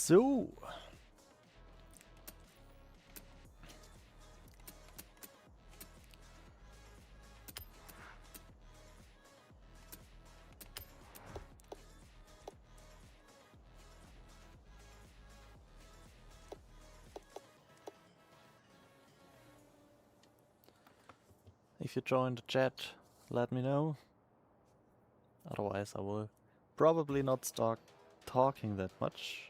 So. If you join the chat, let me know. Otherwise I will probably not start talking that much.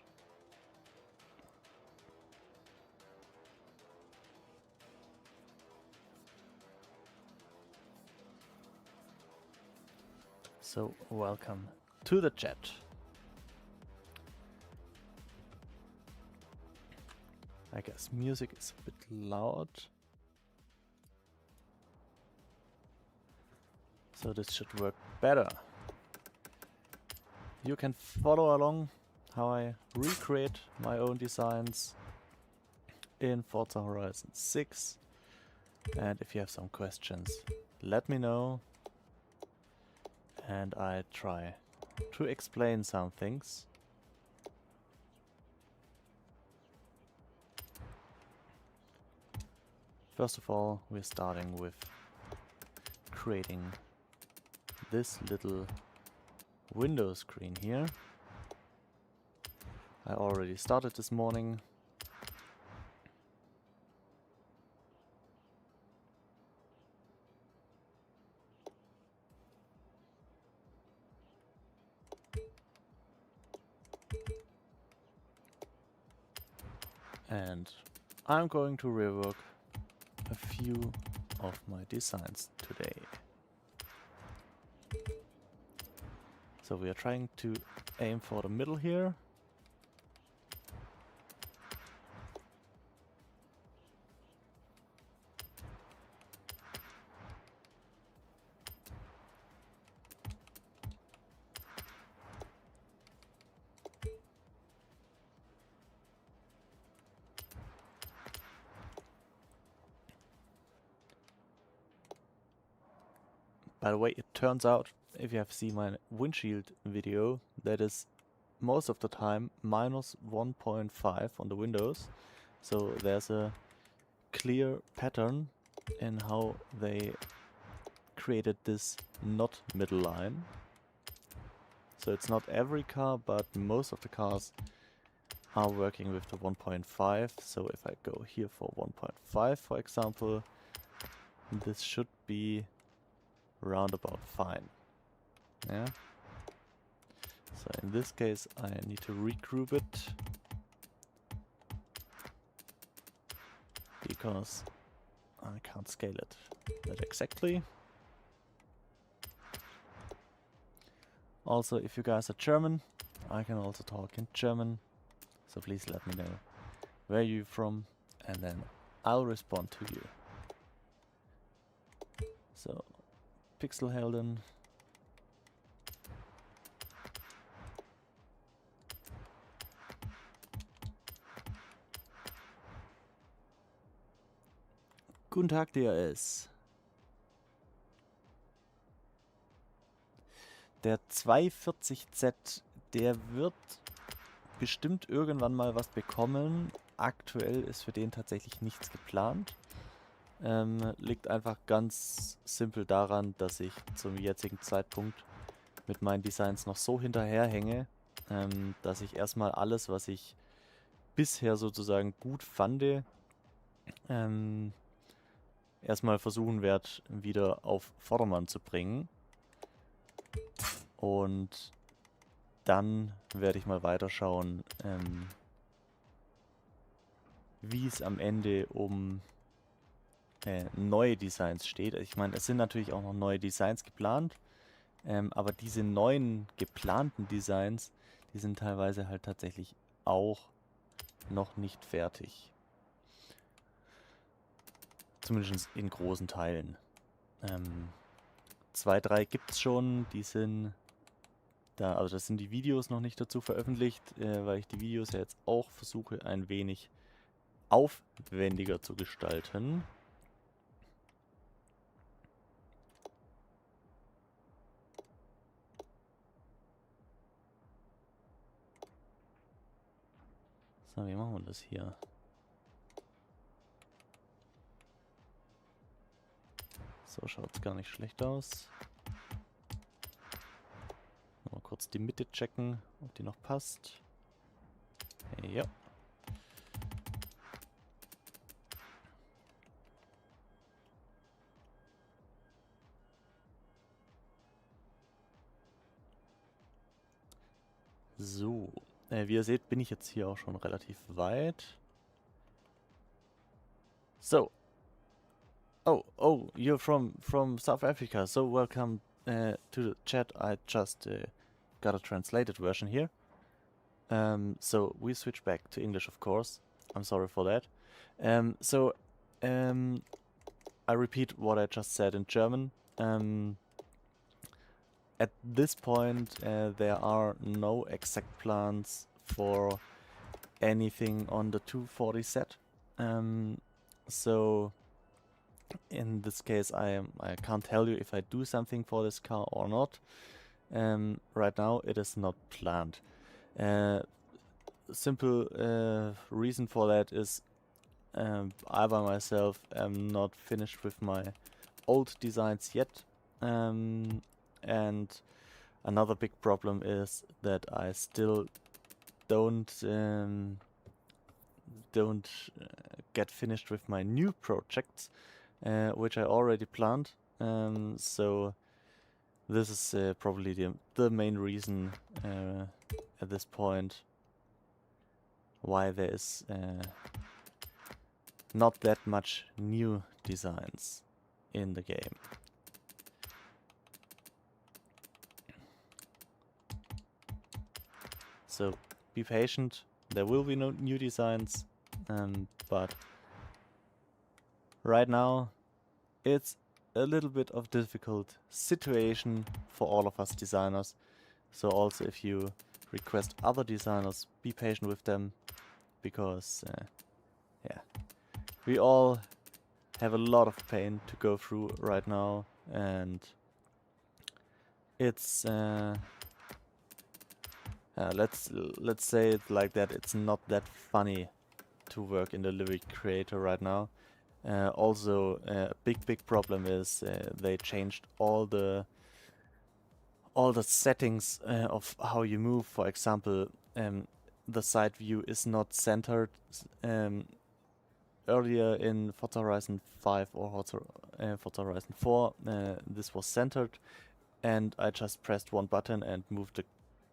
So, welcome to the chat. I guess music is a bit loud. So this should work better. You can follow along how I recreate my own designs in Forza Horizon 6. And if you have some questions, let me know. And I try to explain some things. First of all, we're starting with creating this little window screen here. I already started this morning. And I'm going to rework a few of my designs today. So we are trying to aim for the middle here. By the way, it turns out, if you have seen my windshield video, that is most of the time minus 1.5 on the windows. So there's a clear pattern in how they created this not middle line. So it's not every car, but most of the cars are working with the 1.5. So if I go here for 1.5, for example, this should be roundabout fine. Yeah. So in this case I need to regroup it because I can't scale it that exactly. Also, if you guys are German, I can also talk in German, so please let me know where you're from and then I'll respond to you. So Pixelhelden. Guten Tag, DRS. Der 240Z, der wird bestimmt irgendwann mal was bekommen. Aktuell ist für den tatsächlich nichts geplant. Liegt einfach ganz simpel daran, dass ich zum jetzigen Zeitpunkt mit meinen Designs noch so hinterherhänge, dass ich erstmal alles, was ich bisher sozusagen gut fand, erstmal versuchen werde, wieder auf Vordermann zu bringen. Und dann werde ich mal weiterschauen, wie es am Ende um neue Designs steht. Ich meine, es sind natürlich auch noch neue Designs geplant, aber diese neuen geplanten Designs, die sind teilweise halt tatsächlich auch noch nicht fertig. Zumindest in großen Teilen. 2, 3 gibt es schon, die sind da, also das sind die Videos noch nicht dazu veröffentlicht, weil ich die Videos ja jetzt auch versuche ein wenig aufwendiger zu gestalten. So, wie machen wir das hier? So schaut es gar nicht schlecht aus. Mal kurz die Mitte checken, ob die noch passt. Ja. So, wie ihr seht, bin ich jetzt hier auch schon relativ weit. So. Oh, you're from South Africa, so welcome to the chat. I just got a translated version here. So we switch back to English, of course. I'm sorry for that. I repeat what I just said in German. At this point, there are no exact plans for anything on the 240 set. So in this case, I can't tell you if I do something for this car or not. Right now, it is not planned. Simple reason for that is I by myself am not finished with my old designs yet. And another big problem is that I still don't get finished with my new projects, which I already planned. So this is probably the main reason at this point why there is not that much new designs in the game. So be patient, there will be no new designs, but right now it's a little bit of difficult situation for all of us designers. So also if you request other designers, be patient with them, because yeah, we all have a lot of pain to go through right now, and it's let's say it like that, it's not that funny to work in the Livery Creator right now. Also, a big problem is they changed all the settings of how you move. For example, the side view is not centered. Earlier in Forza Horizon 5 or Forza Horizon 4, this was centered, and I just pressed one button and moved the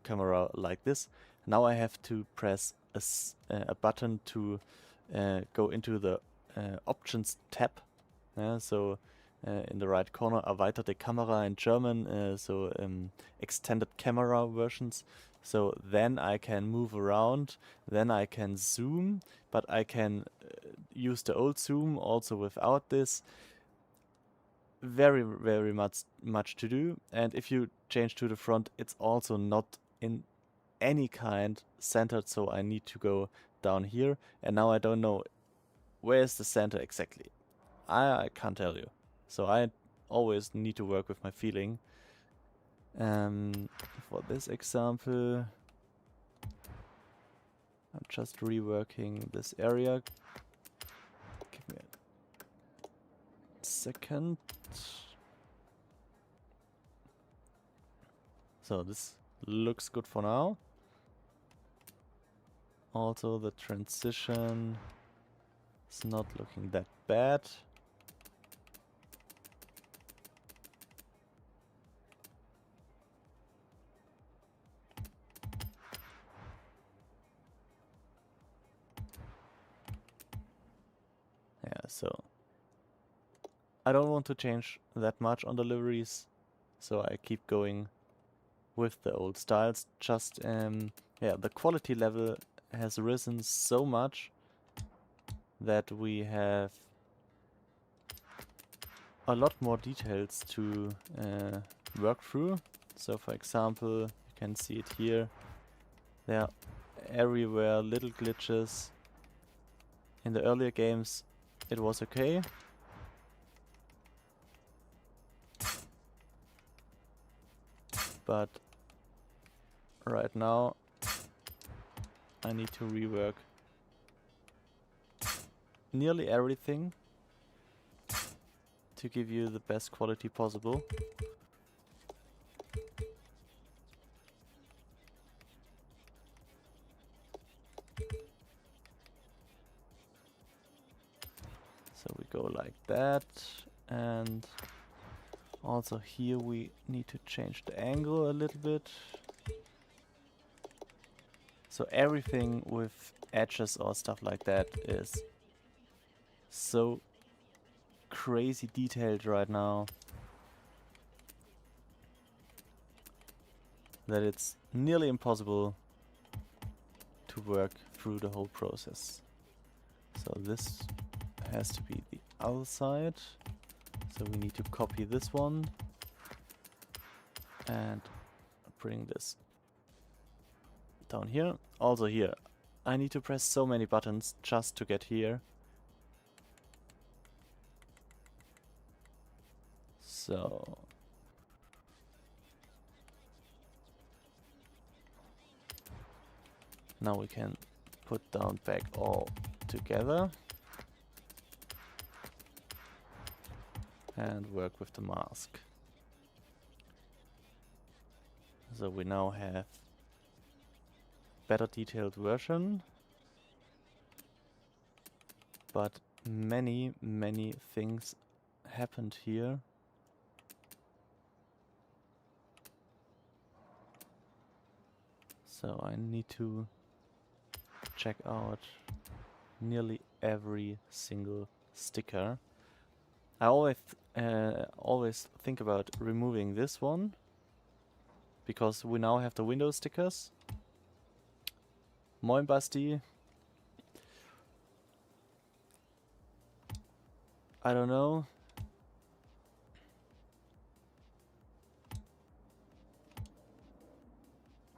camera like this. Now I have to press a button to go into the Options tab. So in the right corner, erweiterte Kamera in German, so extended camera versions. So then I can move around, then I can zoom, but I can use the old zoom also without this. Very much to do. And if you change to the front, it's also not in any kind centered, so I need to go down here, and now I don't know where is the center exactly. I can't tell you, so I always need to work with my feeling. For this example, I'm just reworking this area. Give me a second. So this looks good for now. Also the transition is not looking that bad. Yeah, so I don't want to change that much on the liveries, so I keep going with the old styles. Just yeah, the quality level has risen so much that we have a lot more details to work through. So for example, you can see it here, there are everywhere little glitches. In the earlier games it was okay, but right now I need to rework nearly everything to give you the best quality possible. So we go like that, and also here we need to change the angle a little bit. So everything with edges or stuff like that is so crazy detailed right now that it's nearly impossible to work through the whole process. So this has to be the other side. So we need to copy this one and bring this down here. Also here, I need to press so many buttons just to get here. So now we can put down back all together and work with the mask. So we now have better detailed version, but many things happened here. So I need to check out nearly every single sticker. I always think about removing this one, because we now have the window stickers. Moin Basti. I don't know.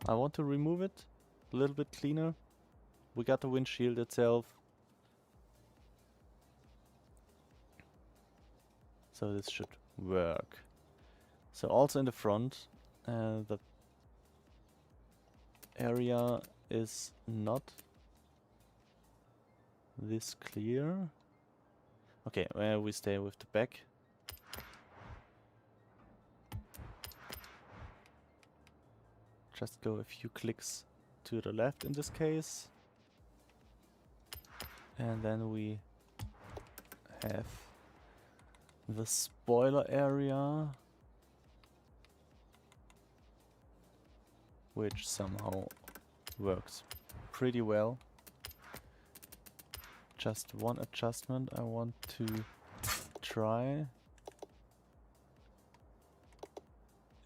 I want to remove it a little bit cleaner. We got the windshield itself. So this should work. So also in the front, the area is not this clear. Okay, we stay with the back. Just go a few clicks to the left in this case. And then we have the spoiler area, which somehow works pretty well. Just one adjustment I want to try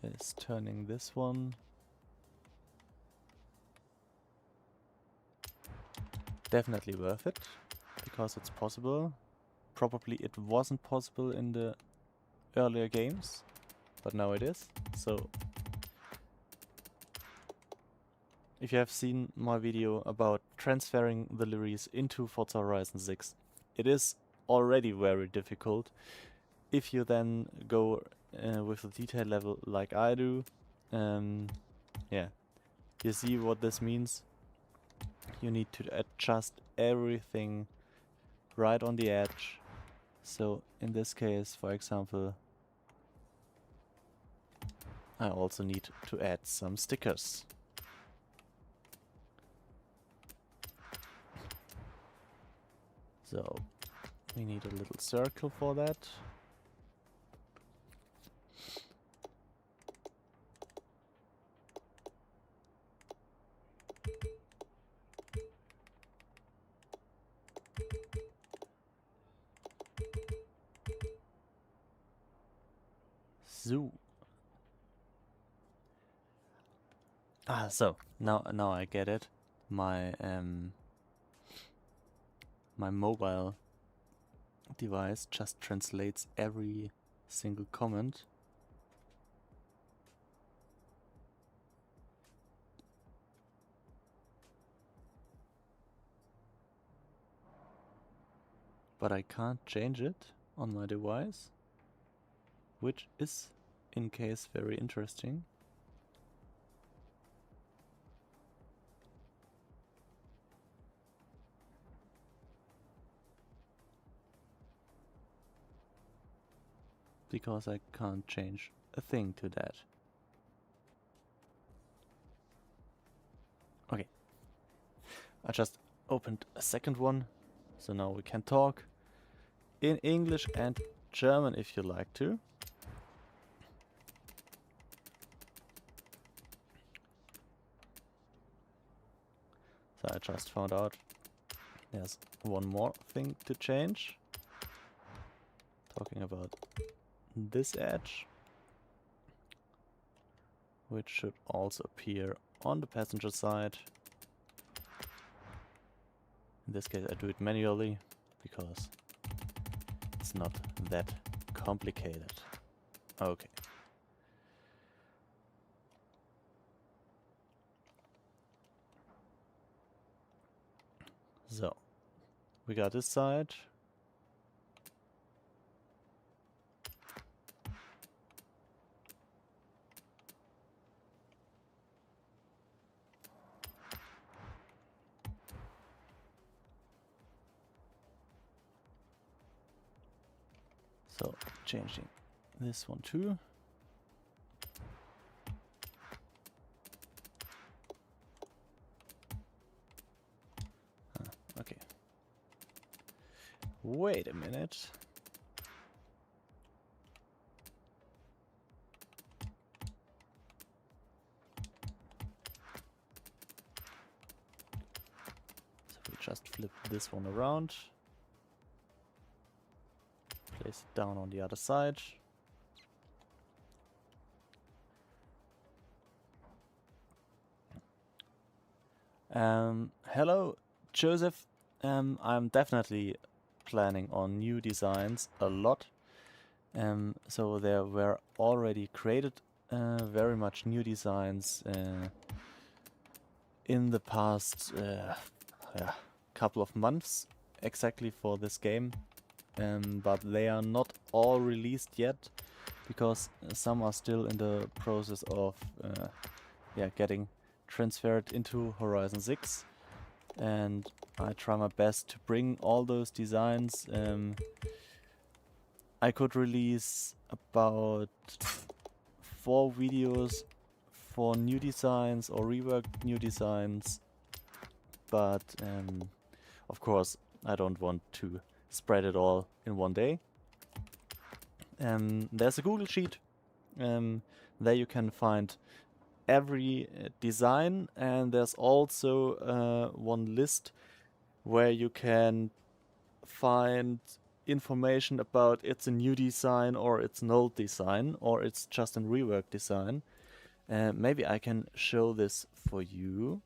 is turning this one. Definitely worth it, because it's possible. Probably it wasn't possible in the earlier games, but now it is. So if you have seen my video about transferring the liveries into Forza Horizon 6, it is already very difficult. If you then go with the detail level like I do, yeah, you see what this means. You need to adjust everything right on the edge. So in this case, for example, I also need to add some stickers. So we need a little circle for that. So so now I get it. My my mobile device just translates every single comment. But I can't change it on my device, which is in case very interesting. because I can't change a thing to that. Okay, I just opened a second one, so now we can talk in English and German if you like to. So I just found out there's one more thing to change. Talking about this edge, which should also appear on the passenger side. In this case I do it manually because it's not that complicated. Okay. So, we got this side. So, changing this one too. Okay. Wait a minute. So we just flip this one around. Place it down on the other side. Hello, Joseph. I'm definitely planning on new designs a lot. So there were already created very much new designs in the past couple of months exactly for this game. But they are not all released yet because some are still in the process of getting transferred into Horizon 6, and I try my best to bring all those designs. I could release about 4 videos for new designs or rework new designs, but of course I don't want to spread it all in one day. There's a Google Sheet. There you can find every design, and there's also one list where you can find information about it's a new design or it's an old design or it's just a rework design. Maybe I can show this for you.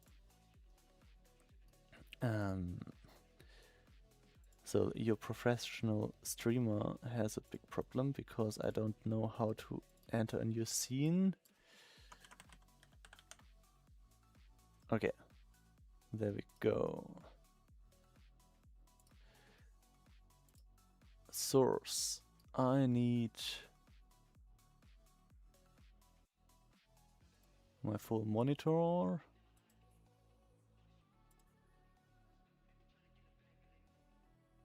So your professional streamer has a big problem because I don't know how to enter a new scene. Okay, there we go. Source. I need my full monitor.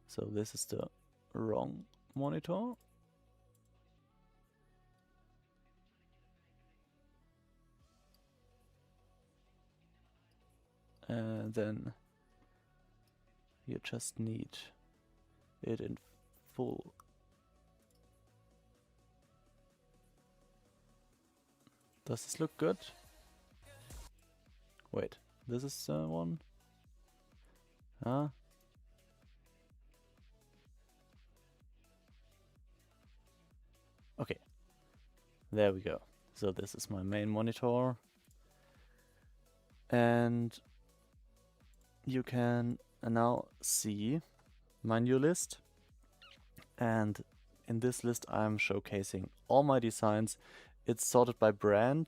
So this is the wrong monitor. And then you just need it in full. Does this look good? Wait, this is one? Huh? Okay, there we go. So this is my main monitor. And you can now see my new list. And in this list I'm showcasing all my designs. It's sorted by brand.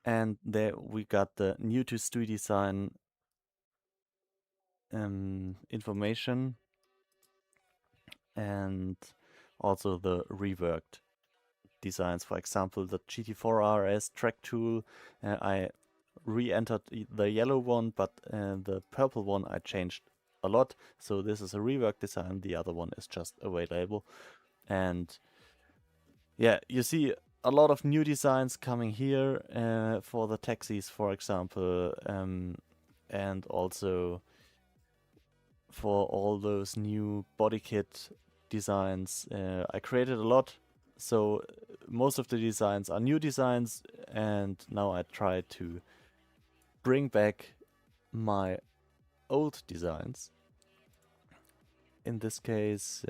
And there we got the new to StuiiDesign information, and also the reworked designs. For example, the GT4 RS track tool, I re-entered the yellow one, but the purple one I changed a lot. So this is a rework design, the other one is just a white label. And yeah, you see a lot of new designs coming here for the taxis, for example, and also for all those new body kit designs. I created a lot, so most of the designs are new designs, and now I try to bring back my old designs. In this case,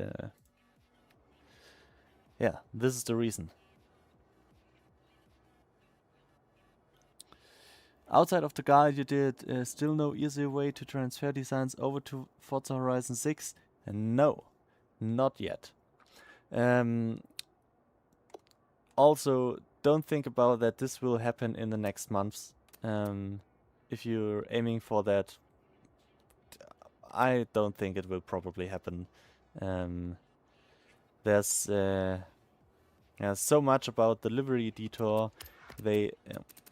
yeah, this is the reason. Outside of the guide you did, still no easy way to transfer designs over to Forza Horizon 6? No, not yet. Also, don't think about that this will happen in the next months. If you're aiming for that, I don't think it will probably happen. There's so much about the Livery Editor. They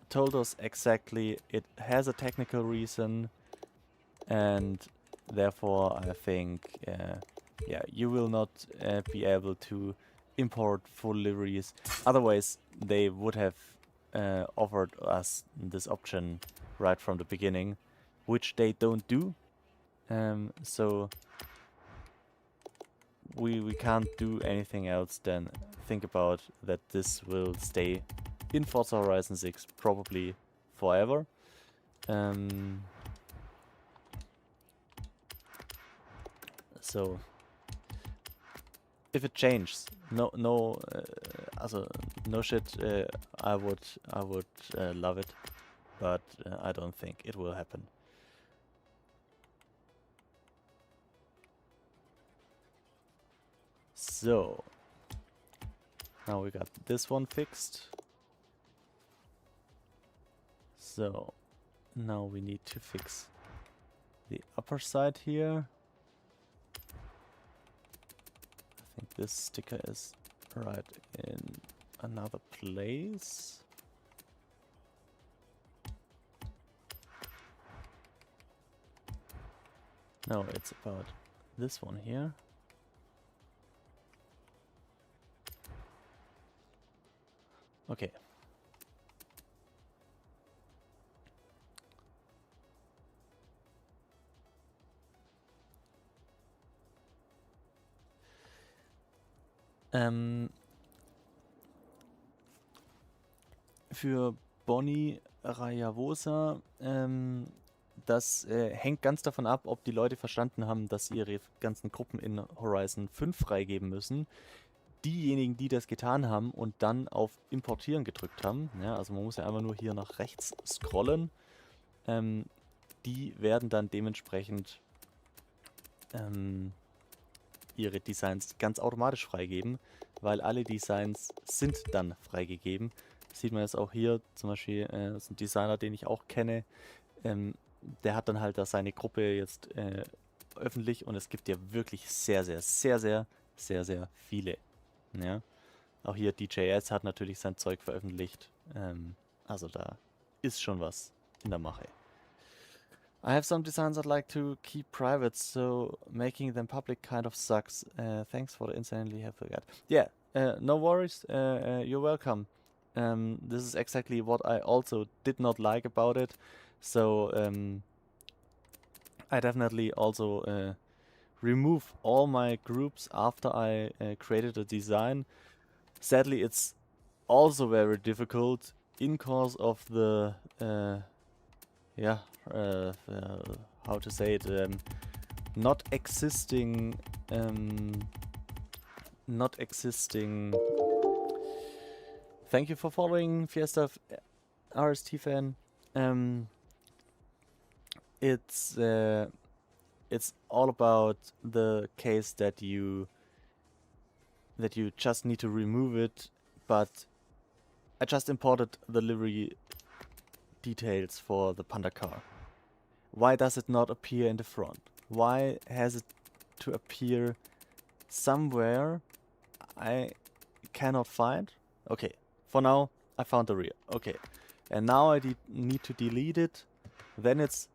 told us exactly it has a technical reason, and therefore I think yeah, you will not be able to import full liveries. Otherwise they would have offered us this option right from the beginning, which they don't do. So we can't do anything else than think about that this will stay in Forza Horizon 6 probably forever. So if it changes, no shit, I would love it, but I don't think it will happen. So now we got this one fixed. So now we need to fix the upper side here. I think this sticker is right in another place. No, it's about this one here. Okay. Für Bonnie Rayavosa, das hängt ganz davon ab, ob die Leute verstanden haben, dass sie ihre ganzen Gruppen in Horizon 5 freigeben müssen. Diejenigen, die das getan haben und dann auf Importieren gedrückt haben, ja, also man muss ja einfach nur hier nach rechts scrollen, die werden dann dementsprechend ihre Designs ganz automatisch freigeben, weil alle Designs sind dann freigegeben. Das sieht man jetzt auch hier, zum Beispiel das ist ein Designer, den ich auch kenne, der hat dann halt da seine Gruppe jetzt öffentlich, und es gibt ja wirklich sehr viele. Ja? Auch hier DJS hat natürlich sein Zeug veröffentlicht, also da ist schon was in der Mache. I have some designs I'd like to keep private, so making them public kind of sucks. Thanks for the insanely helpful guide. Yeah, no worries, you're welcome. This is exactly what I also did not like about it, so I definitely also remove all my groups after I created a design. Sadly, it's also very difficult in cause of the how to say it, not existing thank you for following, Fiesta RST fan. It's all about the case that you just need to remove it, but I just imported the livery details for the Panda car. Why does it not appear in the front? Why has it to appear somewhere I cannot find? Okay, for now I found the rear. Okay, and now I need to delete it. Then it's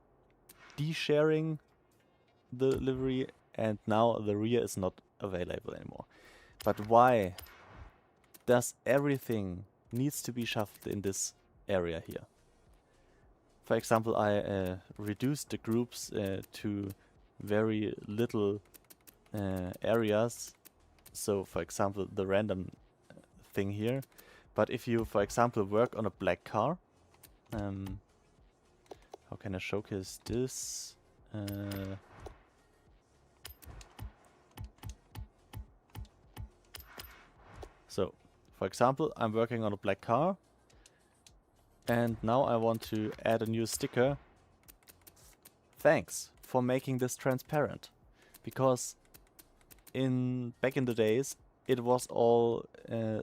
de-sharing. the livery, and now the rear is not available anymore. But why does everything needs to be shuffled in this area here? For example, I reduced the groups to very little areas. So, for example, the random thing here. But if you, for example, work on a black car, how can I showcase this? So, for example, I'm working on a black car, and now I want to add a new sticker. Thanks for making this transparent, because back in the days it was all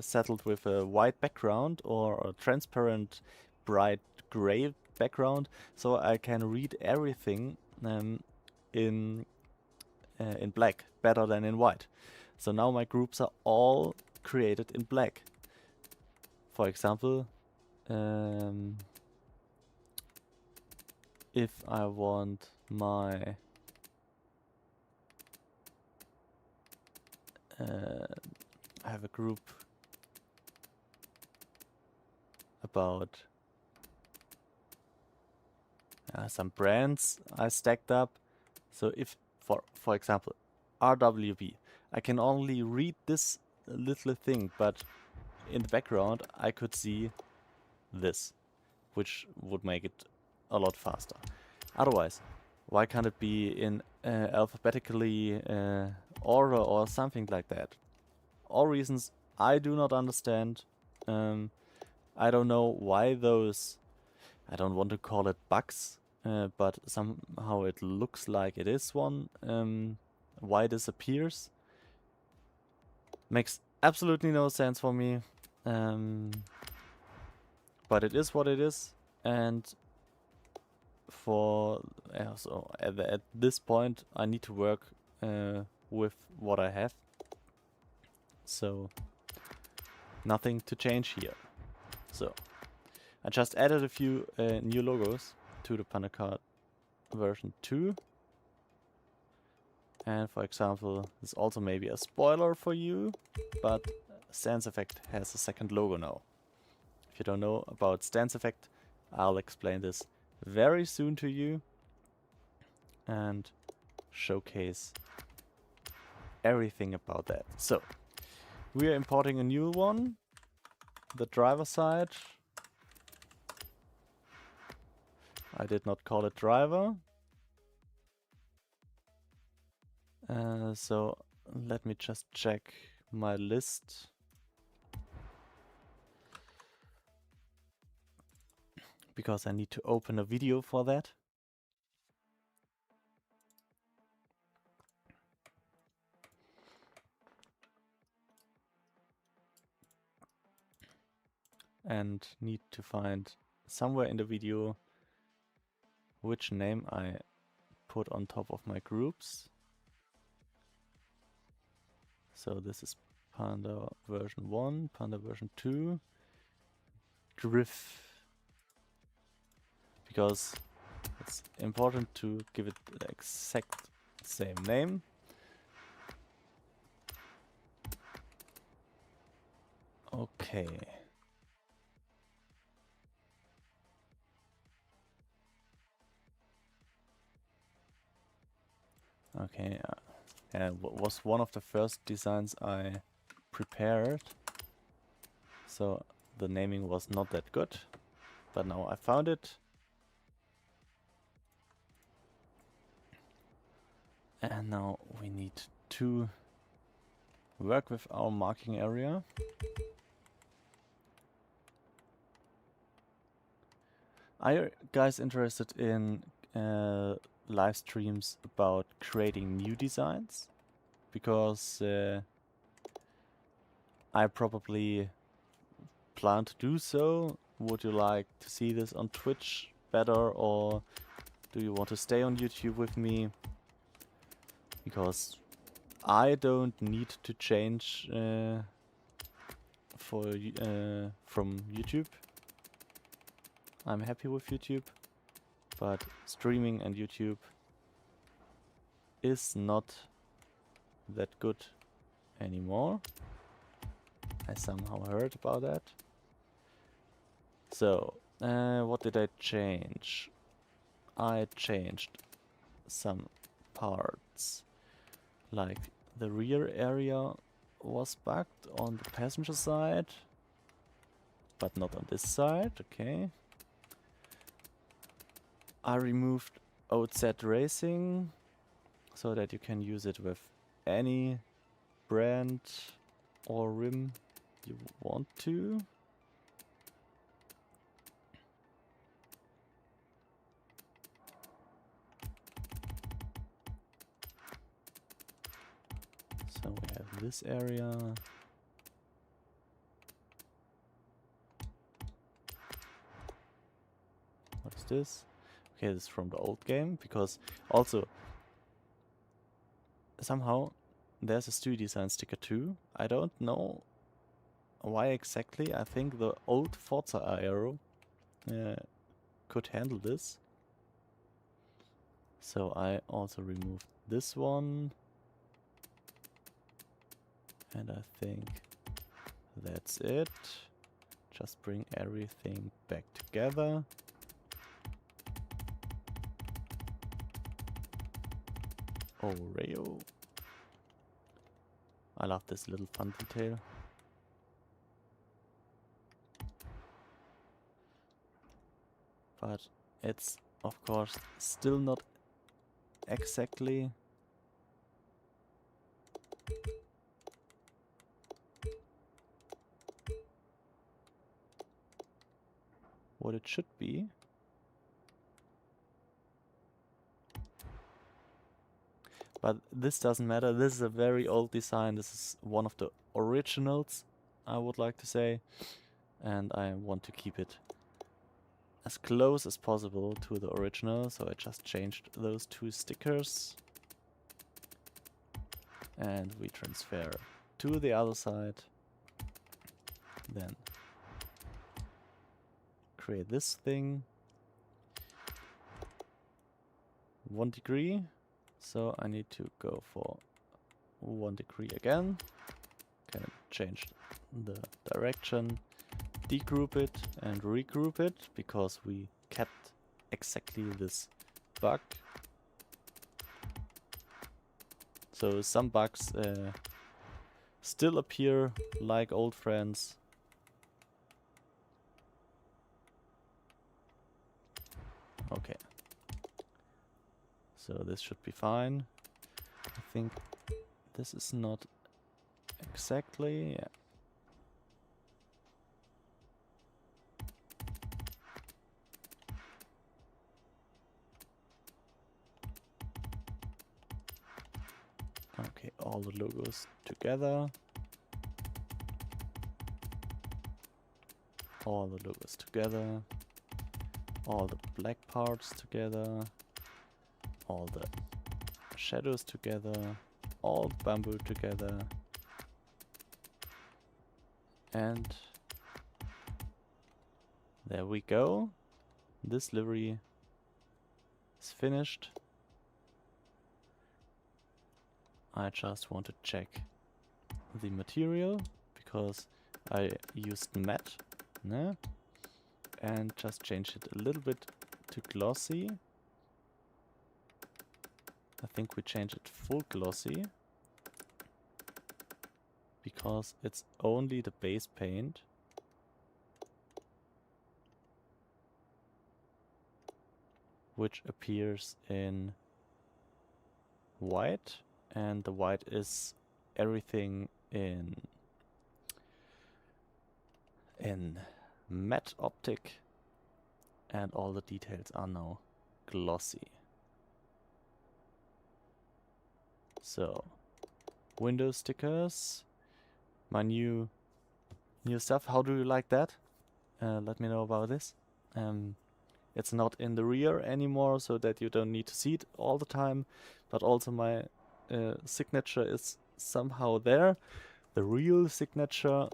settled with a white background or a transparent bright gray background, so I can read everything in black better than in white. So now my groups are all created in black. For example, if I want my I have a group about some brands I stacked up. So if, for example, RWB, I can only read this little thing, but in the background I could see this, which would make it a lot faster. Otherwise, why can't it be in alphabetically order or something like that? All reasons I do not understand. I don't know why those, I don't want to call it bugs, but somehow it looks like it is one. Why this appears makes absolutely no sense for me. But it is what it is, and so at this point I need to work with what I have. So nothing to change here. So I just added a few new logos to the Panacard version 2. And for example, this is also maybe a spoiler for you, but Stance Effect has a second logo now. If you don't know about Stance Effect, I'll explain this very soon to you and showcase everything about that. So we are importing a new one, the driver side. I did not call it driver. So let me just check my list. Because I need to open a video for that. And need to find somewhere in the video which name I put on top of my groups. So this is Panda version 1, Panda version 2, Griff. Because it's important to give it the exact same name. Okay. Okay, was one of the first designs I prepared. So the naming was not that good, but now I found it. And now we need to work with our marking area. Are you guys interested in live streams about creating new designs? Because I probably plan to do so. Would you like to see this on Twitch better, or do you want to stay on YouTube with me? Because I don't need to change from YouTube. I'm happy with YouTube, but streaming and YouTube is not that good anymore. I somehow heard about that. So, what did I change? I changed some parts. Like the rear area was bugged on the passenger side, but not on this side, okay. I removed OZ Racing so that you can use it with any brand or rim you want to. So we have this area. What is this? Okay, this is from the old game, because also somehow there's a StuiiDesign sticker too. I don't know why exactly. I think the old Forza Aero could handle this. So I also removed this one. And I think that's it. Just bring everything back together. Oreo. I love this little fun detail. But it's, of course, still not exactly what it should be. But this doesn't matter. This is a very old design. This is one of the originals, I would like to say. And I want to keep it as close as possible to the original. So I just changed those two stickers. And we transfer to the other side. Then create this thing. 1 degree. So I need to go for 1 degree again. Can change the direction, degroup it and regroup it, because we kept exactly this bug. So some bugs still appear like old friends. Okay. So this should be fine. I think this is not exactly, yeah. Okay, all the logos together. All the logos together. All the black parts together. All the shadows together, all the bamboo together, and there we go. This livery is finished. I just want to check the material, because I used matte, né? And just change it a little bit to glossy. I think we change it full glossy, because it's only the base paint. Which appears in white, and the white is everything in matte optic, and all the details are now glossy. So, window stickers, my new stuff. How do you like that? Let me know about this. It's not in the rear anymore, so that you don't need to see it all the time, but also my signature is somehow there. The real signature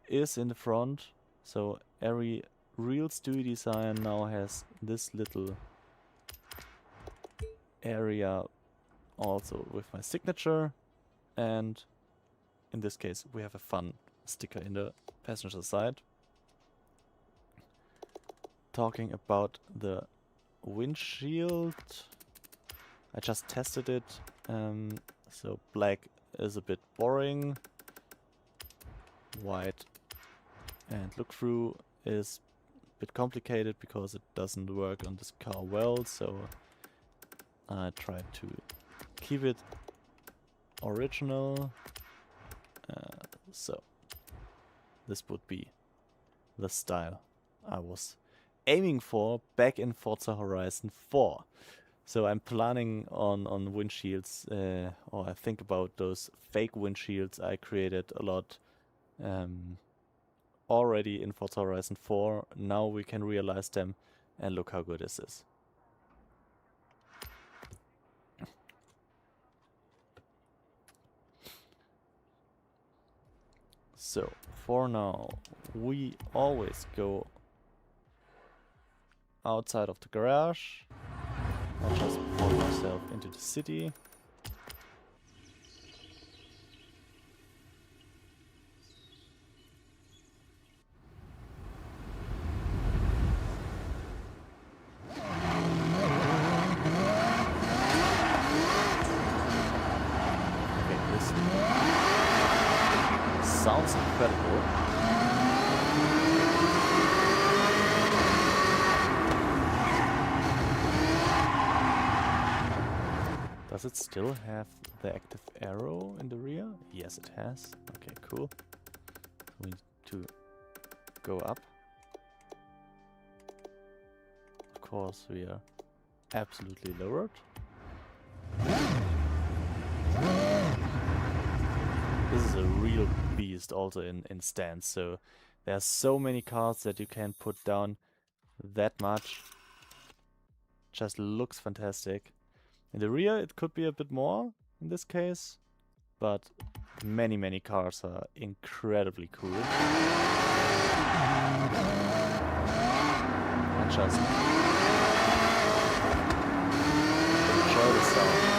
is in the front, so every real StuiiDesign now has this little area also with my signature, and in this case we have a fun sticker in the passenger side. Talking about the windshield, I just tested it, so black is a bit boring, white and look through is a bit complicated because it doesn't work on this car well, so I tried to keep it original. So this would be the style I was aiming for back in Forza Horizon 4. So I'm planning on windshields, or I think about those fake windshields I created a lot already in Forza Horizon 4. Now we can realize them, and look how good this is. So for now we always go outside of the garage. I'll just pull myself into the city. Okay, this sounds incredible. Does it still have the active arrow in the rear? Yes, it has. Okay, cool. We need to go up. Of course, we are absolutely lowered. This is a real beast also in stance, so there are so many cars that you can put down that much. Just looks fantastic. In the rear it could be a bit more in this case, but many cars are incredibly cool. And just enjoy the sound.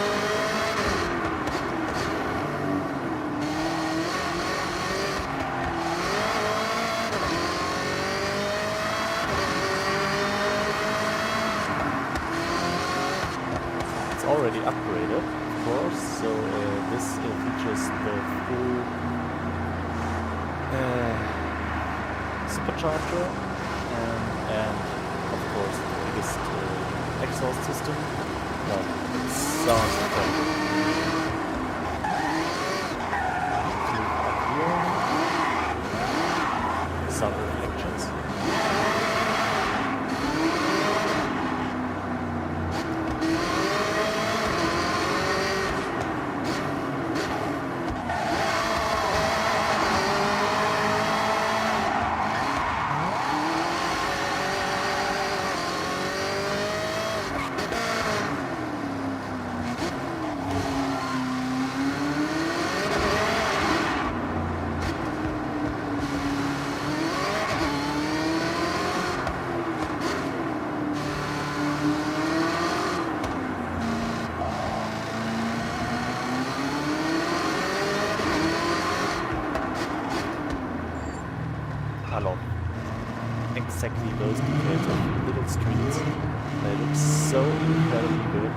Already upgraded, of course, so this features the full supercharger and of course the biggest exhaust system. No, it sounds incredible. Up here, some reflections. I love exactly those details of little streets. They look so incredibly good.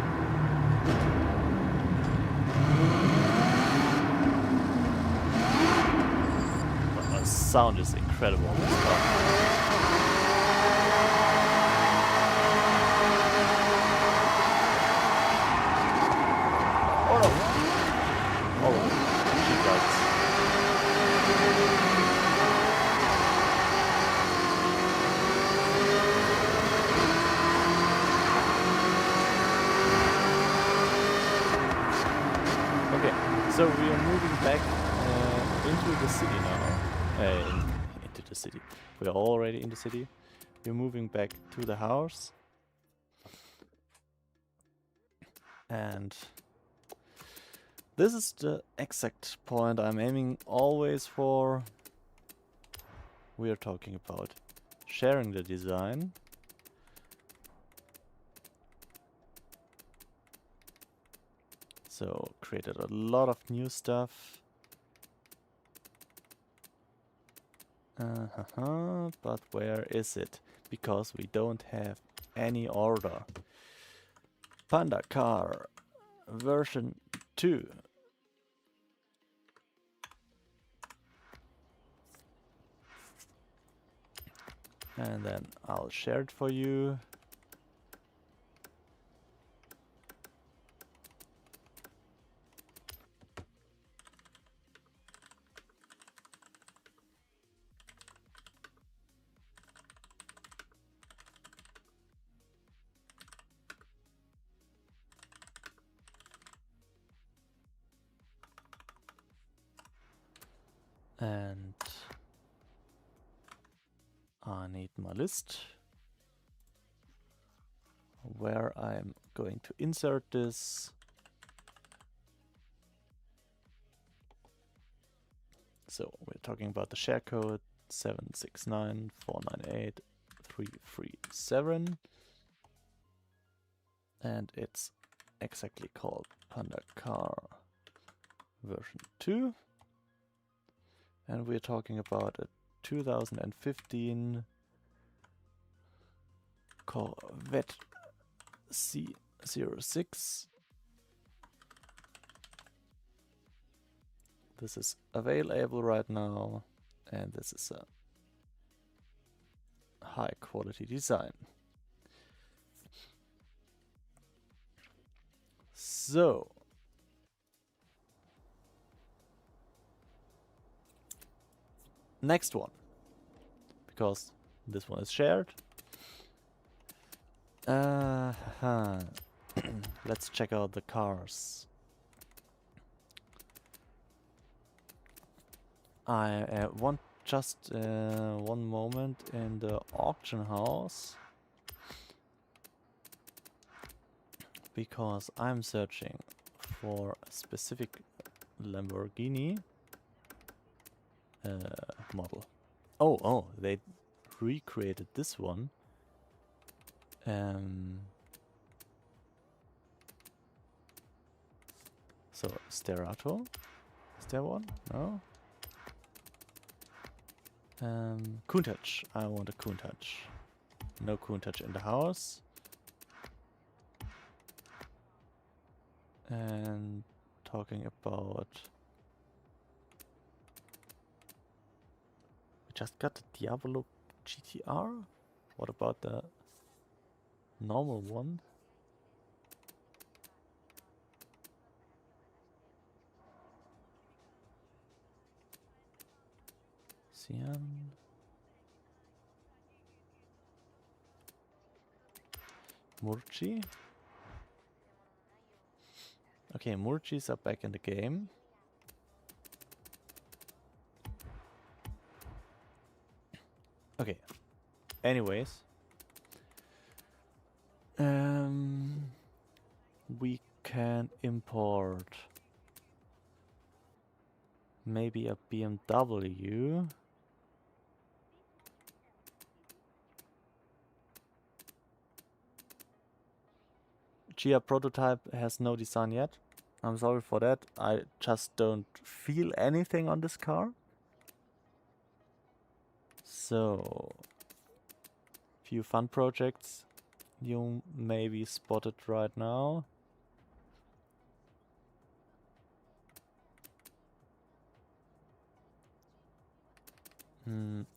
But the sound is incredible on this car. Oh no! Oh, she does. So we are moving back into the city now. Into the city. We are already in the city. We're moving back to the house. And this is the exact point I'm aiming always for. We are talking about sharing the design. So created a lot of new stuff. But where is it? Because we don't have any order. Panda car version 2. And then I'll share it for you. And I need my list where I'm going to insert this. So we're talking about the share code 769498337, and it's exactly called Panda Car version 2. And we're talking about a 2015 Corvette C06. This is available right now, and this is a high quality design. So next one, because this one is shared. Let's check out the cars. I want just one moment in the auction house, because I'm searching for a specific Lamborghini model. Oh, they recreated this one. So Sterato, is there one? No. Countach. I want a Countach. No Countach in the house. And talking about, we just got the Diavolo GTR. What about the normal one? Cyan. Murci. Okay, Murcis are back in the game. Okay. Anyways. We can import maybe a BMW. GER prototype has no design yet. I'm sorry for that. I just don't feel anything on this car. So, few fun projects you maybe spotted right now.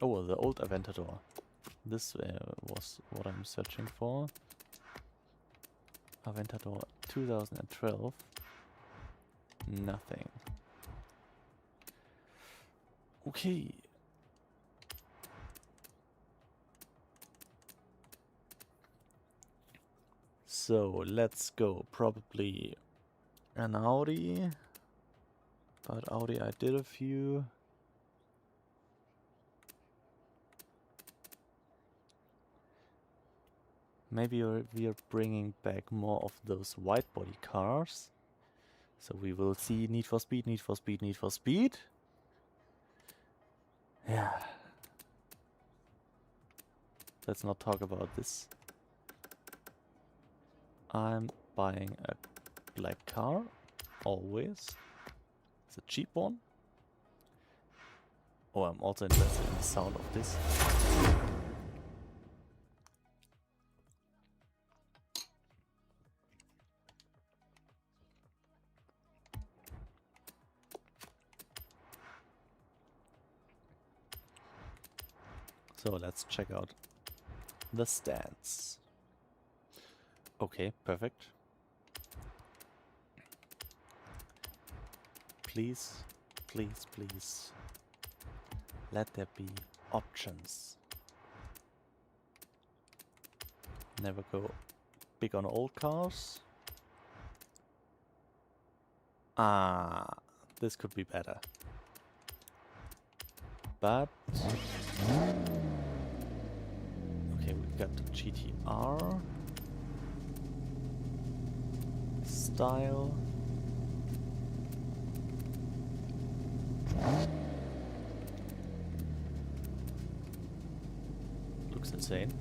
Oh, the old Aventador. This was what I'm searching for. Aventador 2012. Nothing. Okay. So let's go. Probably an Audi. But Audi I did a few. Maybe we are bringing back more of those wide body cars. So we will see Need for Speed, Need for Speed, Need for Speed. Yeah. Let's not talk about this. I'm buying a black car. always. It's a cheap one. Oh, I'm also interested in the sound of this. So let's check out the stands. Okay, perfect. Please, please, please. Let there be options. Never go big on old cars. Ah, this could be better. But okay, we got the GTR style. Looks insane.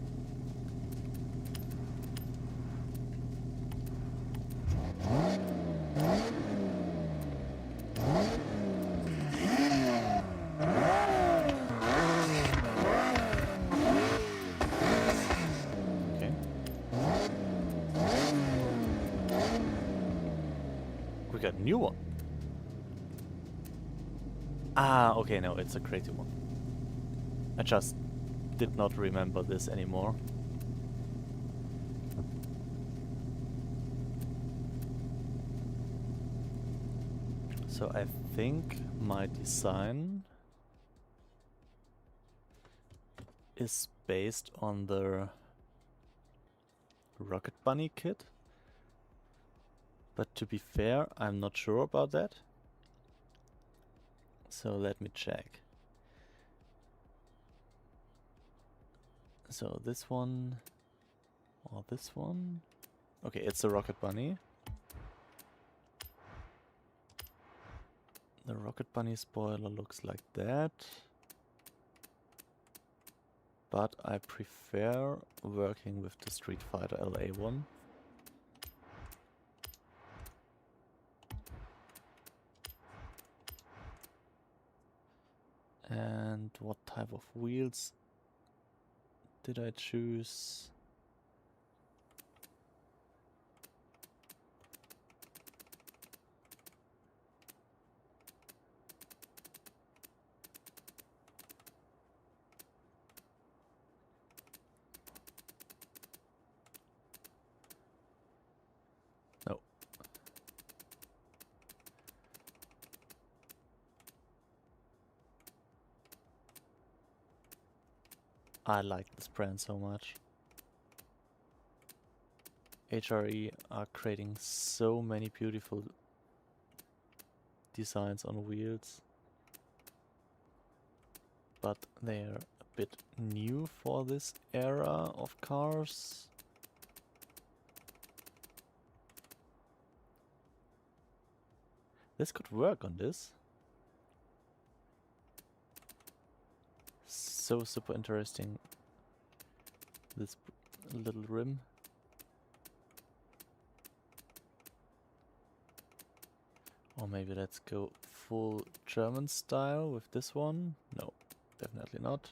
Okay. We got a new one. Ah, okay, no, it's a crazy one. I just did not remember this anymore. So I think my design is based on the Rocket Bunny kit. But to be fair, I'm not sure about that. So let me check. So this one or this one. Okay, it's the Rocket Bunny. The Rocket Bunny spoiler looks like that. But I prefer working with the Street Fighter LA one. And what type of wheels did I choose? No. I like this brand so much. HRE are creating so many beautiful designs on wheels, but they're a bit new for this era of cars. This could work on this. So super interesting, this little rim. Or maybe let's go full German style with this one. No, definitely not.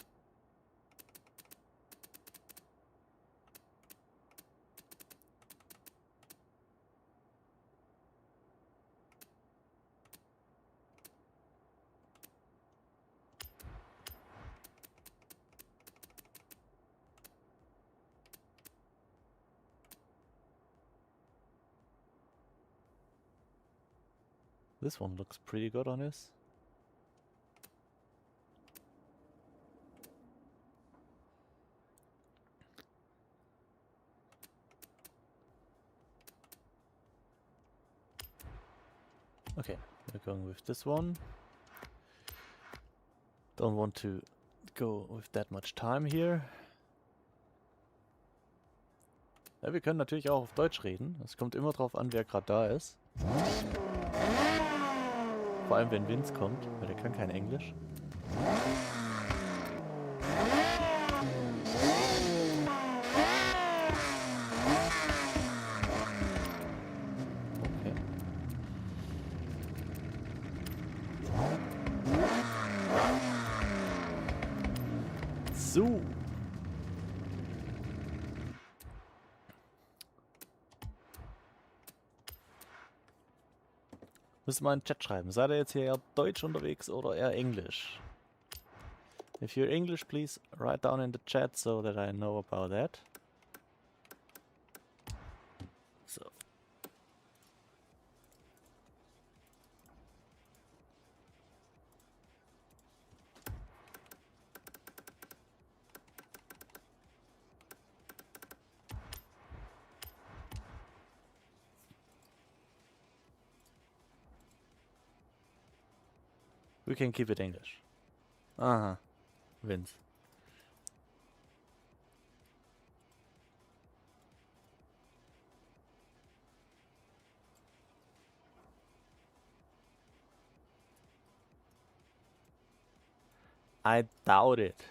This one looks pretty good on this. Okay, we're going with this one. Don't want to go with that much time here. Ja, wir können natürlich auch auf Deutsch reden. Es kommt immer drauf an, wer gerade da ist. Vor allem, wenn Vince kommt, weil der kann kein Englisch. Okay. Müsst ihr mal in den Chat schreiben. Seid ihr jetzt hier eher Deutsch unterwegs oder eher Englisch? If you're English, please write down in the chat so that I know about that. So. We can keep it English. Uh-huh. Wins. I doubt it.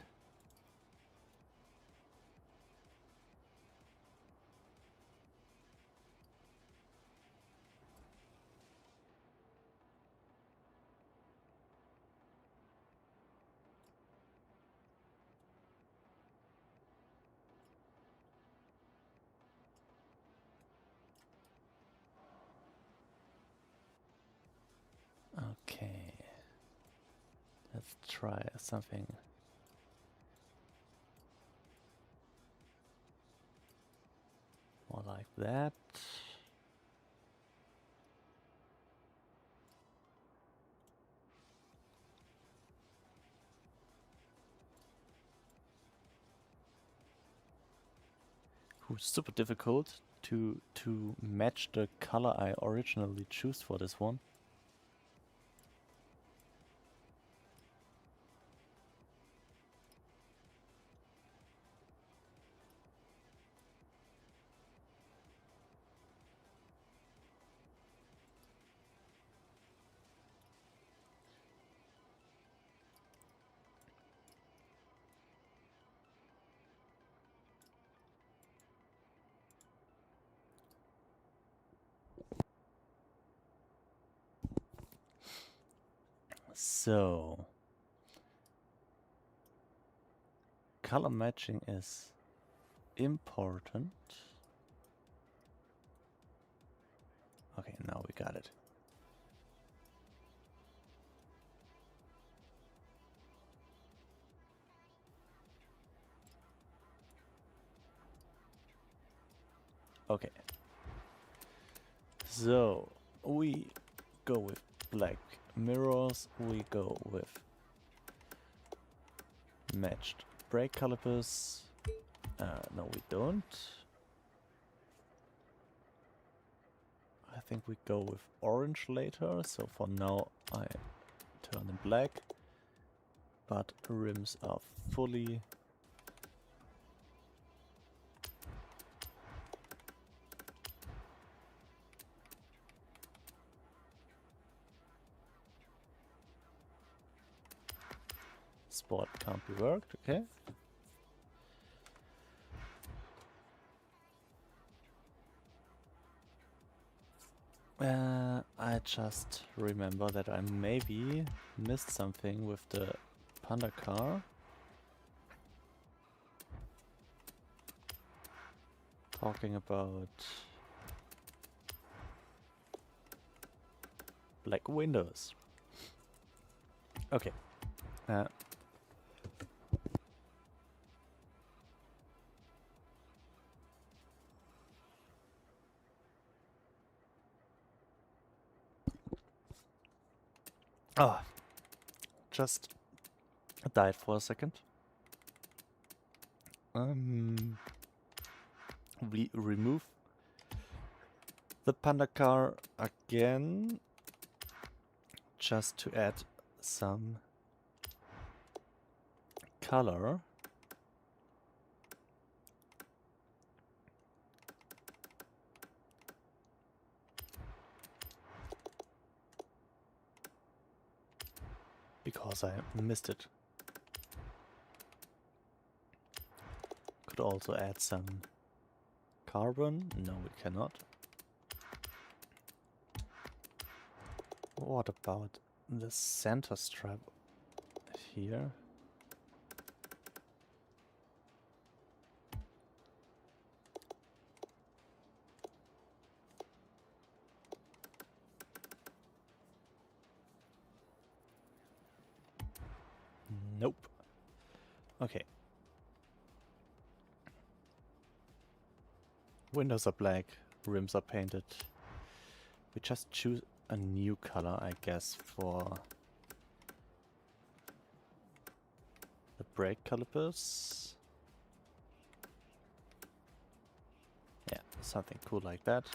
Okay. Let's try something. More like that. Ooh, super difficult to match the color I originally choose for this one. So, color matching is important. Okay, now we got it. Okay. So, we go with black mirrors, we go with matched brake calipers. No, we don't. I think we go with orange later, so for now I turn them black, but rims are fully sport can't be worked, okay. I just remember that I maybe missed something with the Panda car. Talking about black windows. Okay. Oh, just died for a second. We remove the Panda car again, just to add some color. Because I missed it. Could also add some carbon. No, we cannot. What about the center strap here? Okay. Windows are black, rims are painted. We just choose a new color, I guess, for the brake calipers. Yeah, something cool like that.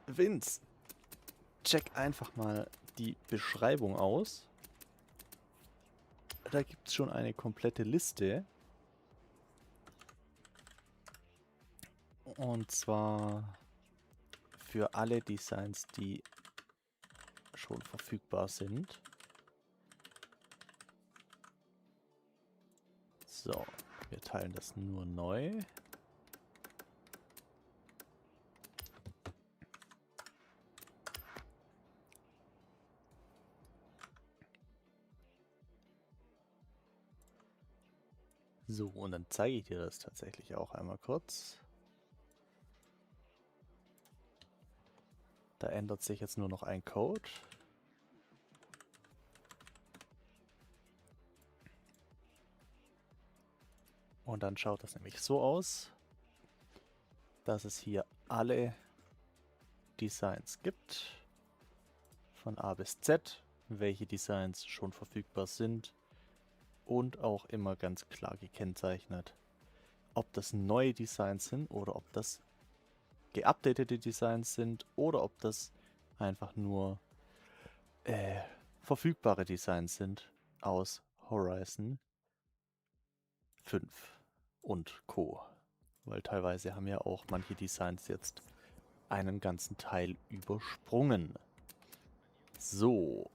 Vince, check einfach mal die Beschreibung aus. Da gibt es schon eine komplette Liste. Und zwar für alle Designs, die schon verfügbar sind. So, wir teilen das nur neu. So, und dann zeige ich dir das tatsächlich auch einmal kurz. Da ändert sich jetzt nur noch ein Code. Und dann schaut das nämlich so aus, dass es hier alle Designs gibt. Von A bis Z, welche Designs schon verfügbar sind. Und auch immer ganz klar gekennzeichnet, ob das neue Designs sind oder ob das geupdatete Designs sind oder ob das einfach nur verfügbare Designs sind aus Horizon 5 und Co. Weil teilweise haben ja auch manche Designs jetzt einen ganzen Teil übersprungen. So.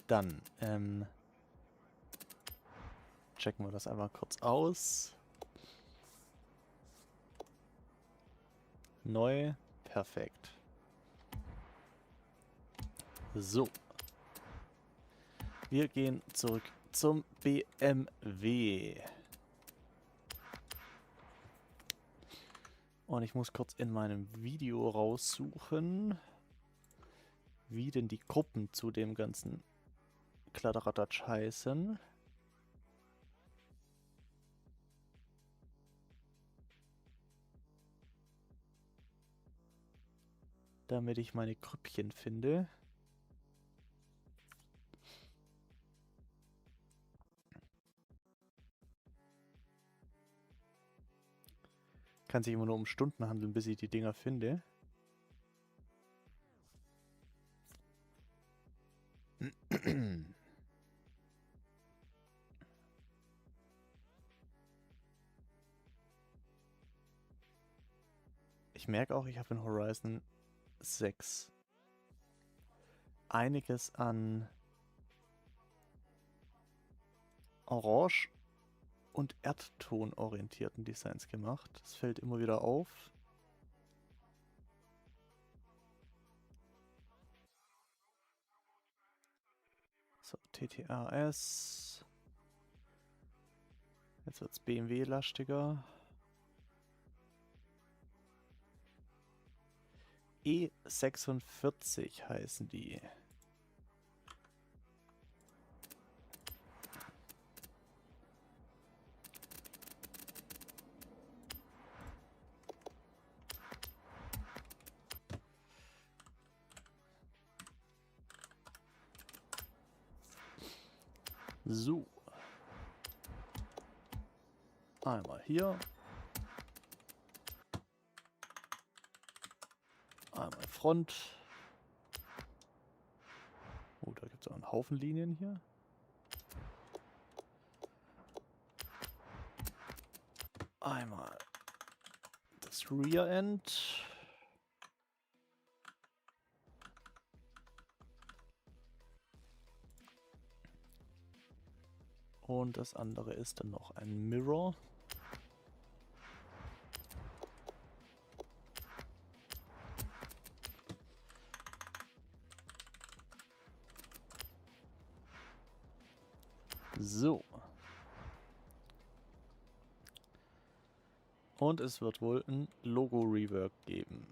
Dann checken wir das einmal kurz aus. Neu. Perfekt. So. Wir gehen zurück zum BMW. Und ich muss kurz in meinem Video raussuchen, wie denn die Gruppen zu dem ganzen Kladderadatsch heißen. Damit ich meine Grüppchen finde. Kann sich immer nur um Stunden handeln, bis ich die Dinger finde. Ich merke auch, ich habe in Horizon 6 einiges an Orange- und Erdton-orientierten Designs gemacht. Das fällt immer wieder auf. So, TTRS. Jetzt wird es BMW-lastiger. E46 heißen die. So. Einmal hier. Einmal Front. Oh, da gibt es auch einen Haufen Linien hier. Einmal das Rear End. Und das andere ist dann noch ein Mirror. So. Und es wird wohl ein Logo-Rework geben.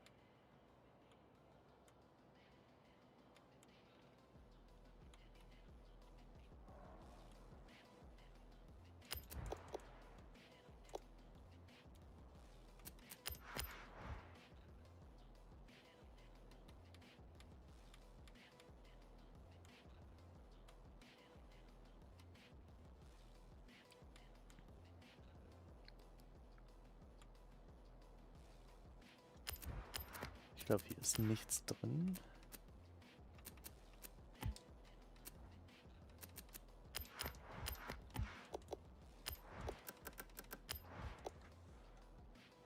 Ich glaube, hier ist nichts drin.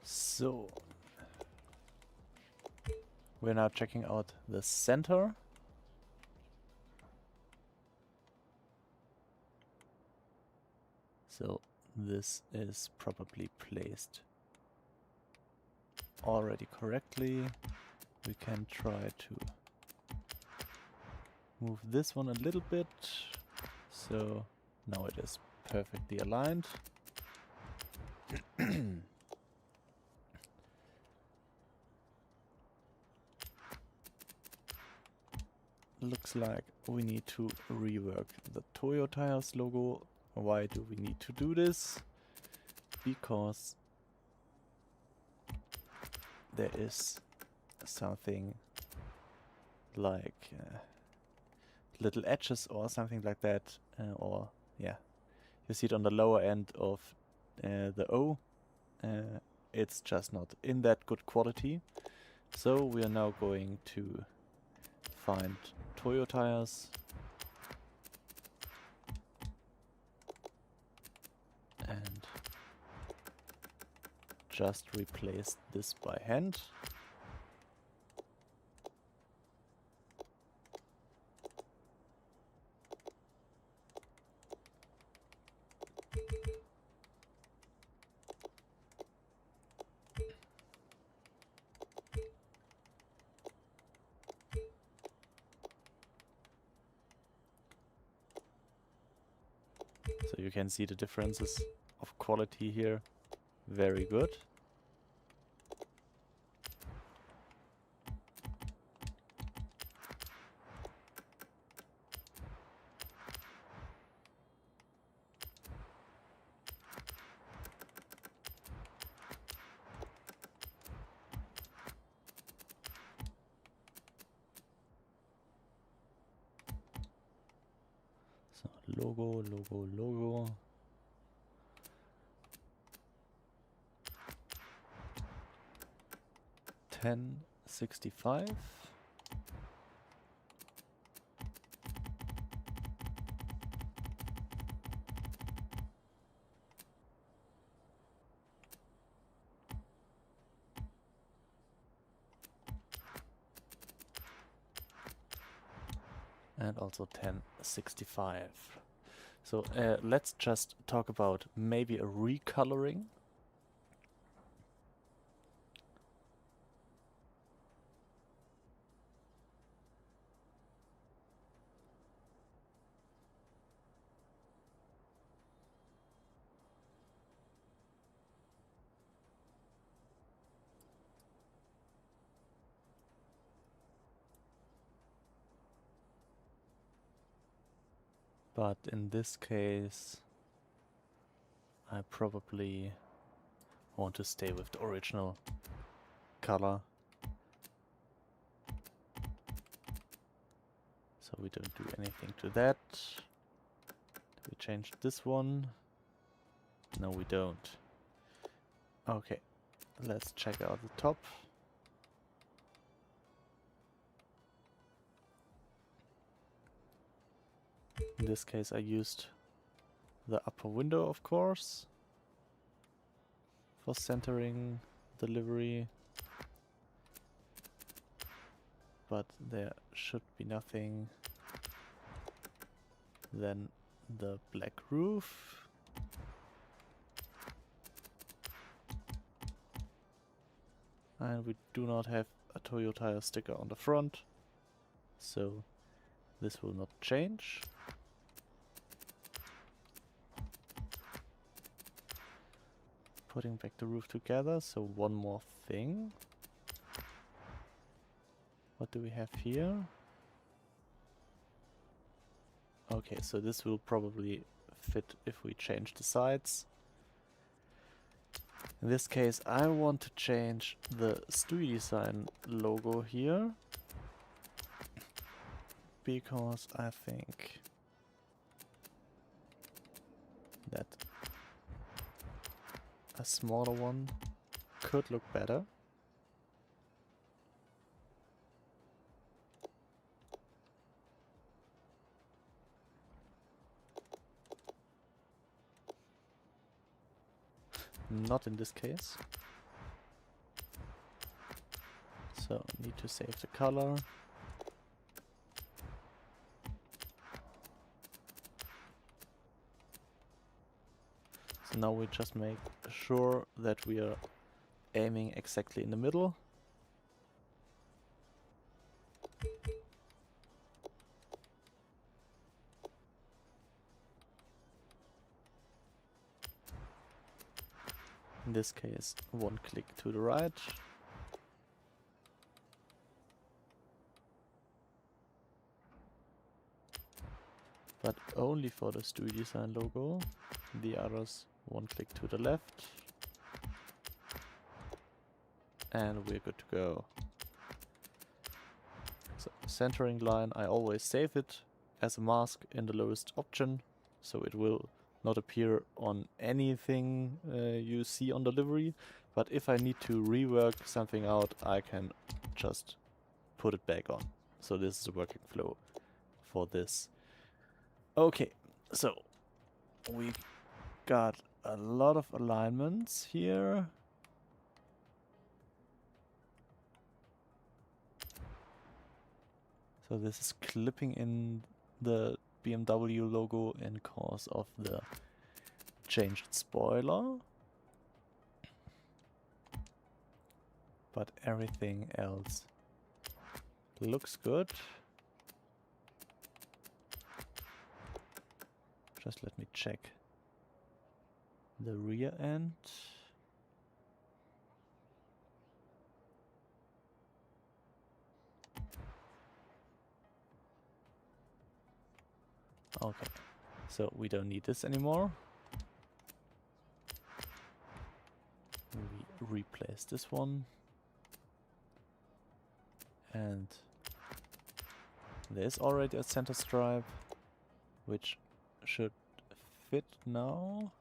So. We're now checking out the center. So this is probably placed already correctly. We can try to move this one a little bit. So now it is perfectly aligned. Looks like we need to rework the Toyo Tires logo. Why do we need to do this? Because there is something like little edges or something like that, or yeah, you see it on the lower end of the O. It's just not in that good quality. So we are now going to find Toyo Tires and just replace this by hand. So you can see the differences of quality here. Very good. So logo, logo, logo. $10.65. And also 10.65. So let's just talk about maybe a recoloring. But in this case, I probably want to stay with the original color. So we don't do anything to that. We change this one. No, we don't. Okay, let's check out the top. In this case I used the upper window, of course, for centering the livery. But there should be nothing. Then the black roof. And we do not have a Toyo Tire sticker on the front, so this will not change. putting back the roof together. So one more thing. What do we have here? Okay, so this will probably fit if we change the sides. In this case, I want to change the StuiiDesign logo here, because I think that a smaller one could look better. Not in this case. So need to save the color. So now we just make sure that we are aiming exactly in the middle. In this case, one click to the right. But only for the StuiiDesign logo. The others, one click to the left. And we're good to go. So centering line, I always save it as a mask in the lowest option, so it will not appear on anything you see on the livery. But if I need to rework something out, I can just put it back on. So this is the working flow for this. Okay, so we got a lot of alignments here. So this is clipping in the BMW logo in cause of the changed spoiler. But everything else looks good. Just let me check the rear end. Okay, so we don't need this anymore. We replace this one. And there's already a center stripe, which should fit now.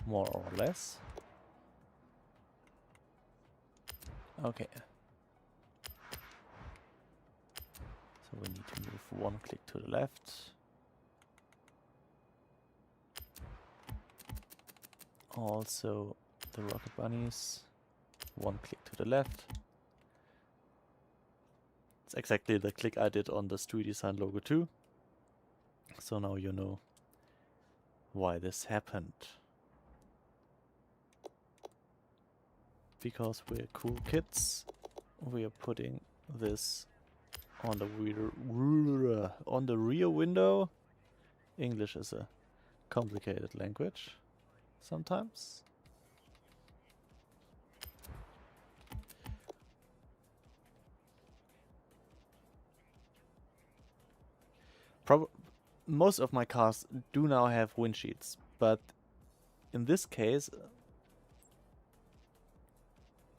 More or less. Okay. So we need to move one click to the left. Also the rocket bunnies, one click to the left. It's exactly the click I did on the StuiiDesign logo too. So now you know why this happened. Because we're cool kids, we are putting this on the rear window. English is a complicated language sometimes. Most of my cars do now have windshields, but in this case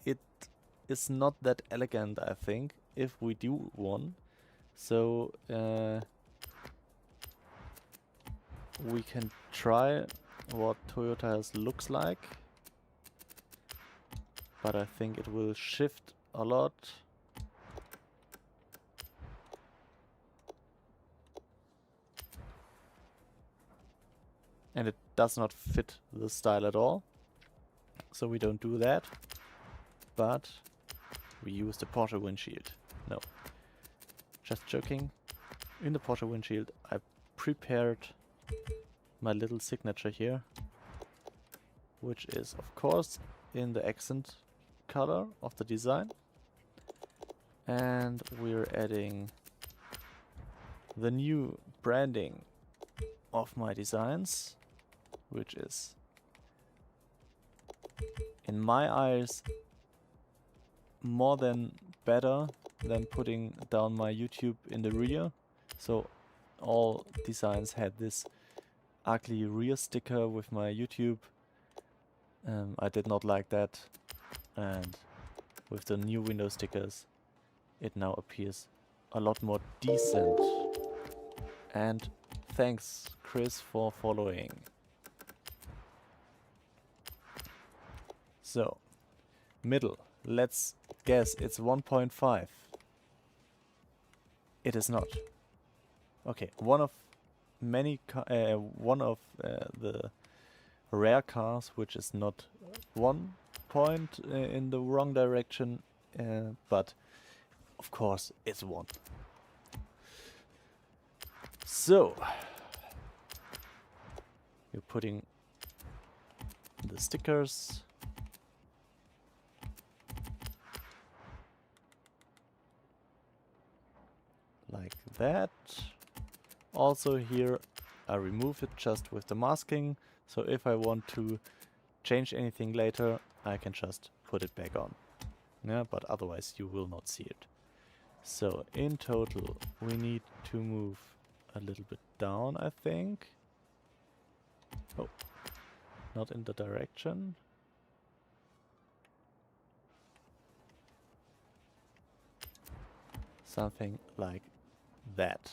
it is not that elegant, I think, if we do one. So we can try what Toyota's looks like, but I think it will shift a lot. And it does not fit the style at all. So we don't do that. But we use the Porsche windshield. No. Just joking. In the Porsche windshield I prepared my little signature here, which is of course in the accent color of the design. And we're adding the new branding of my designs. which is, in my eyes, more than better than putting down my YouTube in the rear. So all designs had this ugly rear sticker with my YouTube. I did not like that, and with the new window stickers it now appears a lot more decent. And thanks, Chris, for following. So, middle. Let's guess it's 1.5. It is not. Okay, one of the rare cars which is not 1 point in the wrong direction, but of course it's 1. So, you're putting the stickers. Like that. Also here I remove it just with the masking, so if I want to change anything later I can just put it back on. Yeah, but otherwise you will not see it. So in total we need to move a little bit down, I think. Oh, not in the direction. Something like that.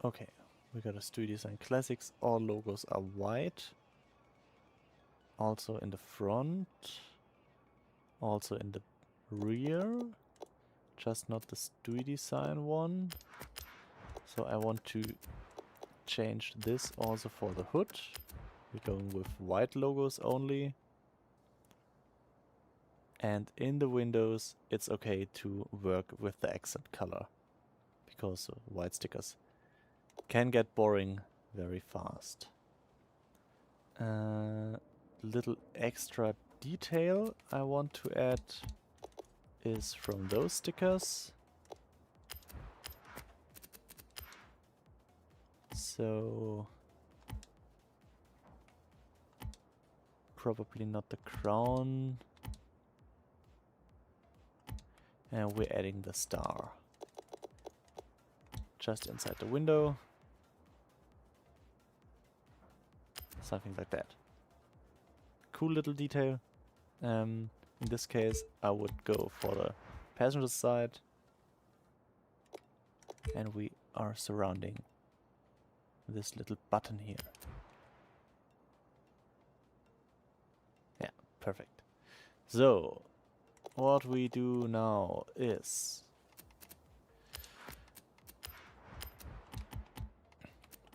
Okay, we got a StuiiDesign Classics. All logos are white. Also in the front. Also in the rear. Just not the StuiiDesign one. So I want to change this also for the hood. We're going with white logos only. And in the windows it's okay to work with the accent color, because white stickers can get boring very fast. Little extra detail I want to add is from those stickers. So probably not the crown. And we're adding the star just inside the window. Something like that. Cool little detail. In this case I would go for the passenger side, and we are surrounding this little button here. Yeah, perfect. So what we do now is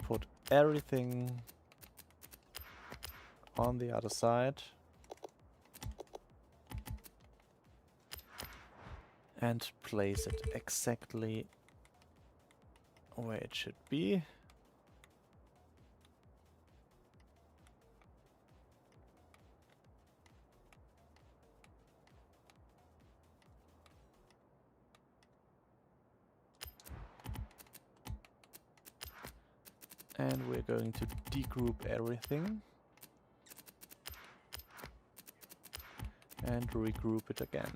put everything on the other side and place it exactly where it should be. And we're going to degroup everything and regroup it again.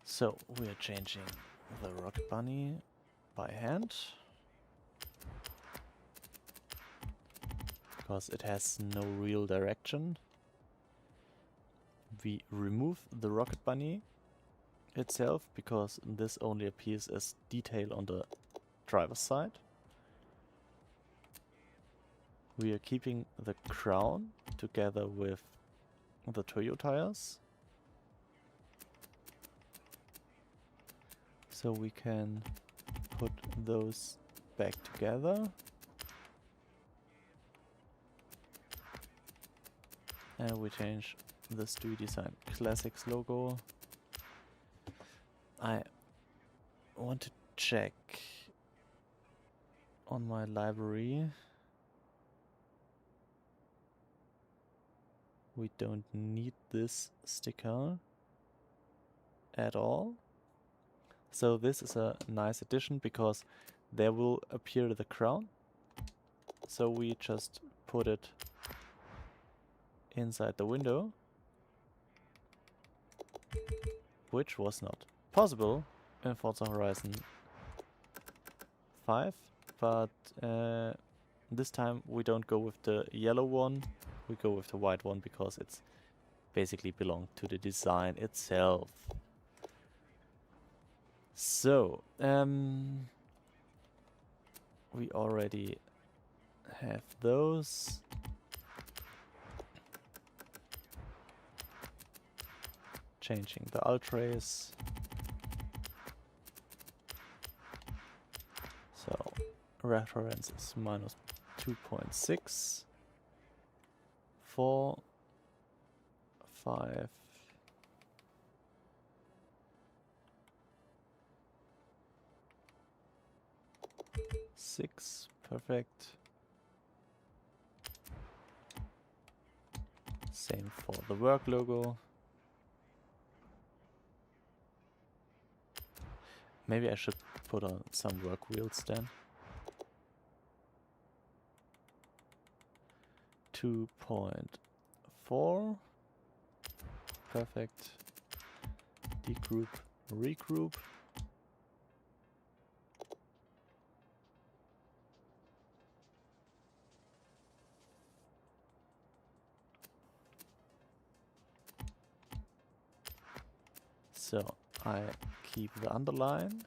So we are changing the rocket bunny by hand, because it has no real direction. We remove the rocket bunny itself, because this only appears as detail on the driver's side. We are keeping the crown together with the Toyo tires, so we can put those back together. and we change the StuiiDesign Classics logo. I want to check on my library. We don't need this sticker at all. So this is a nice addition because there will appear the crown. So we just put it inside the window, which was not possible in Forza Horizon 5, but this time we don't go with the yellow one, we go with the white one because it's basically belonged to the design itself. So, we already have those. Changing the altrays. So, reference is minus 2.6, 4, 5, 6, perfect. Same for the work logo. Maybe I should put on some work wheels then. 2.4, perfect. Degroup, regroup. So I keep the underline.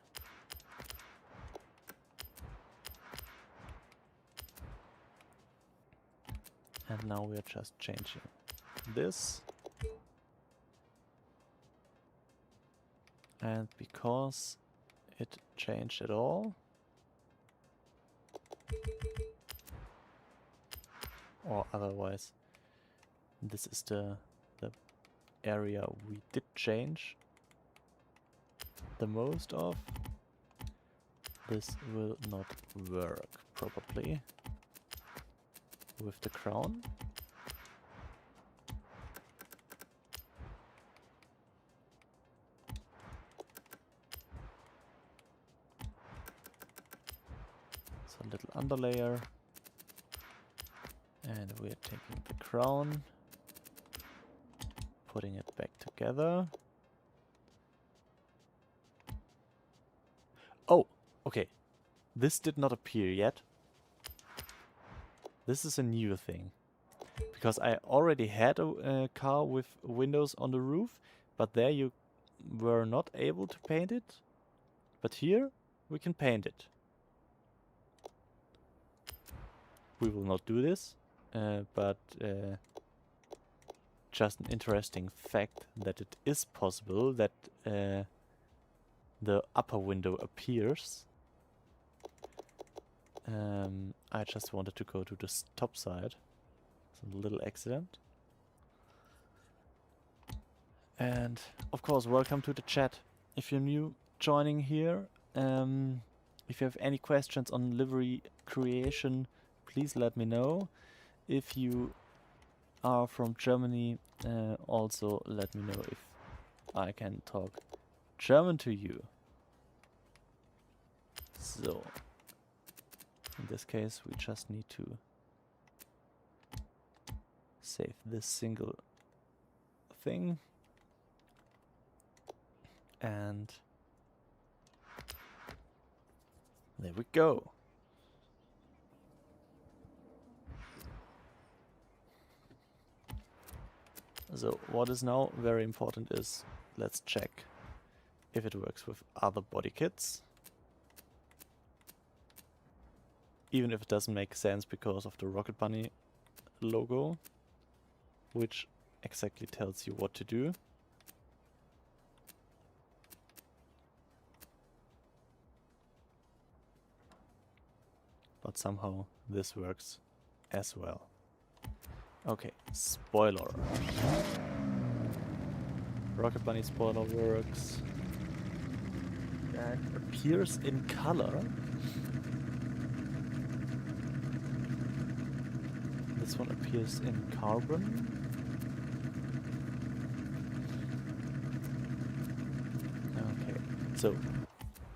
And now we are just changing this. And because it changed at all, or otherwise, this is the area we did change the most of. This will not work probably with the crown. So a little underlayer, and we are taking the crown, putting it back together. Oh, okay. This did not appear yet. This is a new thing. Because I already had a car with windows on the roof, but there you were not able to paint it. But here we can paint it. We will not do this, but just an interesting fact that it is possible that the upper window appears. I just wanted to go to the top side. It's a little accident. And of course, welcome to the chat. If you're new joining here, if you have any questions on livery creation, please let me know. If you are from Germany, also let me know if I can talk German to you. So, in this case, we just need to save this single thing. And there we go. So what is now very important is, let's check if it works with other body kits. Even if it doesn't make sense because of the Rocket Bunny logo, which exactly tells you what to do. But somehow this works as well. Okay, spoiler. Rocket Bunny spoiler works. That appears in color. This one appears in carbon. Okay, so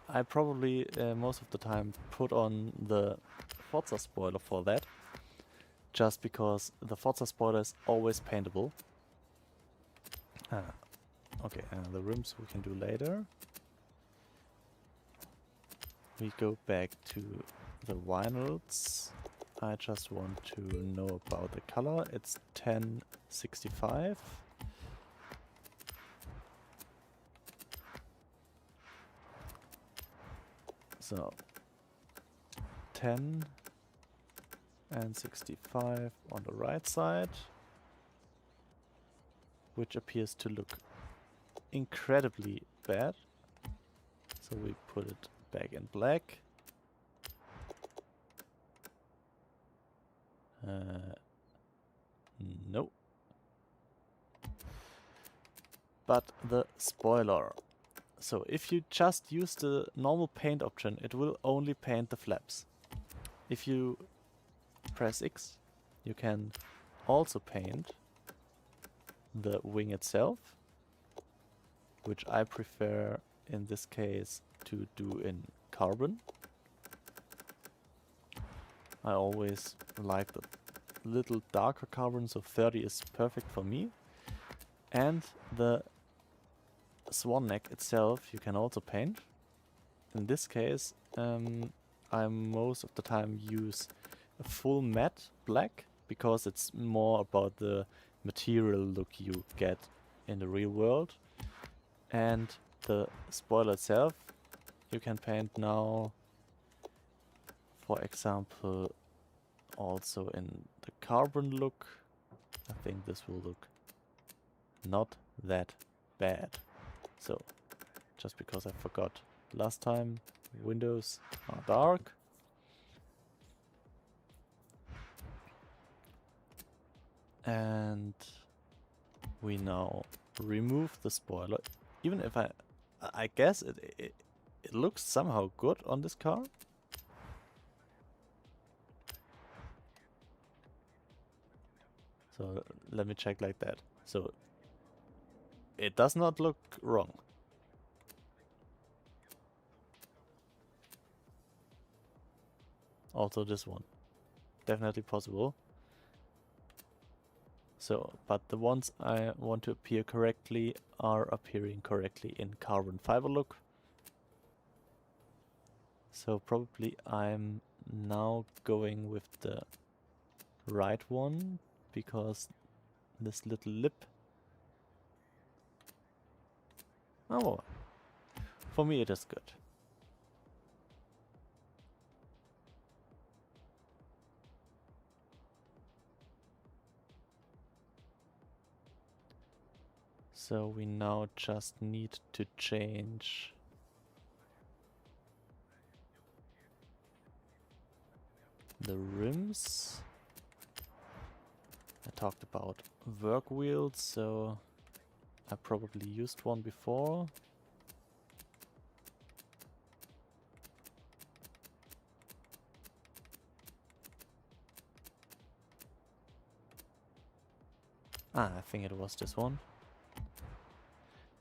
I probably most of the time put on the Forza spoiler for that, just because the Forza spoiler is always paintable. Okay, the rims we can do later. We go back to the vinyls. I just want to know about the color. It's 1065. So 10 and 65 on the right side, which appears to look incredibly bad. So we put it back in black. No. But the spoiler. So if you just use the normal paint option, it will only paint the flaps. If you press X, you can also paint the wing itself, which I prefer in this case to do in carbon. I always like the little darker carbon, so 30 is perfect for me. And the swan neck itself you can also paint. In this case, I most of the time use a full matte black, because it's more about the material look you get in the real world. And the spoiler itself you can paint now, for example, also in the carbon look. I think this will look not that bad. So, just because I forgot last time, windows are dark. And we now remove the spoiler. Even if I guess it looks somehow good on this car. So let me check like that. So it does not look wrong. Also this one. Definitely possible. So, but the ones I want to appear correctly are appearing correctly in carbon fiber look. So probably I'm now going with the right one, because this little lip. Oh, well, for me it is good. So we now just need to change the rims. I talked about work wheels, so I probably used one before. I think it was this one.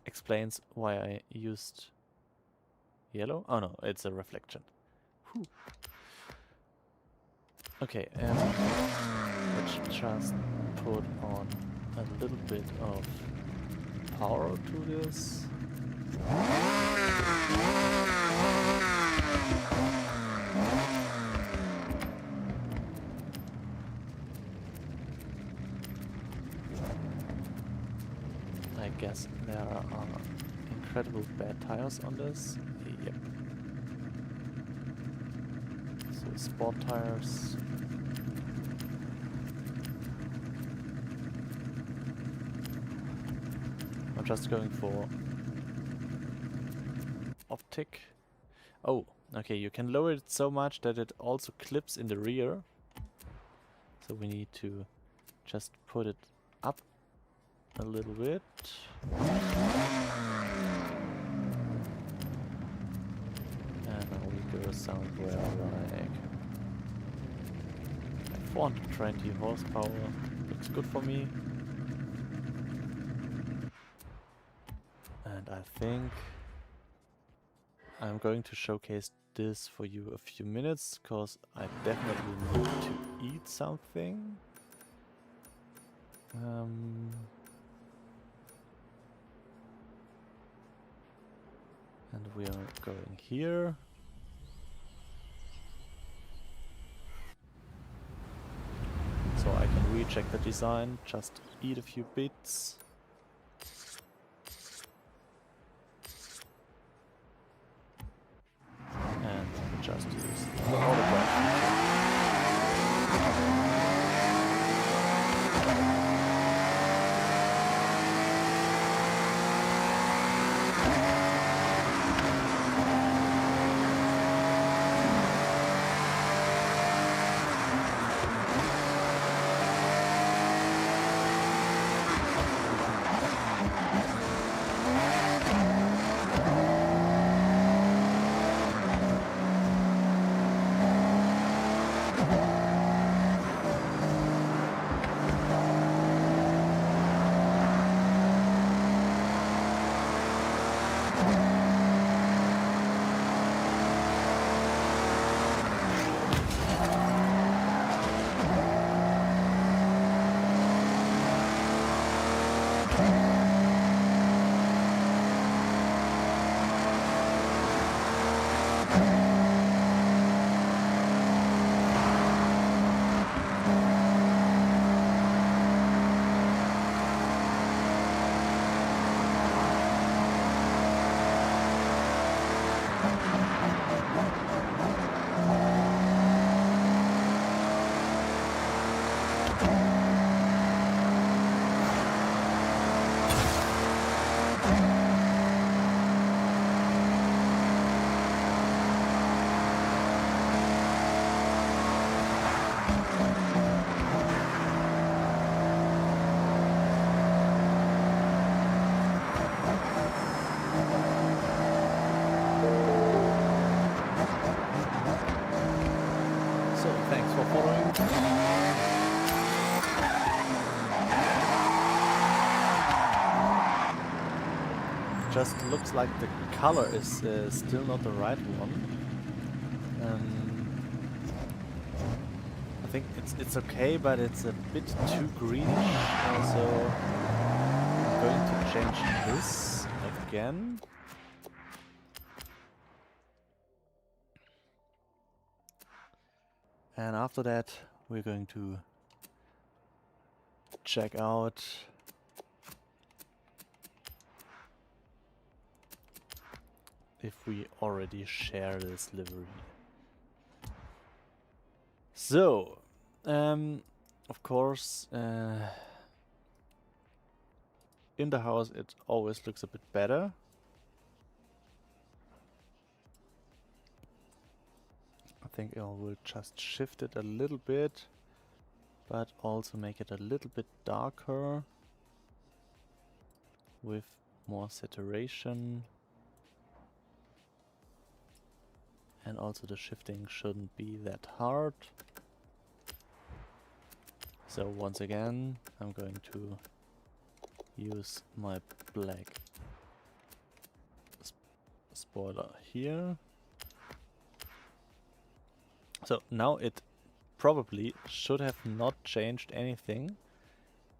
Explains why I used yellow. Oh no, it's a reflection. Whew. Okay, and let's just put on a little bit of power to this. I guess there are incredible bad tires on this. Yep. So sport tires. I'm just going for optic. Oh, okay, you can lower it so much that it also clips in the rear. So we need to just put it up a little bit. And now we go somewhere like 420 horsepower. Looks good for me. And I think I'm going to showcase this for you a few minutes, because I definitely need to eat something. And we are going here. So I can recheck the design, just eat a few bits. And just use the autograph. Just looks like the color is still not the right one. I think it's okay, but it's a bit too greenish. So I'm going to change this again. And after that, we're going to check out if we already share this livery. So, of course, in the house it always looks a bit better. I think I will just shift it a little bit, but also make it a little bit darker with more saturation. And also the shifting shouldn't be that hard. So once again, I'm going to use my black spoiler here. So now it probably should have not changed anything.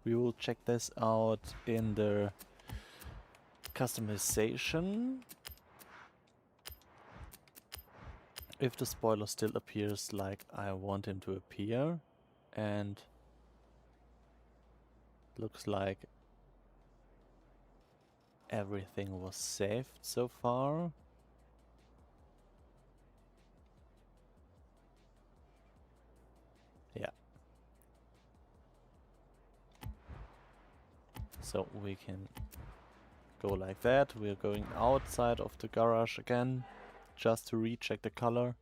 We will check this out in the customization. If the spoiler still appears like I want him to appear, and looks like everything was saved so far. Yeah. So we can go like that. We're going outside of the garage again, just to recheck the color.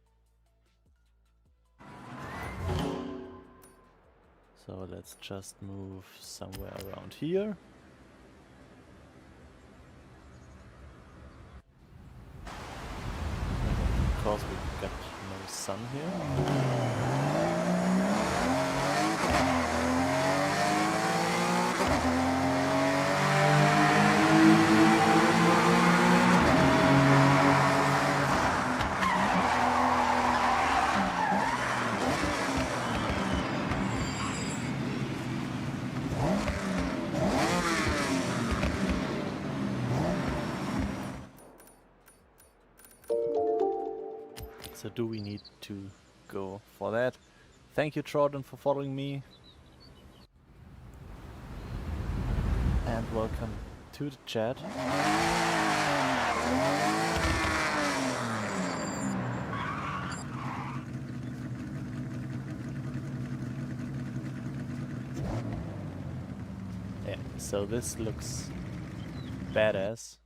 So let's just move somewhere around here. Of course we got no sun here. So do we need to go for that? Thank you, Jordan, for following me. And welcome to the chat. Yeah, so this looks badass,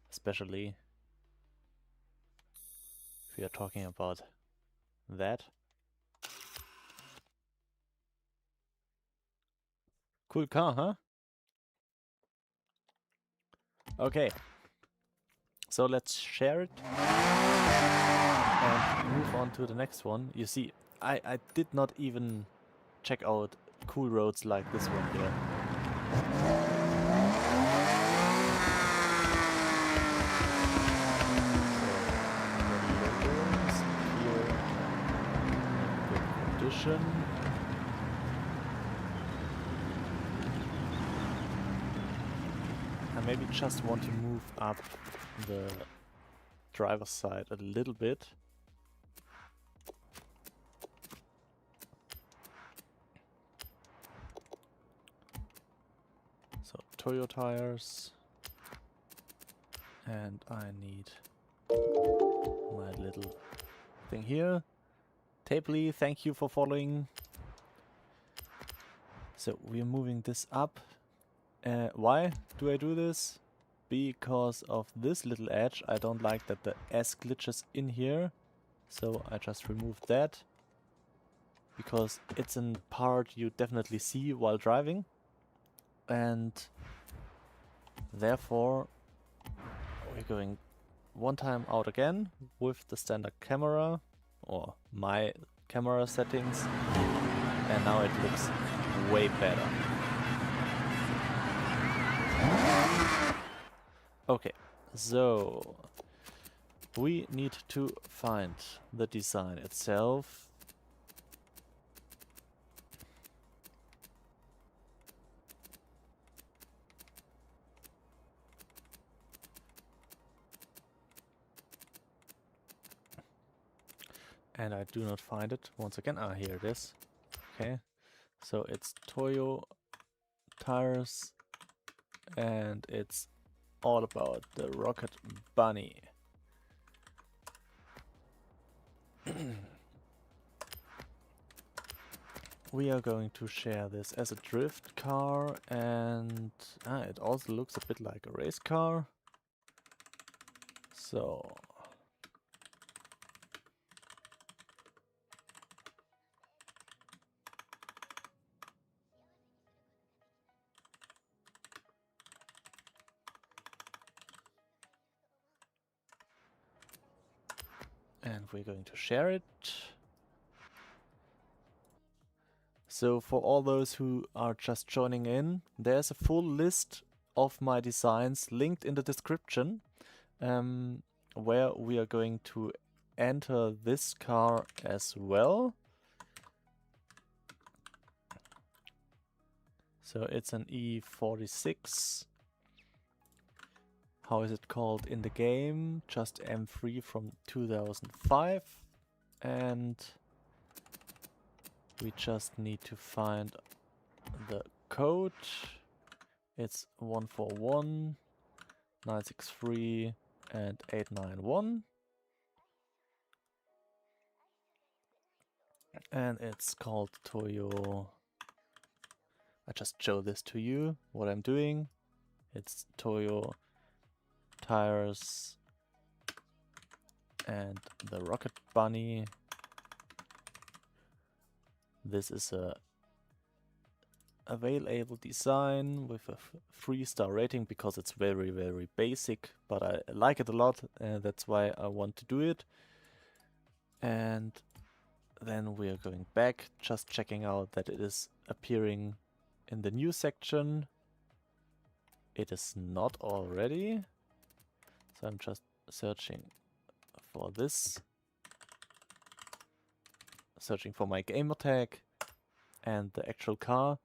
especially if we are talking about that. Cool car, huh? Okay, so let's share it and move on to the next one. You see, I did not even check out cool roads like this one here. Condition. I maybe just want to move up the driver's side a little bit. So Toyo tires, and I need my little thing here. Tapely, thank you for following. So we're moving this up. Why do I do this? Because of this little edge. I don't like that the S glitches in here. So I just removed that. Because it's a part you definitely see while driving. And therefore we're going one time out again with the standard camera. Or my camera settings. And now it looks way better. Okay, so we need to find the design itself. And I do not find it once again. Ah, here it is. Okay, so it's Toyo tires, and it's all about the Rocket Bunny. We are going to share this as a drift car, and it also looks a bit like a race car. So and we're going to share it. So for all those who are just joining in, there's a full list of my designs linked in the description, where we are going to enter this car as well. So it's an E46. How is it called in the game? Just M3 from 2005. And we just need to find the code. It's 141, 963 and 891. And it's called Toyo. I just show this to you, what I'm doing. It's Toyo tires and the Rocket Bunny. This is a available design with a 3-star rating because it's very, very basic, but I like it a lot, that's why I want to do it. And then we are going back, just checking out that it is appearing in the new section. It is not already, so I'm just searching for this, searching for my Gamertag and the actual car.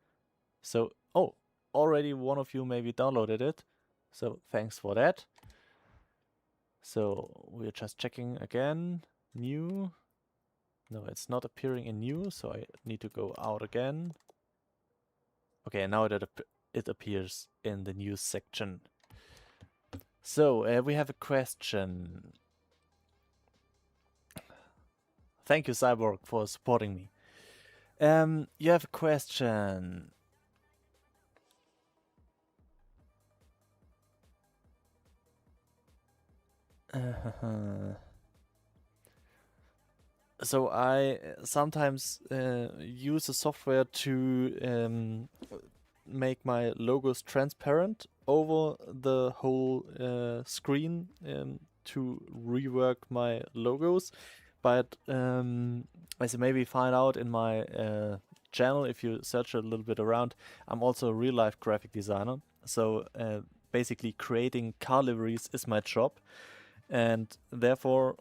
So, oh, already one of you maybe downloaded it, so thanks for that. So we're just checking again, new. No, it's not appearing in new, so I need to go out again. Okay, now that it appears in the news section. So we have a question. Thank you, Cyborg, for supporting me. You have a question. So I sometimes use the software to make my logos transparent over the whole screen to rework my logos. But as you maybe find out in my channel, if you search a little bit around, I'm also a real-life graphic designer. So basically creating car liveries is my job, and therefore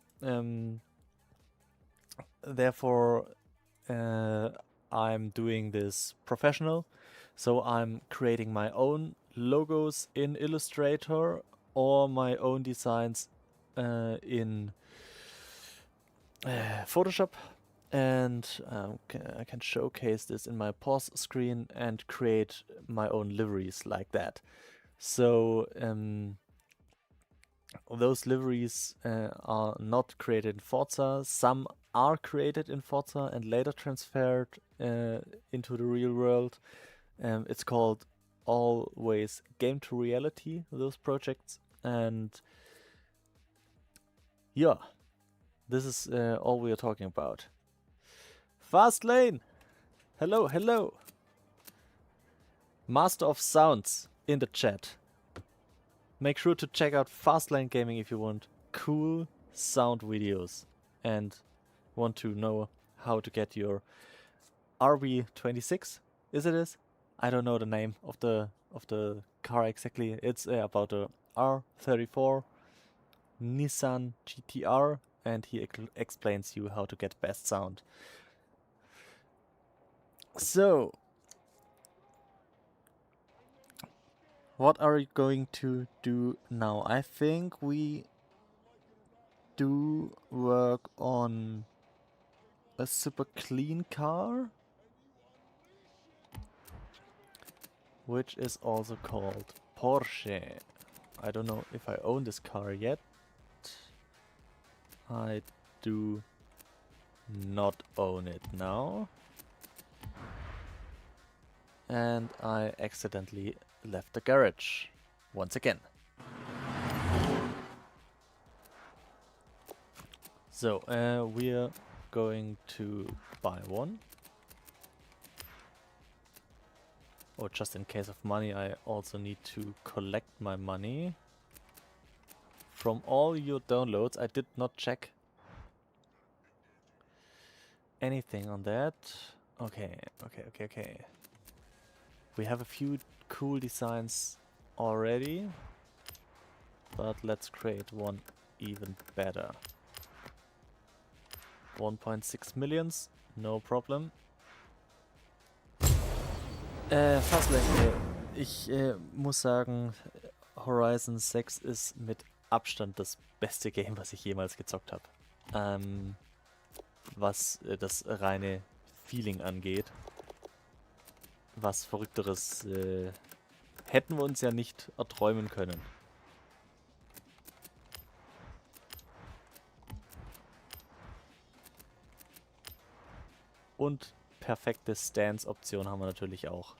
I'm doing this professional. So I'm creating my own logos in Illustrator or my own designs in Photoshop, and I can showcase this in my pause screen and create my own liveries like that. So those liveries are not created in Forza. Some are created in Forza and later transferred into the real world. It's called always game to reality, those projects. And yeah, this is all we are talking about. Fast Lane! Hello, hello! Master of Sounds in the chat. Make sure to check out Fastlane Gaming if you want cool sound videos and want to know how to get your RB26. Is it this? I don't know the name of the car exactly. It's about a R34 Nissan GTR, and he explains you how to get best sound. So, what are you going to do now? I think we do work on a super clean car, which is also called Porsche. I don't know if I own this car yet. I do not own it now. And I accidentally left the garage once again. So we're going to buy one. Or just in case of money, I also need to collect my money from all your downloads. I did not check anything on that. Okay. We have a few cool designs already, but let's create one even better. 1.6 millions, no problem. Fastlane, ich muss sagen, Horizon 6 ist mit Abstand das beste Game, was ich jemals gezockt habe. Was das reine Feeling angeht. Was Verrückteres hätten wir uns ja nicht erträumen können. Und perfekte Stance-Option haben wir natürlich auch.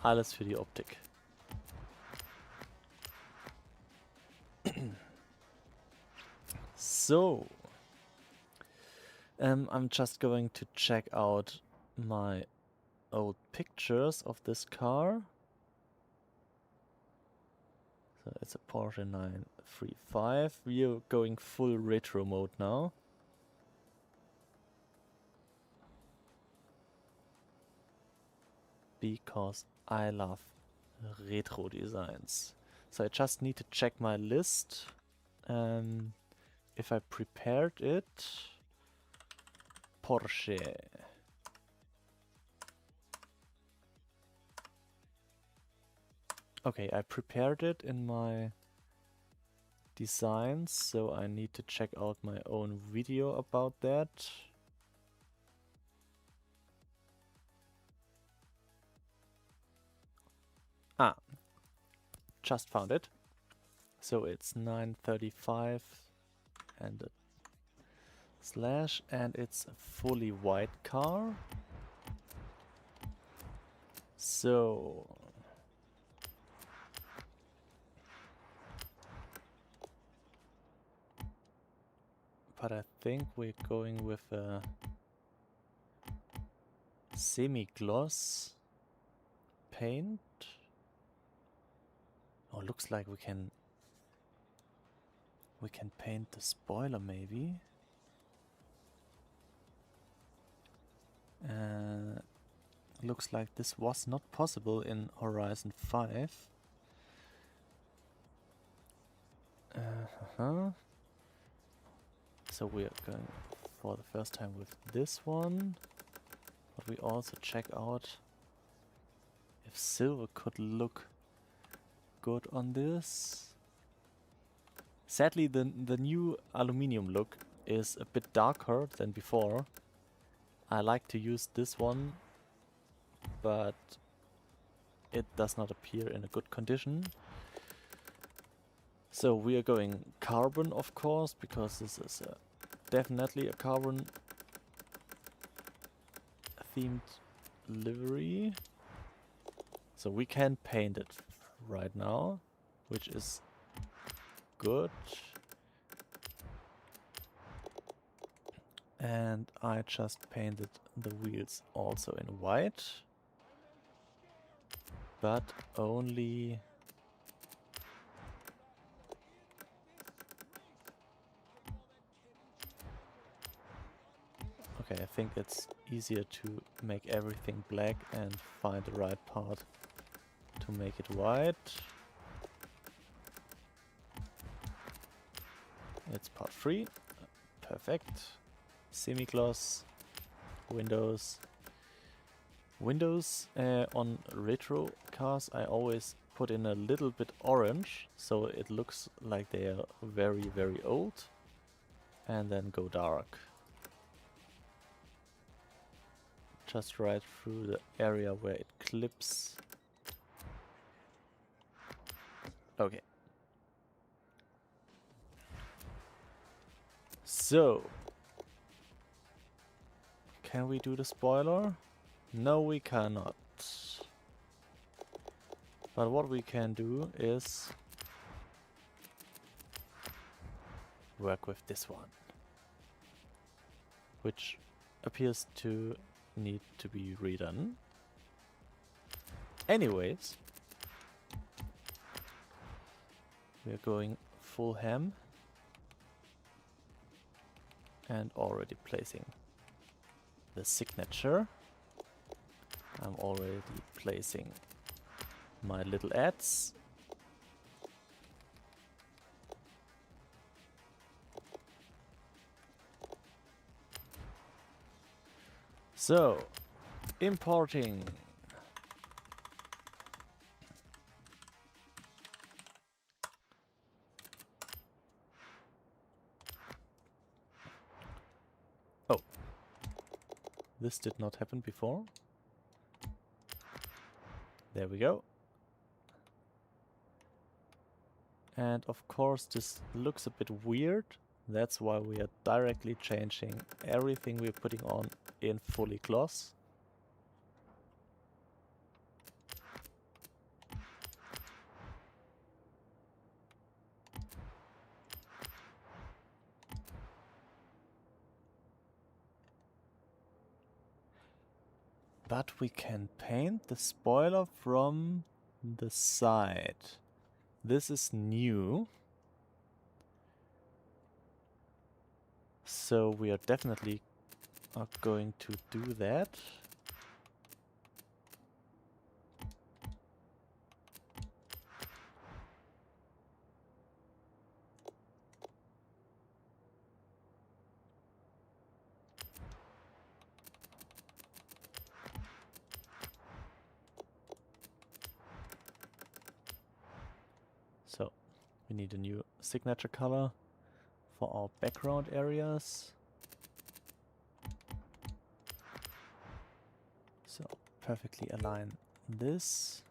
Alles für die Optik. So, I'm just going to check out my old pictures of this car. So it's a Porsche 935. We are going full retro mode now. Because I love retro designs. So I just need to check my list. If I prepared it. Porsche. Okay, I prepared it in my designs, so I need to check out my own video about that. Ah, just found it. So it's 935 and a slash, and it's a fully white car. So but I think we're going with a semi-gloss paint. Oh, looks like we can paint the spoiler maybe. Looks like this was not possible in Horizon 5. So we are going for the first time with this one. But we also check out if silver could look good on this. Sadly, the new aluminium look is a bit darker than before. I like to use this one, but it does not appear in a good condition. So we are going carbon, of course, because this is definitely a carbon themed livery. So we can paint it right now, which is good. And I just painted the wheels also in white, but only okay, I think it's easier to make everything black and find the right part to make it white. It's part 3. Perfect. Semi-gloss. Windows. On retro cars I always put in a little bit orange, so it looks like they are very, very old. And then go dark. Just right through the area where it clips. Okay. So, can we do the spoiler? No, we cannot. But what we can do is work with this one, which appears to need to be redone. Anyways, we're going full ham and already placing the signature. I'm already placing my little ads. So, importing. Oh, this did not happen before. There we go. And of course this looks a bit weird. That's why we are directly changing everything we're putting on in fully gloss. But we can paint the spoiler from the side. This is new. So we are definitely going to do that. So we need a new signature color for our background areas. So perfectly align this.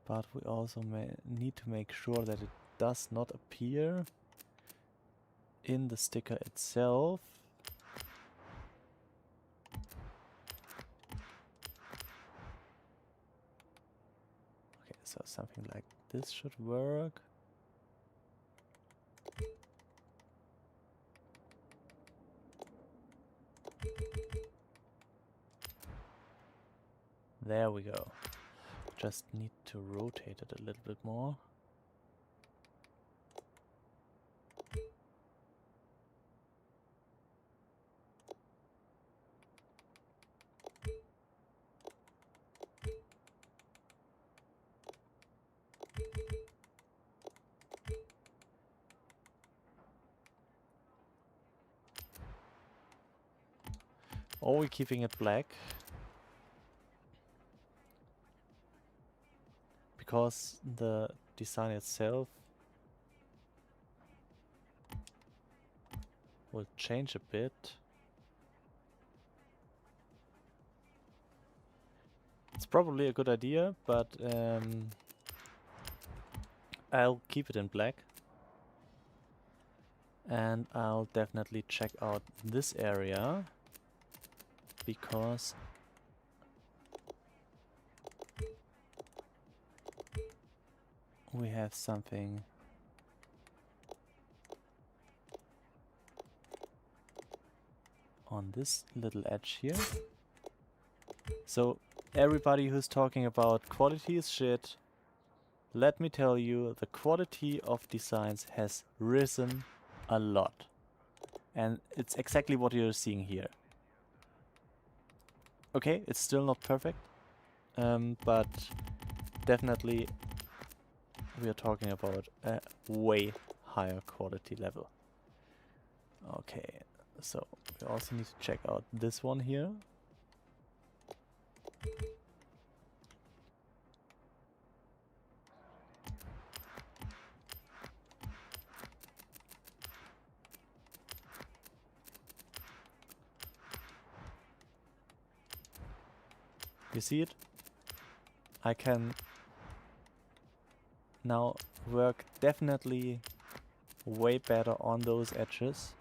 But we also need to make sure that it does not appear in the sticker itself. Okay, so something like this should work. There we go. Just need to rotate it a little bit more. Or we're keeping it black. Because the design itself will change a bit. It's probably a good idea, but I'll keep it in black. And I'll definitely check out this area, because we have something on this little edge here. So everybody who's talking about quality is shit, let me tell you, the quality of designs has risen a lot. And it's exactly what you're seeing here. Okay, it's still not perfect, but definitely we are talking about a way higher quality level. Okay, so we also need to check out this one here. You see it? I can now work definitely way better on those edges.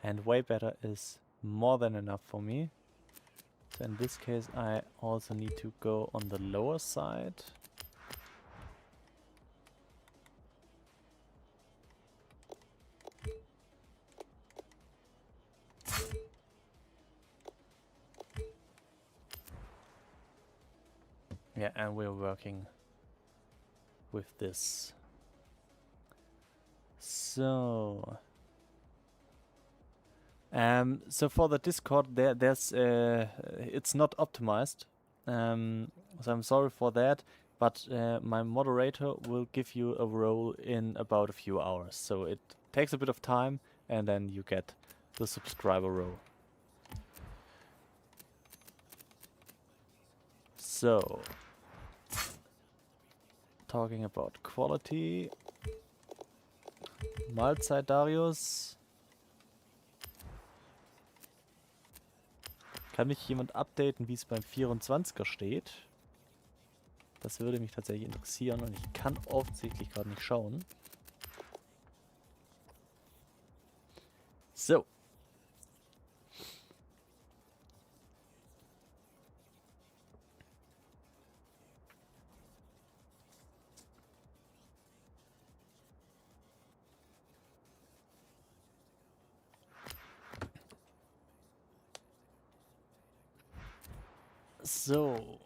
And way better is more than enough for me. So in this case I also need to go on the lower side. Yeah, and we're working with this. So so for the Discord, there's it's not optimized. So I'm sorry for that, but my moderator will give you a role in about a few hours. So it takes a bit of time, and then you get the subscriber role. So, talking about quality, Mahlzeit Darius. Kann mich jemand updaten, wie es beim 24er steht? Das würde mich tatsächlich interessieren und ich kann offensichtlich gerade nicht schauen. So. So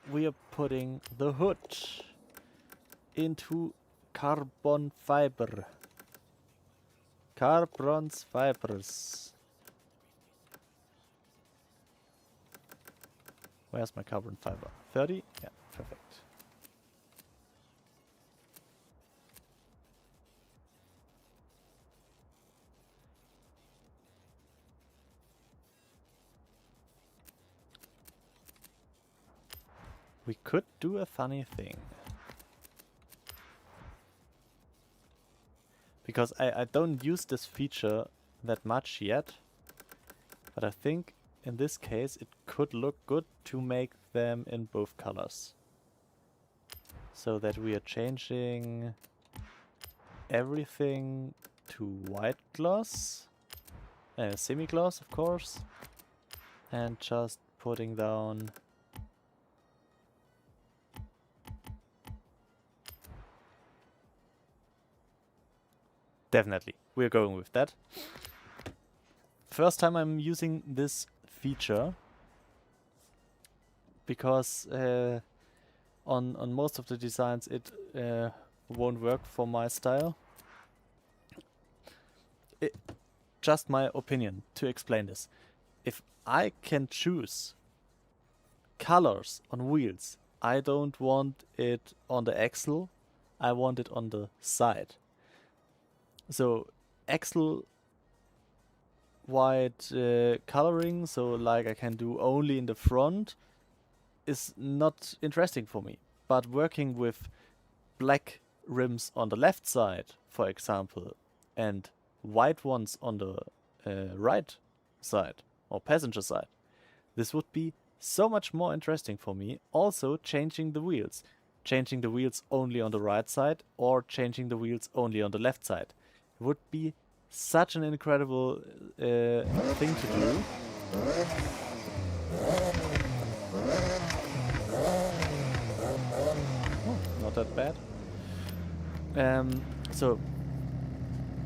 we are putting the hood into carbon fiber. Carbon fibers. Where's my carbon fiber? 30? Yeah, perfect. We could do a funny thing. Because I don't use this feature that much yet. But I think in this case it could look good to make them in both colors. So that we are changing everything to white gloss. Semi-gloss, of course. And just putting down definitely, we're going with that. First time I'm using this feature because on most of the designs it won't work for my style. Just my opinion to explain this. If I can choose colors on wheels, I don't want it on the axle, I want it on the side. So axle white coloring, so like I can do only in the front, is not interesting for me. But working with black rims on the left side, for example, and white ones on the right side or passenger side, this would be so much more interesting for me. Also changing the wheels. Changing the wheels only on the right side or changing the wheels only on the left side. It would be such an incredible thing to do. Oh, not that bad. So,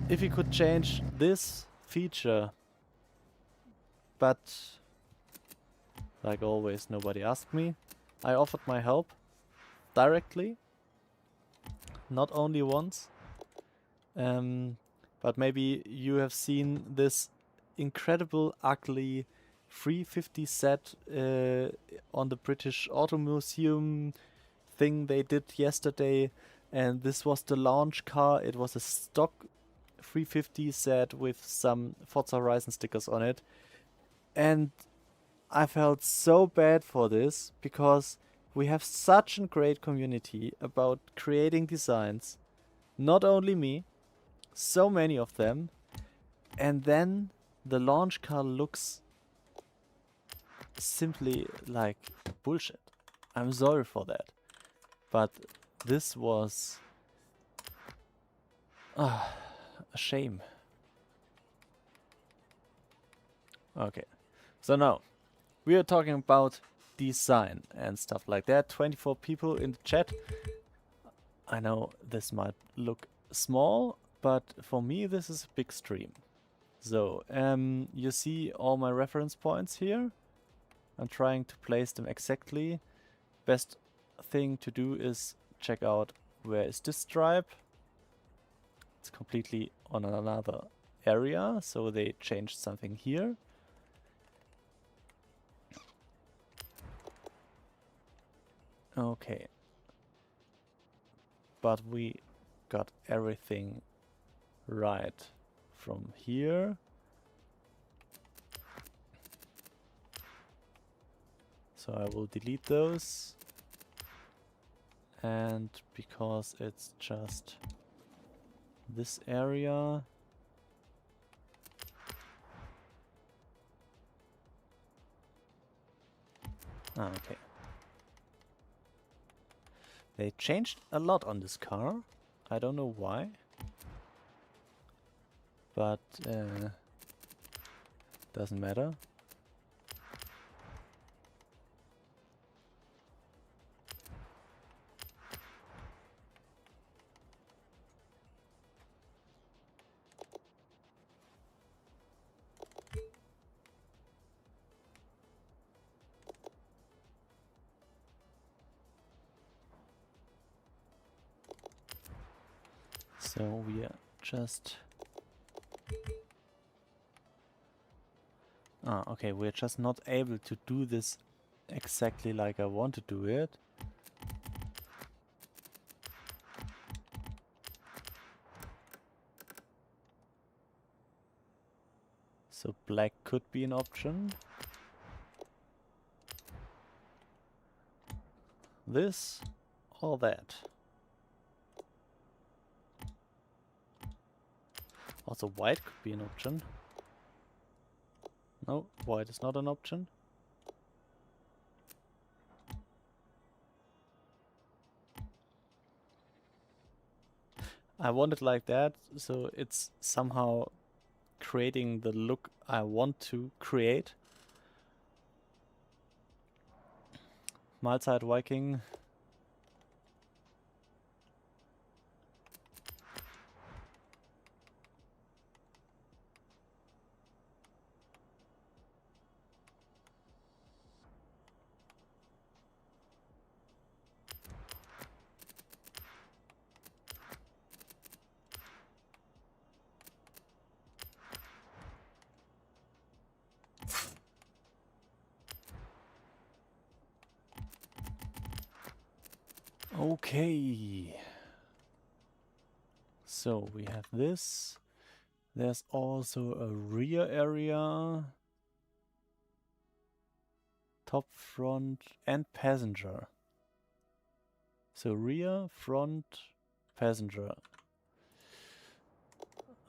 if you could change this feature, but like always, nobody asked me. I offered my help directly, not only once. But maybe you have seen this incredible, ugly 350 set on the British Auto Museum thing they did yesterday. And this was the launch car. It was a stock 350 set with some Forza Horizon stickers on it. And I felt so bad for this because we have such a great community about creating designs. Not only me, so many of them, and then the launch car looks simply like bullshit. I'm sorry for that, but this was a shame. Okay, so now we are talking about design and stuff like that. 24 people in the chat. I know this might look small, but for me this is a big stream. So, you see all my reference points here. I'm trying to place them exactly. Best thing to do is check out where is this stripe. It's completely on another area, so they changed something here. Okay. But we got everything right from here. So I will delete those. And because it's just this area, okay. They changed a lot on this car. I don't know why. But doesn't matter. So we are just... okay, we're just not able to do this exactly like I want to do it. So black could be an option. This or that. Also white could be an option. No, white is not an option. I want it like that, so it's somehow creating the look I want to create. Mahlzeit Viking. Okay. So we have this. There's also a rear area. Top, front and passenger. So rear, front, passenger.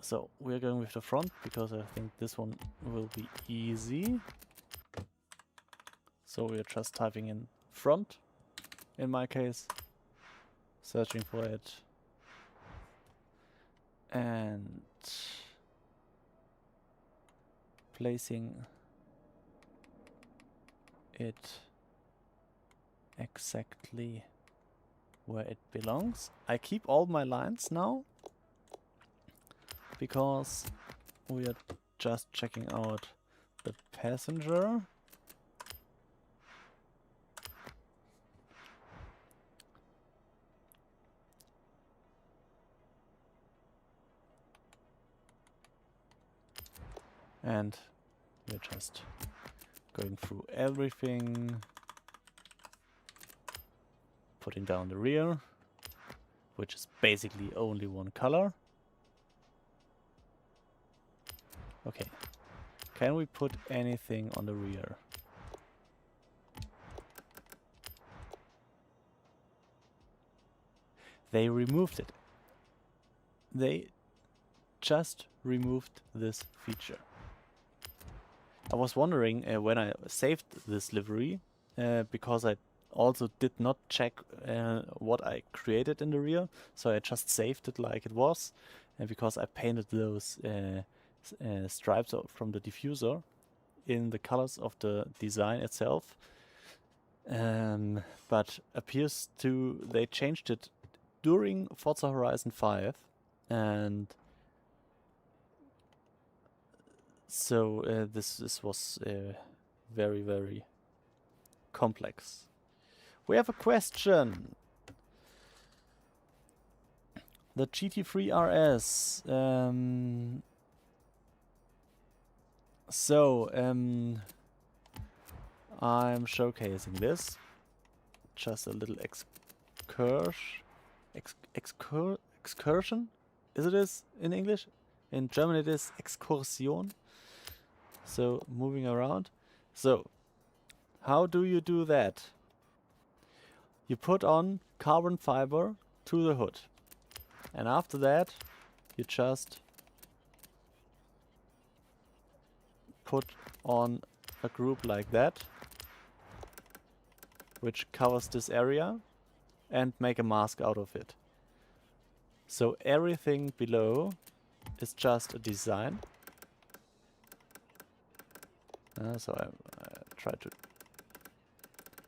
So we're going with the front because I think this one will be easy. So we're just typing in front in my case. Searching for it. And placing it exactly where it belongs. I keep all my lines now because we are just checking out the passenger. And we're just going through everything, putting down the rear, which is basically only one color. Okay, can we put anything on the rear? They removed it. They just removed this feature. I was wondering when I saved this livery, because I also did not check what I created in the rear, so I just saved it like it was, because I painted those stripes from the diffuser in the colors of the design itself. But appears to they changed it during Forza Horizon 5, and so this was very, very complex. We have a question. The GT3 RS. I'm showcasing this. Just a little excursion. Is it in English? In German it is Exkursion. So moving around. So how do you do that? You put on carbon fiber to the hood. And after that you just put on a group like that, which covers this area, and make a mask out of it. So everything below is just a design. So I try to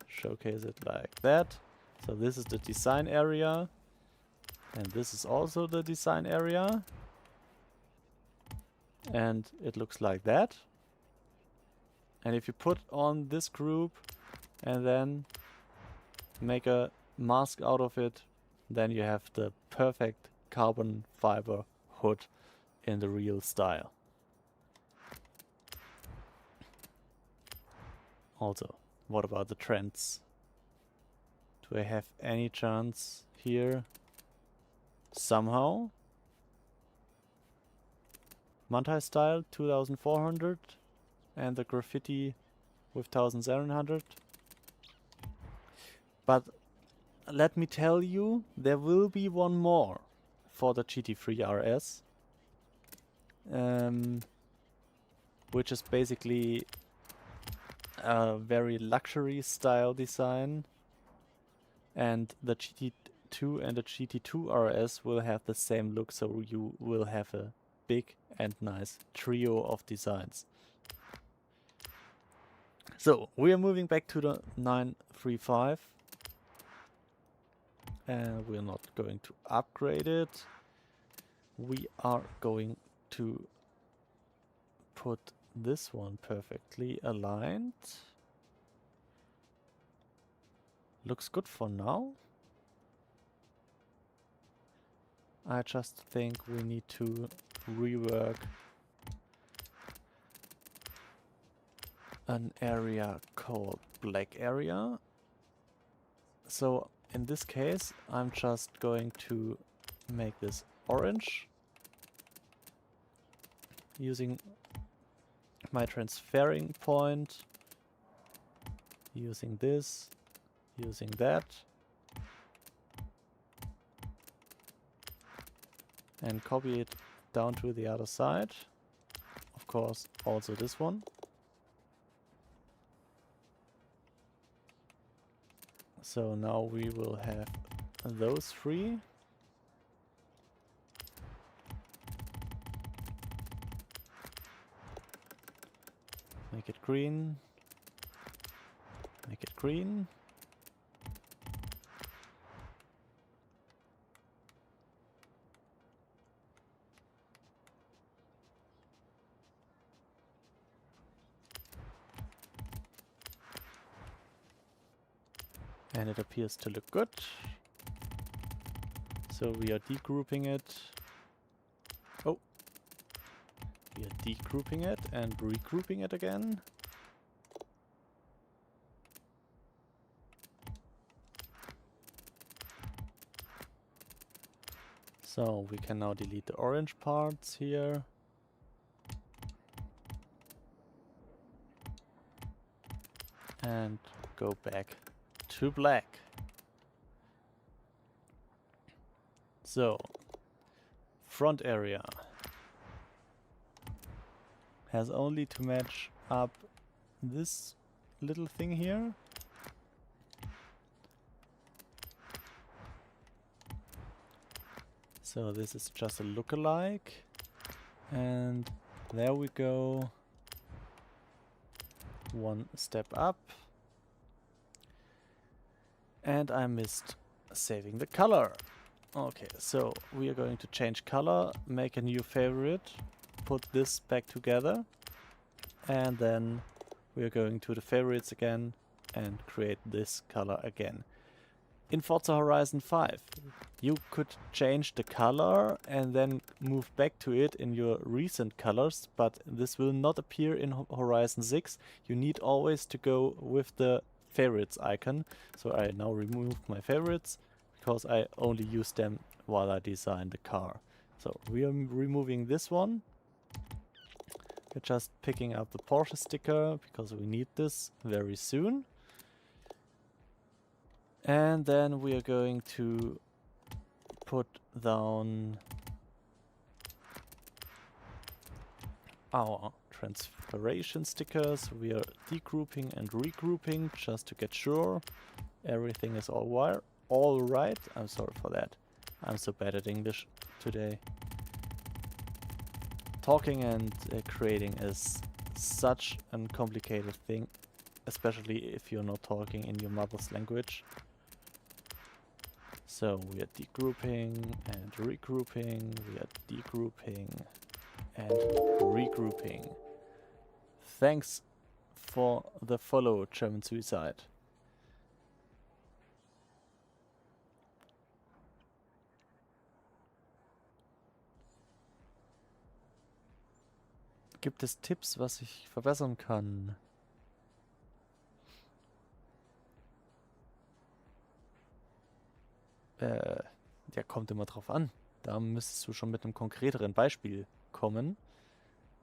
showcase it like that. So this is the design area, and this is also the design area, and it looks like that. And if you put on this group and then make a mask out of it, then you have the perfect carbon fiber hood in the real style. Also, what about the trends? Do I have any chance here? Somehow? Mantai style 2400 and the graffiti with 1700. But let me tell you, there will be one more for the GT3 RS, which is basically a very luxury style design, and the GT2 and the GT2 RS will have the same look, so you will have a big and nice trio of designs. So we are moving back to the 935, and we're not going to upgrade it. We are going to put this one perfectly aligned. Looks good for now. I just think we need to rework an area called black area. So in this case, I'm just going to make this orange using my transferring point, using this, using that, and copy it down to the other side. Of course, also this one. So now we will have those three. Make it green. Make it green. And it appears to look good. So we are degrouping it. Oh. We are degrouping it and regrouping it again. So we can now delete the orange parts here. And go back to black. So, front area has only to match up this little thing here. So this is just a lookalike, and there we go. One step up. And I missed saving the color. Okay, so we are going to change color, make a new favorite, put this back together, and then we are going to the favorites again and create this color again. In Forza Horizon 5, you could change the color and then move back to it in your recent colors, but this will not appear in Horizon 6. You need always to go with the favorites icon. So I now removed my favorites because I only use them while I design the car. So we are removing this one. We're just picking up the Porsche sticker because we need this very soon. And then we are going to put down our transferation stickers. We are degrouping and regrouping just to get sure everything is all right. I'm sorry for that. I'm so bad at English today. Talking and creating is such a complicated thing, especially if you're not talking in your mother's language. So we are degrouping and regrouping, we are degrouping and regrouping. Thanks for the follow, German Suicide. Gibt es Tipps, was ich verbessern kann? Ja, kommt immer drauf an. Da müsstest du schon mit einem konkreteren Beispiel kommen,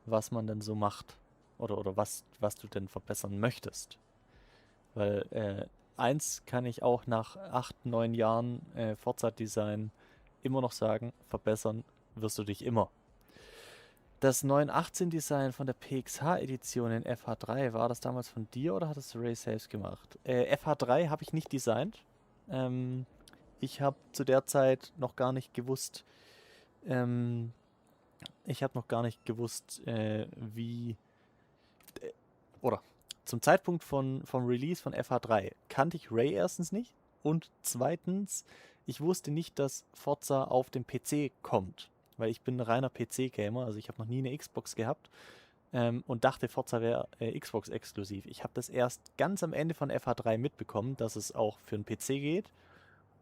was man denn so macht. Oder was du denn verbessern möchtest. Weil eins kann ich auch nach 8, 9 Jahren Forza Design immer noch sagen, verbessern wirst du dich immer. Das 918 Design von der PXH-Edition in FH3, war das damals von dir oder hat das Ray selbst gemacht? FH3 habe ich nicht designt. Ich habe zu der Zeit noch gar nicht gewusst, wie, oder zum Zeitpunkt vom Release von FH3 kannte ich Ray erstens nicht und zweitens, ich wusste nicht, dass Forza auf dem PC kommt, weil ich bin ein reiner PC-Gamer, also ich habe noch nie eine Xbox gehabt und dachte, Forza wäre Xbox-exklusiv. Ich habe das erst ganz am Ende von FH3 mitbekommen, dass es auch für einen PC geht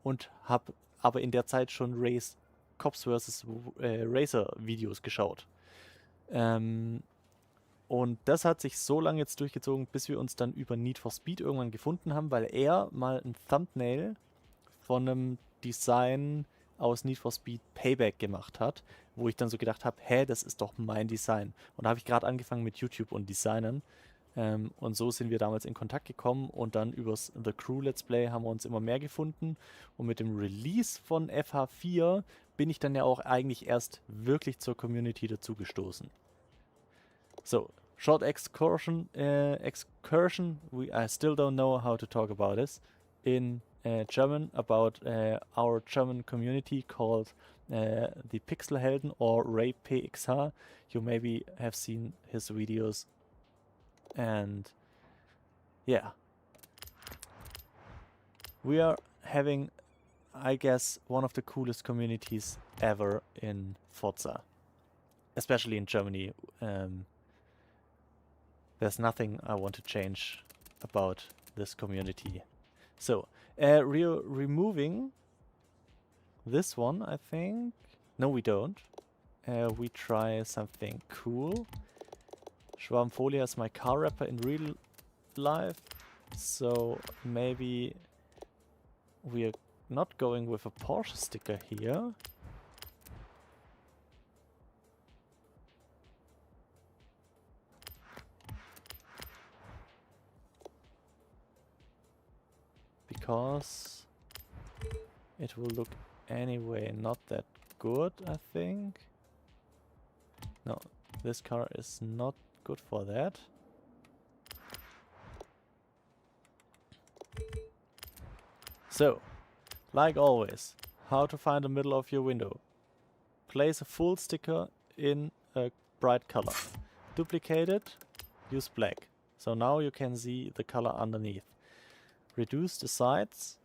und habe aber in der Zeit schon Rays Cops vs. Racer Videos geschaut. Und das hat sich so lange jetzt durchgezogen, bis wir uns dann über Need for Speed irgendwann gefunden haben, weil er mal ein Thumbnail von einem Design aus Need for Speed Payback gemacht hat, wo ich dann so gedacht habe, hä, das ist doch mein Design. Und da habe ich gerade angefangen mit YouTube und Designen. Und so sind wir damals in Kontakt gekommen und dann übers The Crew Let's Play haben wir uns immer mehr gefunden. Und mit dem Release von FH4 bin ich dann ja auch eigentlich erst wirklich zur Community dazugestoßen. So, short excursion. I still don't know how to talk about this in German about our German community called the Pixelhelden or Ray PXH. You maybe have seen his videos, and yeah, we are having, I guess, one of the coolest communities ever in Forza, especially in Germany. There's nothing I want to change about this community. So, removing this one, I think. No, we don't. We try something cool. Schwarmfolia is my car wrapper in real life, so maybe we're not going with a Porsche sticker here. Because it will look anyway not that good, I think. No, this car is not good for that. So, like always, how to find the middle of your window. Place a full sticker in a bright color. Duplicate it, use black. So now you can see the color underneath. Reduce the sides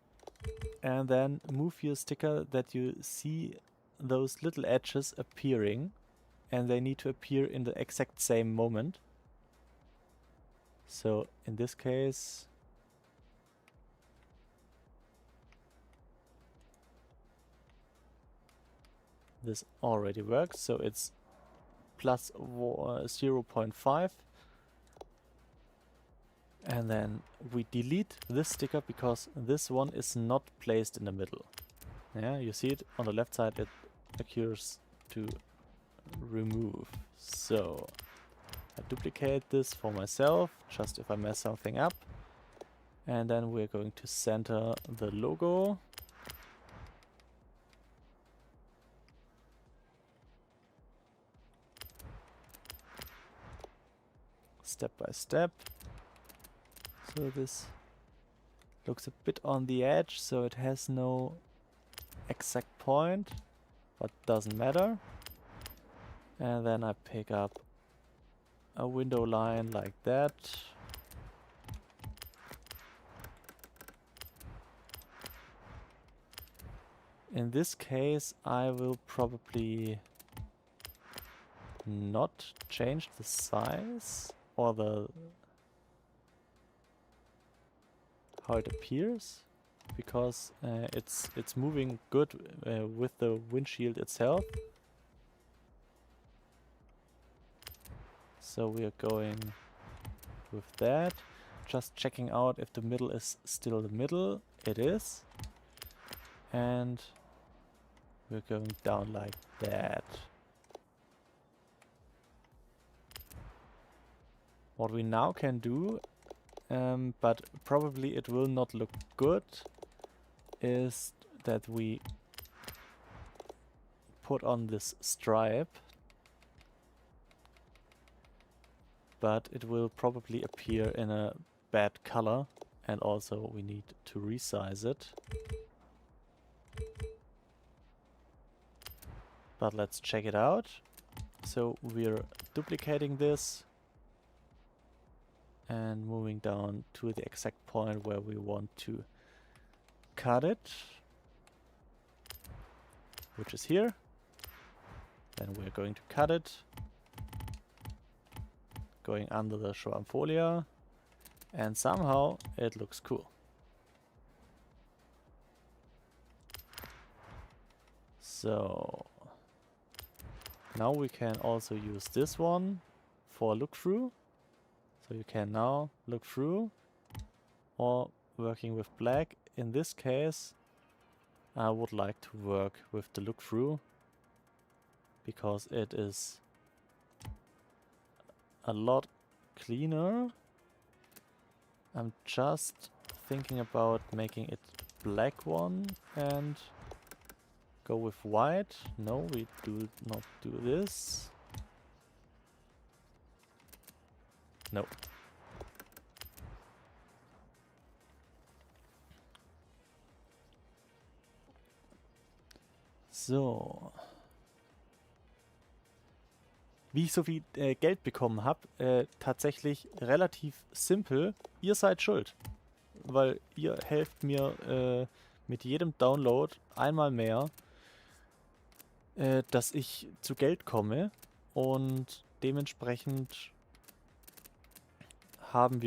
and then move your sticker that you see those little edges appearing, and they need to appear in the exact same moment. So in this case, this already works, so it's plus 0.5. And then we delete this sticker because this one is not placed in the middle. Yeah, you see it on the left side, it occurs to remove. So I duplicate this for myself, just if I mess something up. And then we're going to center the logo. Step by step. So this looks a bit on the edge, so it has no exact point, but doesn't matter. And then I pick up a window line like that. In this case, I will probably not change the size or how it appears, because it's moving good with the windshield itself. So we are going with that. Just checking out if the middle is still the middle. It is. And we're going down like that. What we now can do, but probably it will not look good, is that we put on this stripe. But it will probably appear in a bad color, and also we need to resize it. But let's check it out. So we're duplicating this and moving down to the exact point where we want to cut it, which is here. Then we're going to cut it, going under the Schwarmfolia, and somehow it looks cool. So now we can also use this one for look through. So you can now look through, or working with black. In this case, I would like to work with the look through because it is a lot cleaner. I'm just thinking about making it black one and go with white. No, we do not do this. No. So. Wie ich so viel Geld bekommen habe, tatsächlich relativ simpel. Ihr seid schuld. Weil ihr helft mir mit jedem Download einmal mehr, dass ich zu Geld komme. Und dementsprechend habe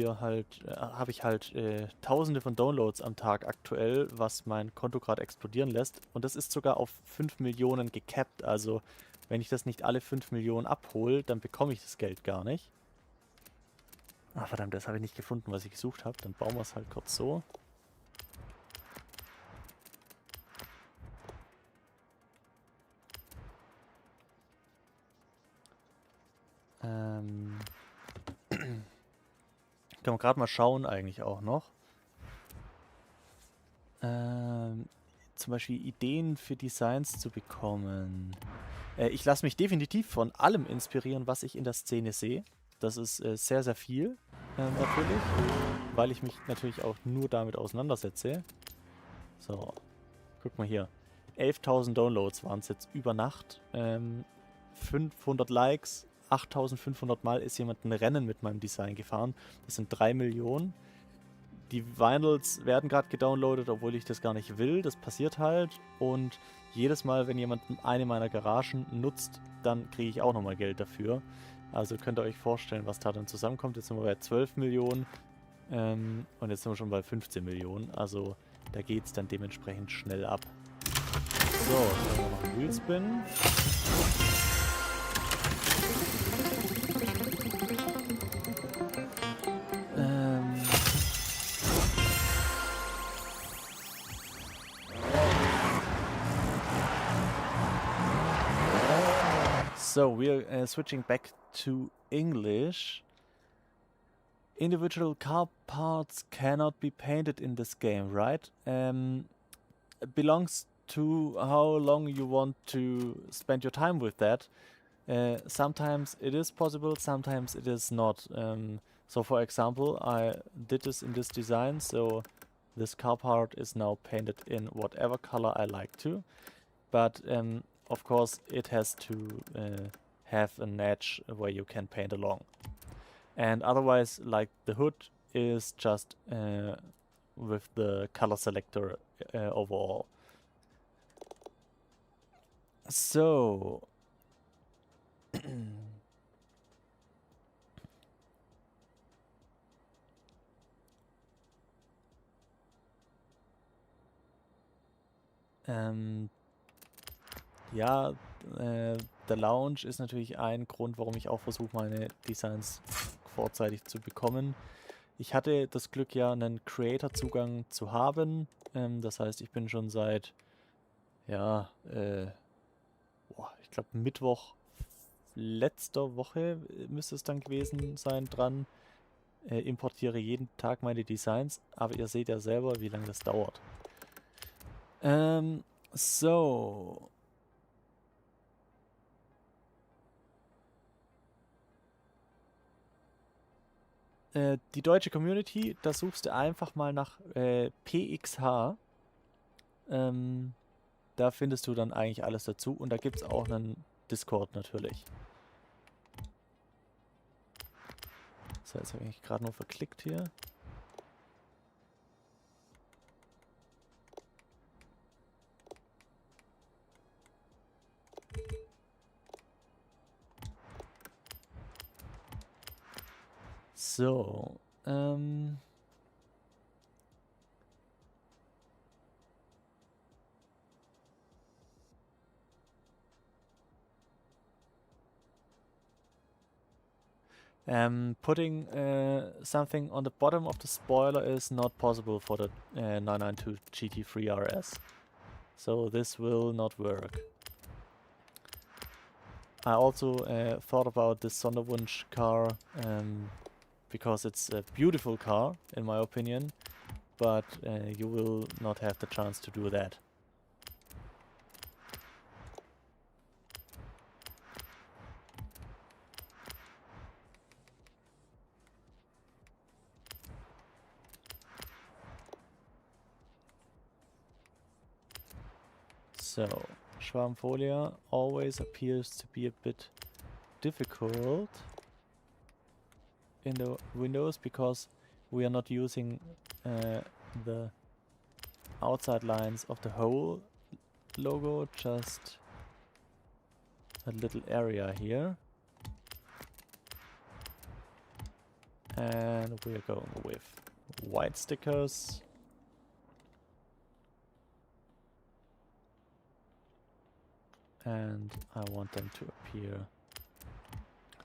ich halt tausende von Downloads am Tag aktuell, was mein Konto gerade explodieren lässt. Und das ist sogar auf 5 Millionen gekappt. Also wenn ich das nicht alle 5 Millionen abhole, dann bekomme ich das Geld gar nicht. Ah, verdammt, das habe ich nicht gefunden, was ich gesucht habe. Dann bauen wir es halt kurz so. Kann man gerade mal schauen eigentlich auch noch. Zum Beispiel Ideen für Designs zu bekommen. Ich lasse mich definitiv von allem inspirieren, was ich in der Szene sehe. Das ist sehr, sehr viel natürlich, weil ich mich natürlich auch nur damit auseinandersetze. So, guck mal hier. 11.000 Downloads waren es jetzt über Nacht. 500 Likes, 8.500 Mal ist jemand ein Rennen mit meinem Design gefahren. Das sind 3 Millionen. Die Vinyls werden gerade gedownloadet, obwohl ich das gar nicht will. Das passiert halt. Und jedes Mal, wenn jemand eine meiner Garagen nutzt, dann kriege ich auch nochmal Geld dafür. Also könnt ihr euch vorstellen, was da dann zusammenkommt. Jetzt sind wir bei 12 Millionen. Und jetzt sind wir schon bei 15 Millionen. Also da geht es dann dementsprechend schnell ab. So, jetzt haben wir noch einen Wheelspin. So we're switching back to English. Individual car parts cannot be painted in this game, right? It belongs to how long you want to spend your time with that. Sometimes it is possible, sometimes it is not. So for example, I did this in this design, so this car part is now painted in whatever color I like to. But of course, it has to have an edge where you can paint along. And otherwise, like the hood is just with the color selector overall. So, ja, der Launch ist natürlich ein Grund, warum ich auch versuche, meine Designs vorzeitig zu bekommen. Ich hatte das Glück, ja einen Creator-Zugang zu haben. Das heißt, ich bin schon seit, ja, ich glaube Mittwoch letzter Woche müsste es dann gewesen sein dran. Importiere jeden Tag meine Designs, aber ihr seht ja selber, wie lange das dauert. So. Die deutsche Community, da suchst du einfach mal nach PXH. Da findest du dann eigentlich alles dazu und da gibt es auch einen Discord natürlich. So, jetzt habe ich gerade nur verklickt hier. So, putting something on the bottom of the spoiler is not possible for the 992 GT3 RS. So this will not work. I also thought about this Sonderwunsch car because it's a beautiful car in my opinion, but you will not have the chance to do that. So, Schwarmfolia always appears to be a bit difficult in the windows because we are not using the outside lines of the whole logo, just a little area here. And we're going with white stickers. And I want them to appear a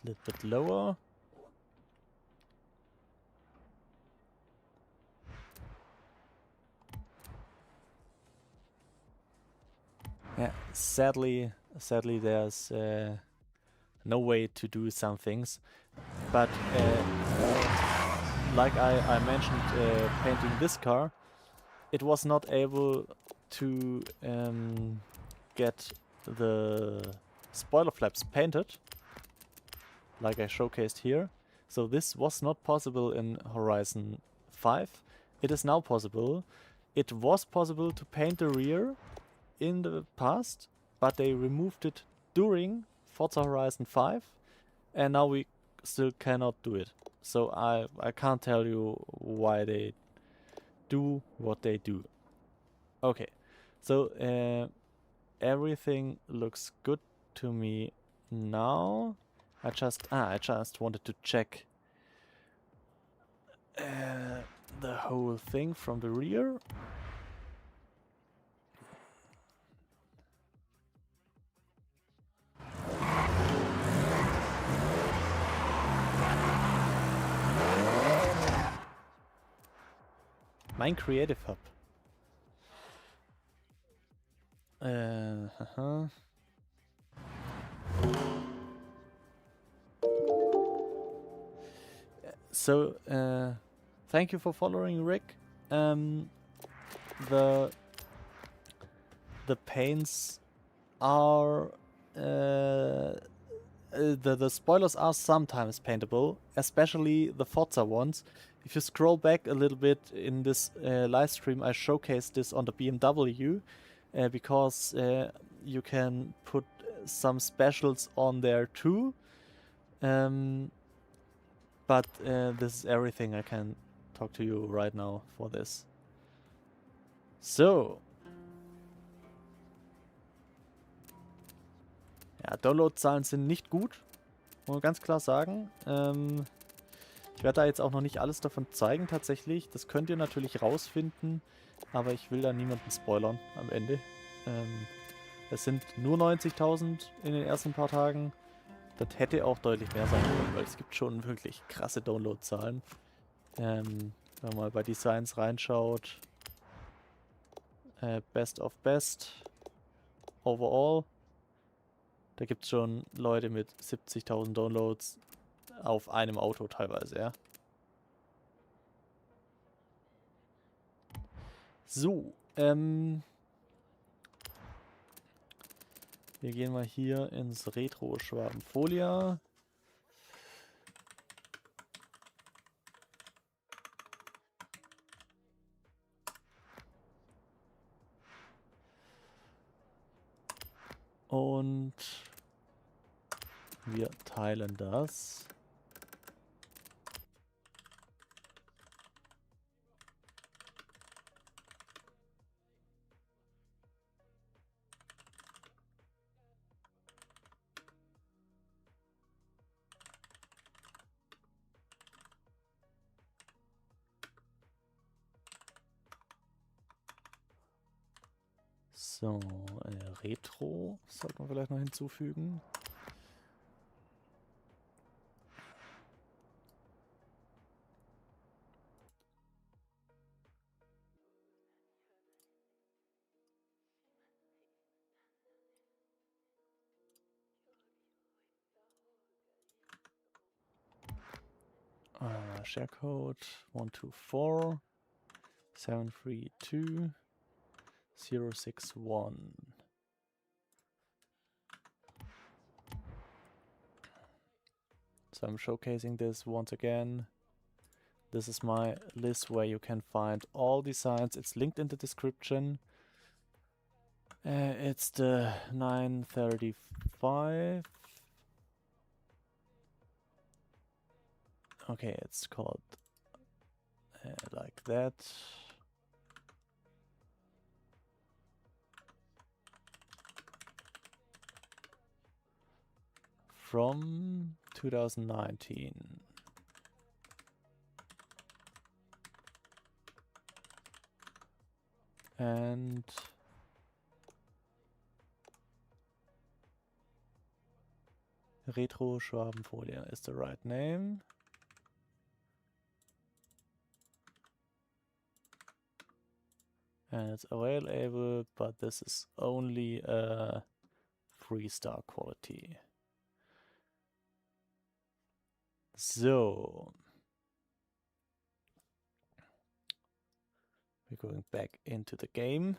little bit lower. Yeah, sadly there's no way to do some things, but like I mentioned, painting this car, it was not able to get the spoiler flaps painted, like I showcased here. So this was not possible in Horizon 5. It is now possible. It was possible to paint the rear in the past, but they removed it during Forza Horizon 5, and now we still cannot do it. So I can't tell you why they do what they do. Okay, so everything looks good to me now. I just wanted to check the whole thing from the rear. Mein Creative Hub. So, thank you for following, Rick. The paints are the spoilers are sometimes paintable, especially the Forza ones. If you scroll back a little bit in this live stream, I showcased this on the BMW because you can put some specials on there too. But this is everything I can talk to you right now for this. So. Ja, Downloadzahlen sind nicht gut, muss man ganz klar sagen. Ich werde da jetzt auch noch nicht alles davon zeigen tatsächlich. Das könnt ihr natürlich rausfinden, aber ich will da niemanden spoilern am Ende. Es sind nur 90.000 in den ersten paar Tagen. Das hätte auch deutlich mehr sein können, weil es gibt schon wirklich krasse Downloadzahlen. Wenn man mal bei Designs reinschaut. Best of Best. Overall. Da gibt es schon Leute mit 70.000 Downloads auf einem Auto teilweise, ja. So, wir gehen mal hier ins Retro-Schwabenfolia. Und wir teilen das. So, Retro sollte man vielleicht noch hinzufügen. Sharecode 124 732 061. So I'm showcasing this once again. This is my list where you can find all designs. It's linked in the description. It's the 935. Okay, it's called like that. From 2019. And Retro Schwabenfolia is the right name. And it's available, but this is only a 3-star quality. So we're going back into the game.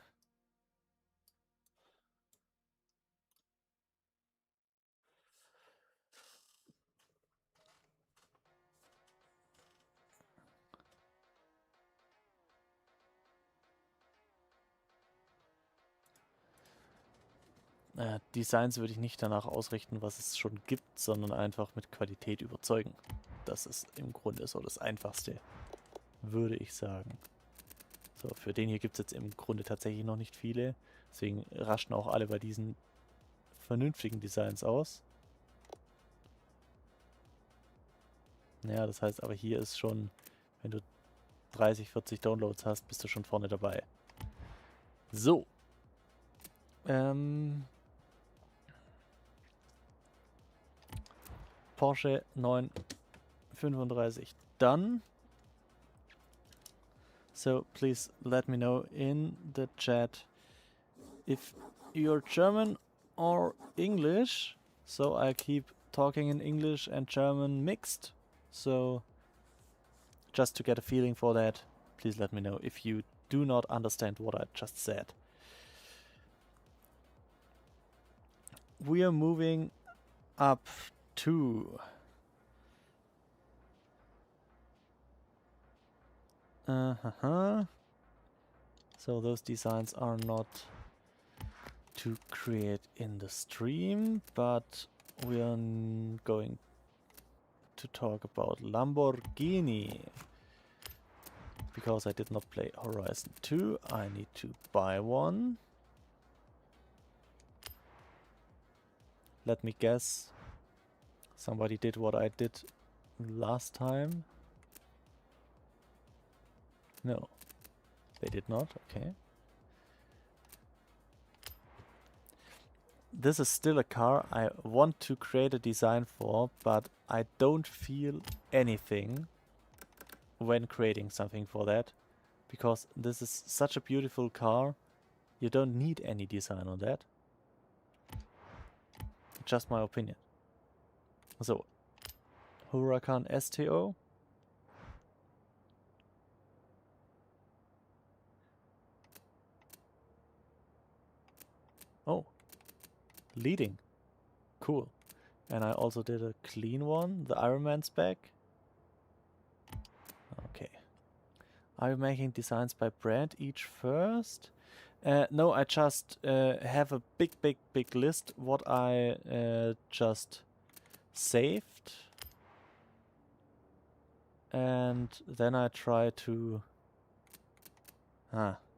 Designs würde ich nicht danach ausrichten, was es schon gibt, sondern einfach mit Qualität überzeugen. Das ist im Grunde so das Einfachste, würde ich sagen. So, für den hier gibt es jetzt im Grunde tatsächlich noch nicht viele. Deswegen raschen auch alle bei diesen vernünftigen Designs aus. Naja, das heißt aber hier ist schon, wenn du 30, 40 Downloads hast, bist du schon vorne dabei. So. Porsche 935 done. So please let me know in the chat if you're German or English. So I keep talking in English and German mixed. So just to get a feeling for that, please let me know if you do not understand what I just said. We are moving up to so those designs are not to create in the stream, but we are going to talk about Lamborghini. Because I did not play Horizon 2, I need to buy one. Let me guess. Somebody did what I did last time. No, they did not. Okay. this is still a car I want to create a design for, but I don't feel anything when creating something for that, because this is such a beautiful car. You don't need any design on that. Just my opinion. So, Huracan STO. Oh, leading. Cool. And I also did a clean one, the Iron Man spec. Okay. Are you making designs by brand each first? No, I just have a big list what I just saved. And then I try to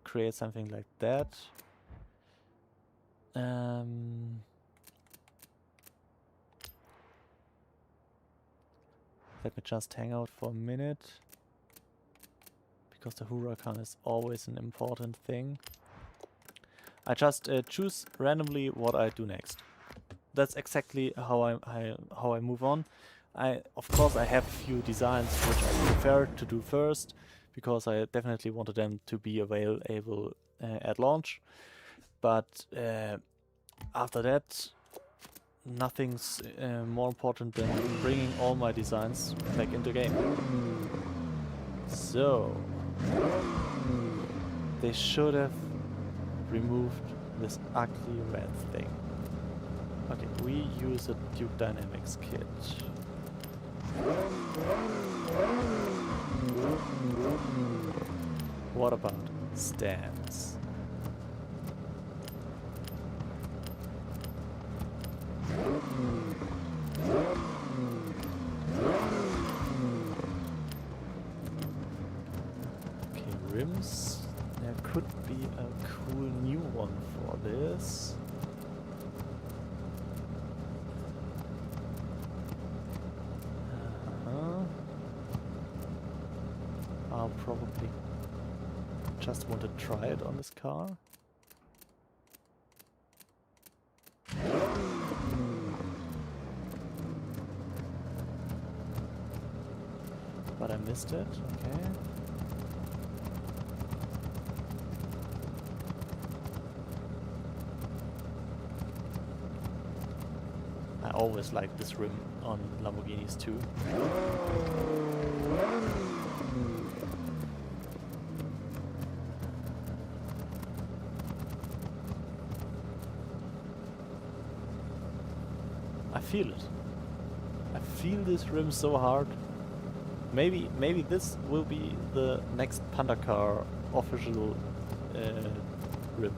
create something like that. Let me just hang out for a minute, because the Huracan is always an important thing. I just choose randomly what I do next. That's exactly how I move on. Of course I have a few designs which I prefer to do first, because I definitely wanted them to be available at launch. But after that, nothing's more important than bringing all my designs back into game. So they should have removed this ugly red thing. Okay, we use a Duke Dynamics kit. What about stands? Okay, rims. There could be a cool new one for this. I'll probably just want to try it on this car. But I missed it, okay. I always like this rim on Lamborghinis too. I feel it. I feel this rim so hard. Maybe this will be the next Panda car official rim.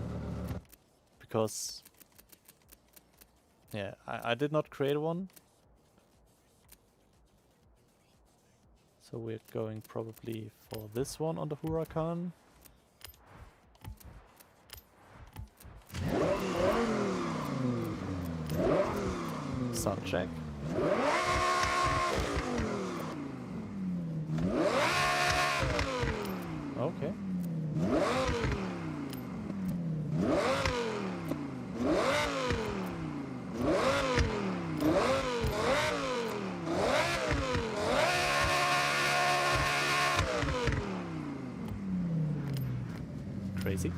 Because yeah, I did not create one. So we're going probably for this one on the Huracan. Sound check. Okay. Crazy.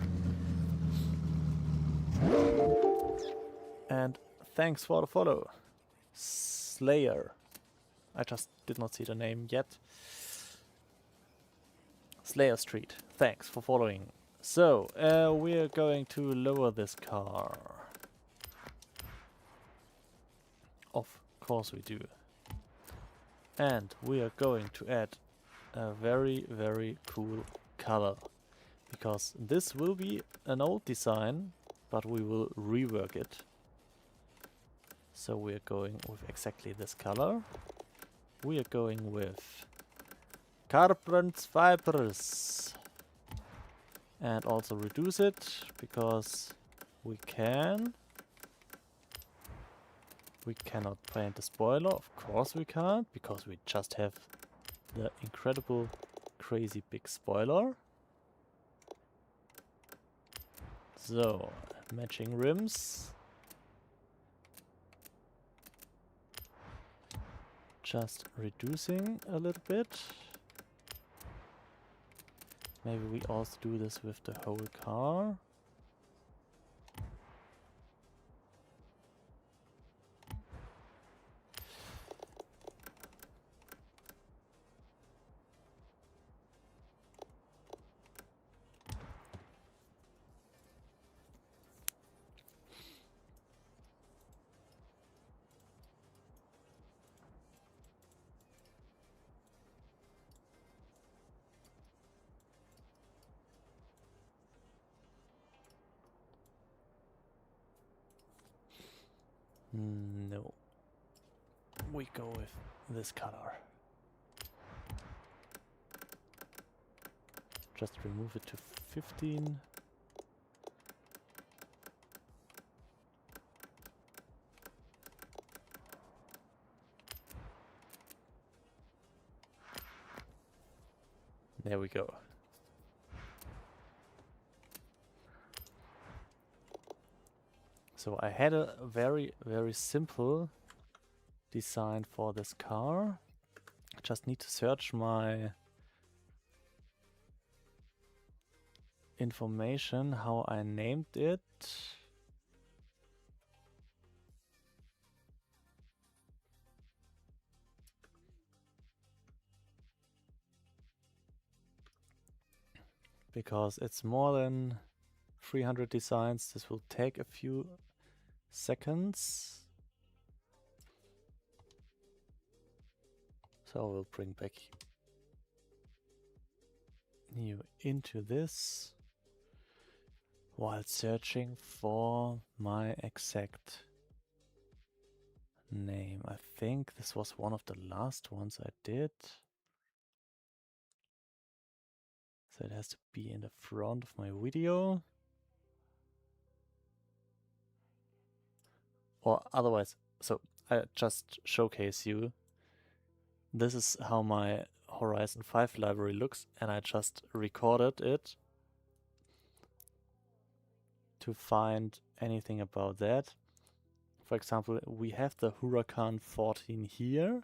And thanks for the follow, Slayer. I just did not see the name yet. Slayer Street, thanks for following. So, we're going to lower this car. Of course we do. And we are going to add a very cool color. Because this will be an old design, but we will rework it. So we're going with exactly this color. We are going with carbon fibers. And also reduce it, because we can. We cannot paint the spoiler, of course we can't, because we just have the incredible, crazy big spoiler. So, matching rims. just reducing a little bit. Maybe we also do this with the whole car. No. We go with this color. Just remove it to 15. There we go. So I had a very, very simple design for this car. I just need to search my information, how I named it. Because it's more than 300 designs, this will take a few seconds. So I will bring back you into this while searching for my exact name. I think this was one of the last ones I did. So it has to be in the front of my video. Or otherwise, so I just showcase you. This is how my Horizon 5 library looks, and I just recorded it to find anything about that. For example, we have the Huracan 14 here,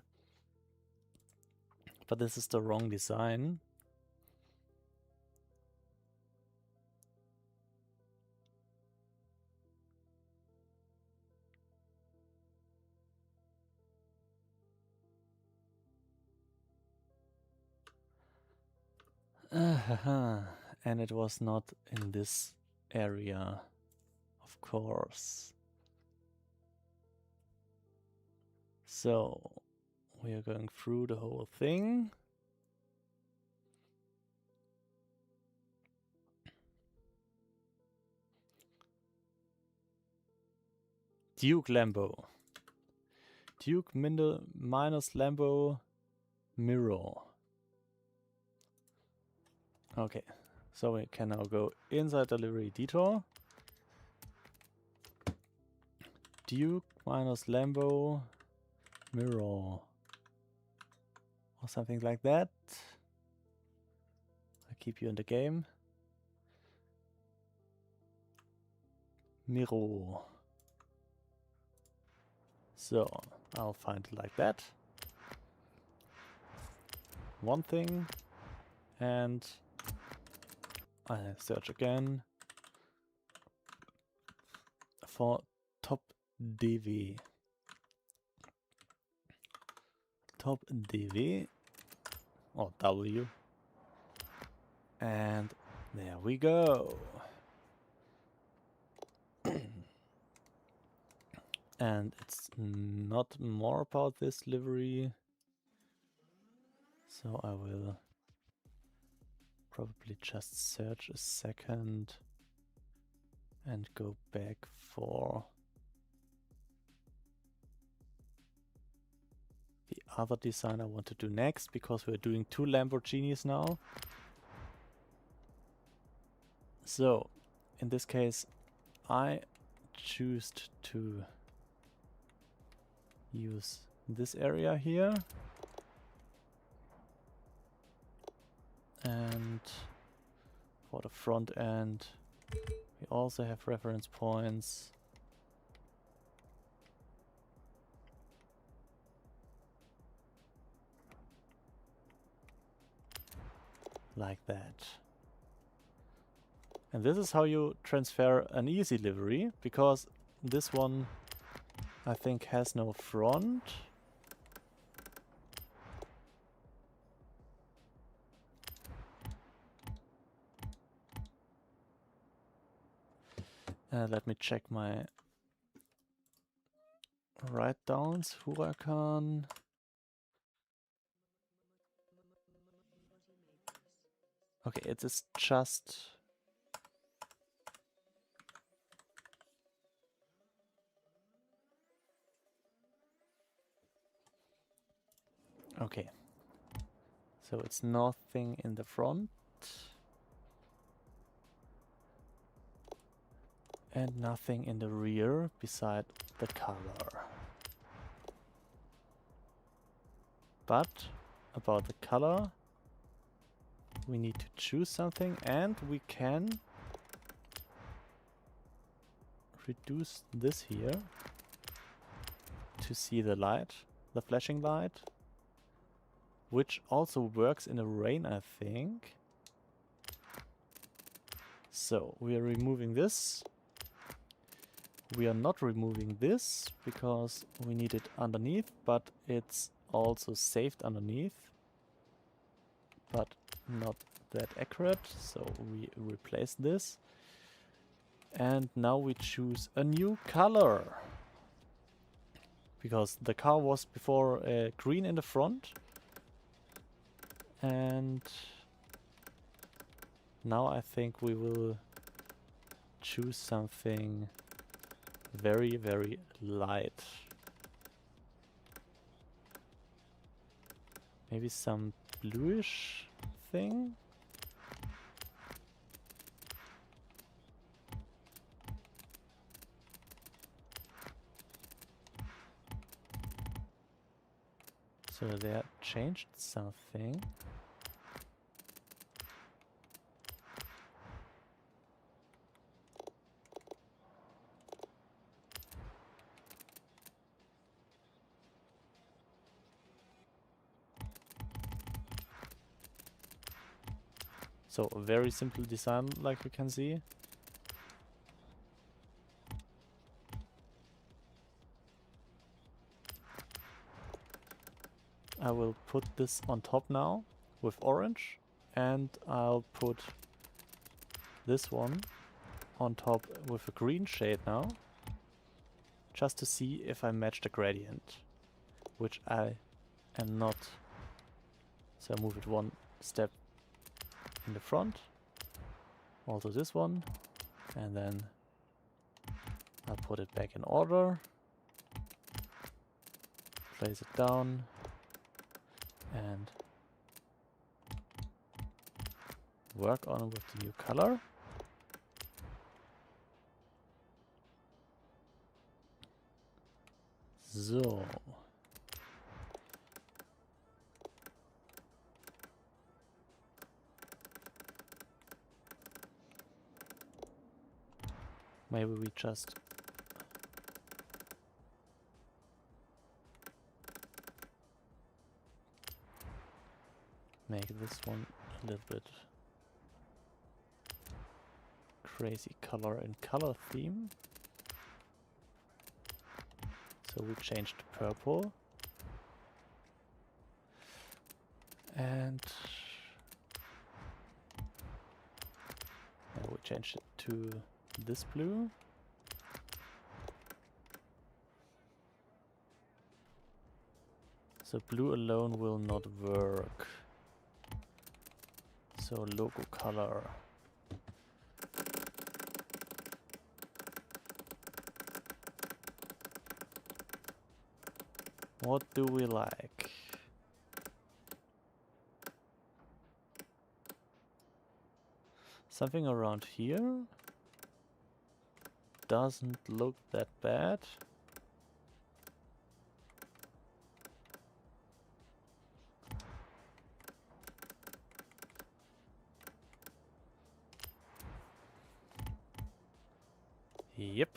but this is the wrong design. And it was not in this area, of course. So we are going through the whole thing. Duke Lambo. Duke minus Lambo mirror. Okay, so we can now go inside the Livery Editor. Duke minus Lambo mirror. Or something like that. I'll keep you in the game. Mirror. So I'll find it like that. One thing. And I search again for top DV. Top DV or W. And there we go. And it's not more about this livery. So I will probably just search a second and go back for the other design I want to do next, because we're doing 2 Lamborghinis now. So in this case I choose to use this area here. And for the front end, we also have reference points. like that. And this is how you transfer an easy livery, because this one I think has no front. Let me check my write-downs, Huracan. Okay, it is just... Okay. So it's nothing in the front. And nothing in the rear beside the color. But about the color, we need to choose something, and we can reduce this here to see the light, the flashing light, which also works in the rain, I think. So we are removing this. We are not removing this because we need it underneath, but it's also saved underneath, but not that accurate, so we replace this. And now we choose a new color, because the car was before green in the front, and now I think we will choose something very, very light. Maybe some bluish thing? So there changed something. So a very simple design, like you can see. I will put this on top now with orange, and I'll put this one on top with a green shade now, just to see if I match the gradient, which I am not. So I move it one step in the front, also this one, and then I'll put it back in order, place it down, and work on with the new color. So. Maybe we just make this one a little bit crazy color and color theme. So we changed to purple. And we changed it to this blue. So blue alone will not work. So logo color. What do we like? Something around here doesn't look that bad. Yep.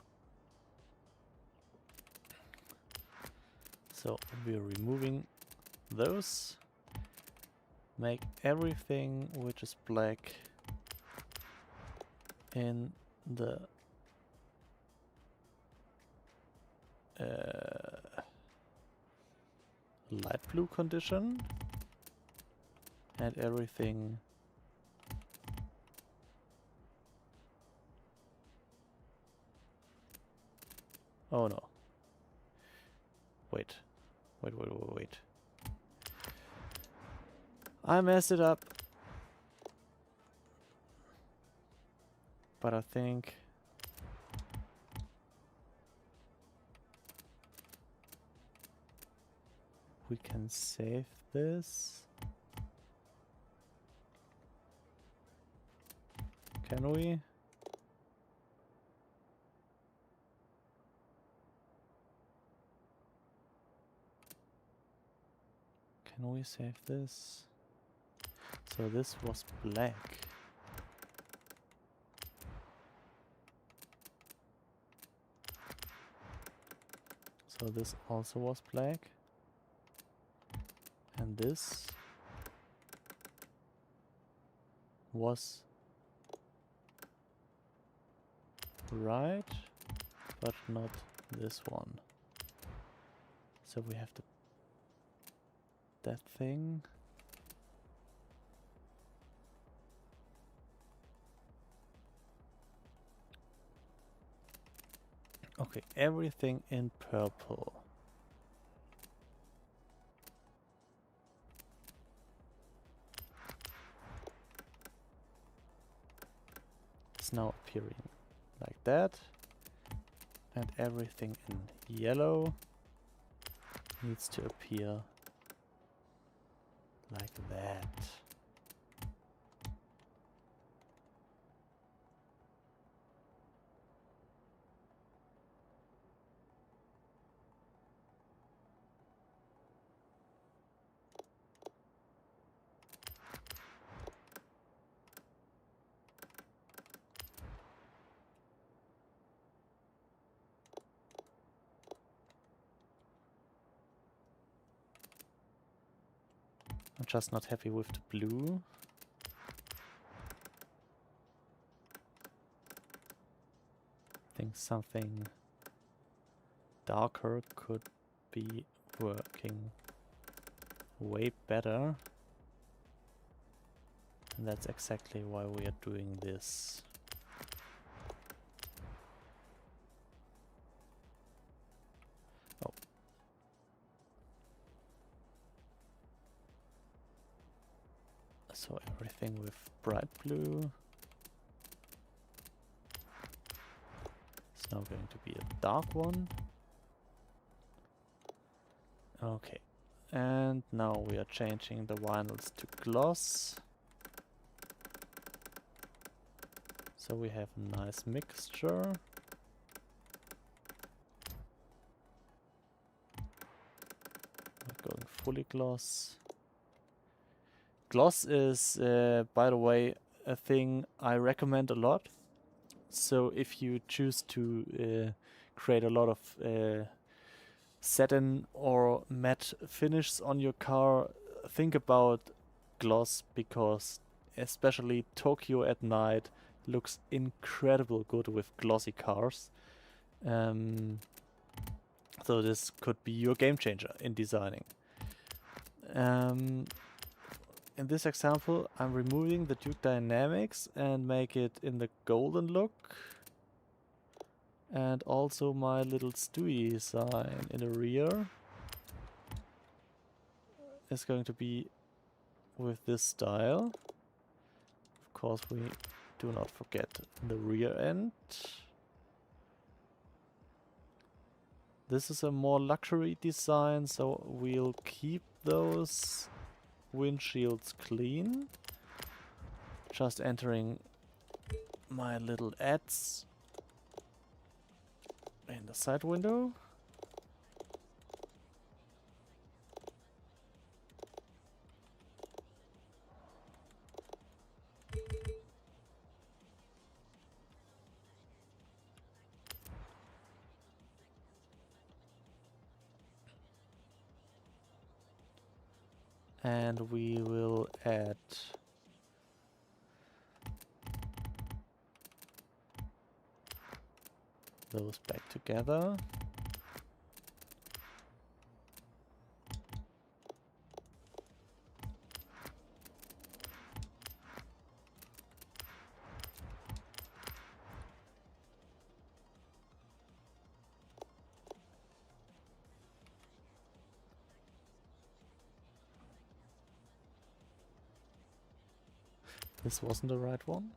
So we're removing those. make everything which is black in the light blue condition, and everything oh no, wait, I messed it up, but I think we can save this. Can we? Can we save this? So this was black. So this also was black. And this was right, but not this one. So we have that thing. Okay, everything in purple. It's now appearing like that. And everything in yellow needs to appear like that. I'm just not happy with the blue. I think something darker could be working way better. And that's exactly why we are doing this. Oh. So everything with bright blue is now going to be a dark one. Okay. And now we are changing the vinyls to gloss. So we have a nice mixture. We're going fully gloss. Gloss is, by the way, a thing I recommend a lot. So if you choose to create a lot of satin or matte finishes on your car, think about gloss, because especially Tokyo at night looks incredible good with glossy cars. So this could be your game changer in designing. In this example, I'm removing the Duke Dynamics and make it in the golden look. And also my little StuiiDesign in the rear is going to be with this style. Of course, we do not forget the rear end. This is a more luxury design, so we'll keep those windshields clean. Just entering my little ads in the side window. And we will add those back together. This wasn't the right one.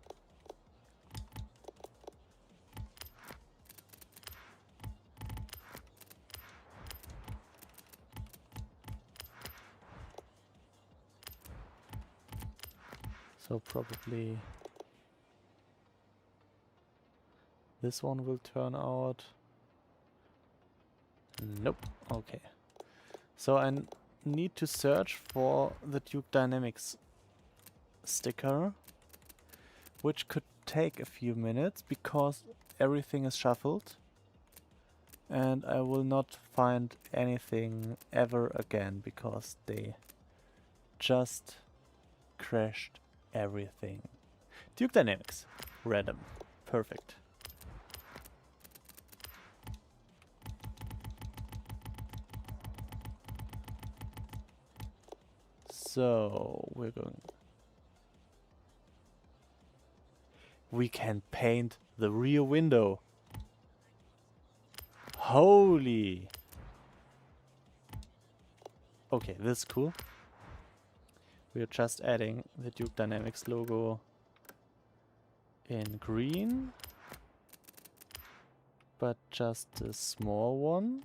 So probably this one will turn out. Nope. Okay. So I need to search for the Duke Dynamics sticker, which could take a few minutes because everything is shuffled and I will not find anything ever again because they just crashed everything. Duke Dynamics. Random. Perfect. So we're going. We can paint the rear window. Holy. Okay, this is cool. We're just adding the Duke Dynamics logo in green, but just a small one.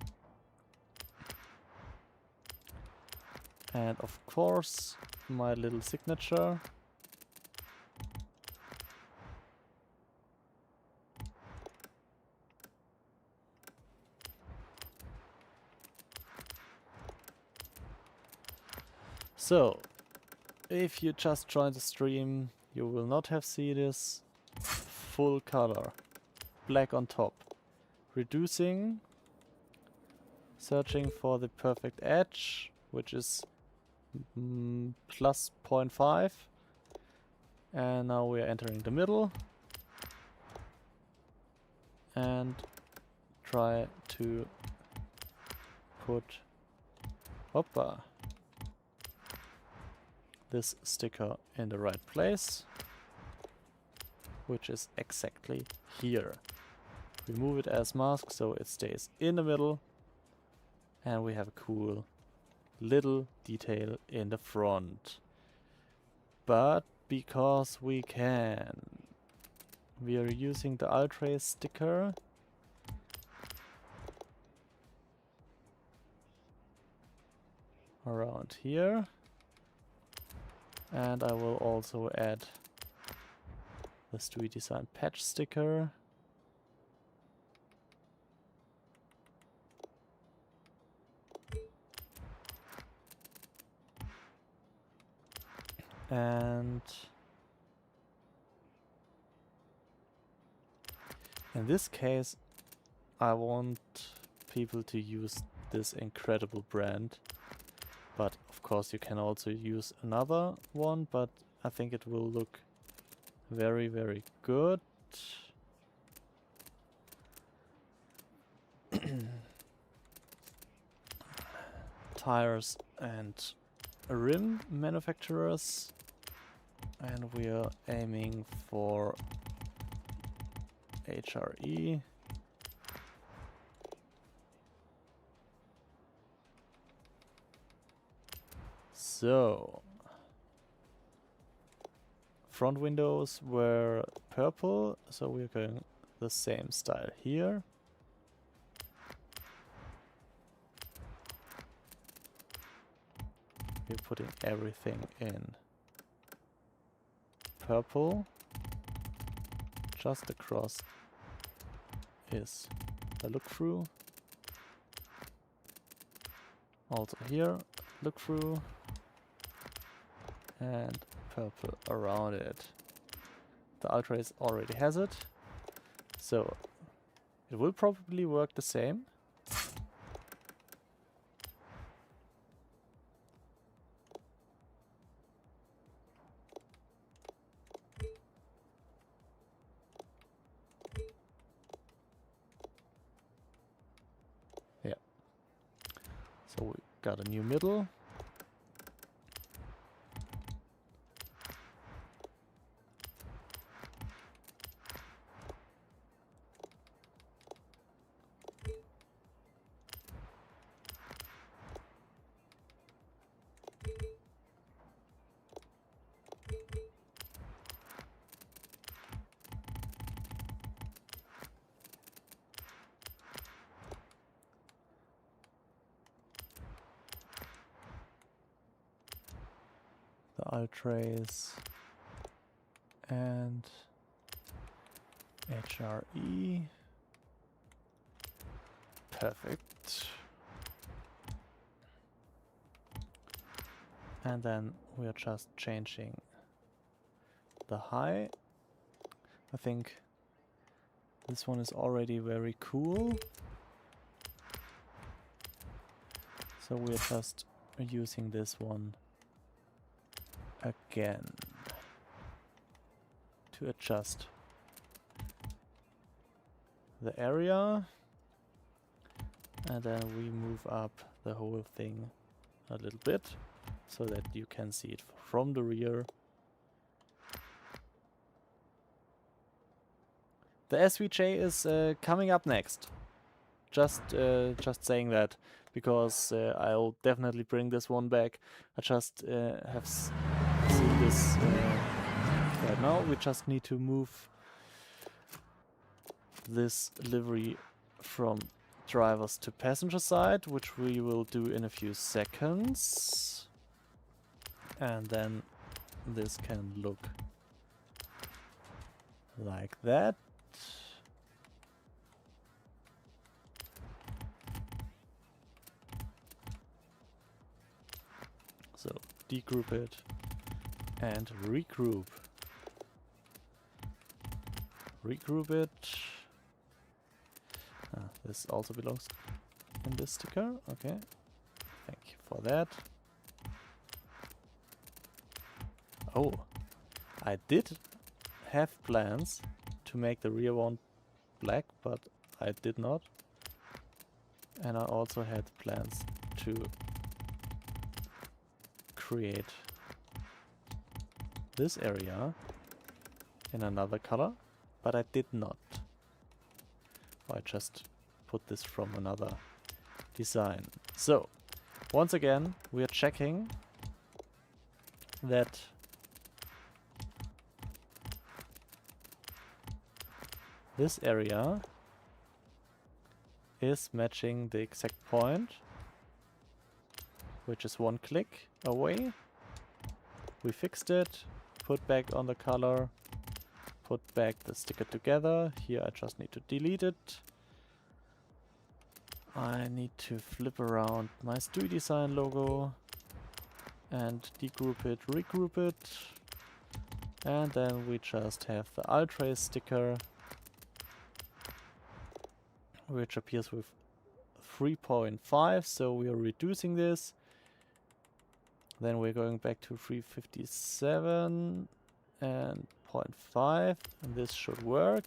And of course, my little signature. So, if you just joined the stream, you will not have seen this. Full color, black on top. Reducing, searching for the perfect edge, which is plus 0.5. And now we are entering the middle. And try to put this sticker in the right place, which is exactly here. Remove it as mask so it stays in the middle, and we have a cool little detail in the front. But because we can, we are using the Altrace sticker. Around here. And I will also add the StuiiDesign patch sticker. And in this case, I want people to use this incredible brand. But of course you can also use another one, but I think it will look very, very good. Tires and rim manufacturers. And we are aiming for HRE. So, front windows were purple, so we're going the same style here. We're putting everything in purple. Just across is the look-through. Also here, look-through. And purple around it. The Altrace already has it, so it will probably work the same. got a new middle. The alt trace and HRE. Perfect. And then we are just changing the high. I think this one is already very cool. So we're just using this one again to adjust the area, and then we move up the whole thing a little bit so that you can see it from the rear. The SVJ is coming up next. Just saying that, because I'll definitely bring this one back. I just have seen this right now. We just need to move this livery from drivers to passenger side, which we will do in a few seconds. And then this can look like that. So degroup it and regroup. Regroup it. This also belongs in this sticker. Okay, thank you for that. Oh, I did have plans to make the rear one black, but I did not. And I also had plans to create this area in another color, but I did not. I just put this from another design. So, once again, we are checking that this area is matching the exact point, which is one click away. We fixed it, put back on the color, put back the sticker together. Here I just need to delete it. I need to flip around my StuiiDesign logo and degroup it, regroup it. And then we just have the alt trace sticker, which appears with 3.5, so we are reducing this. Then we're going back to 357 and 0.5, and this should work.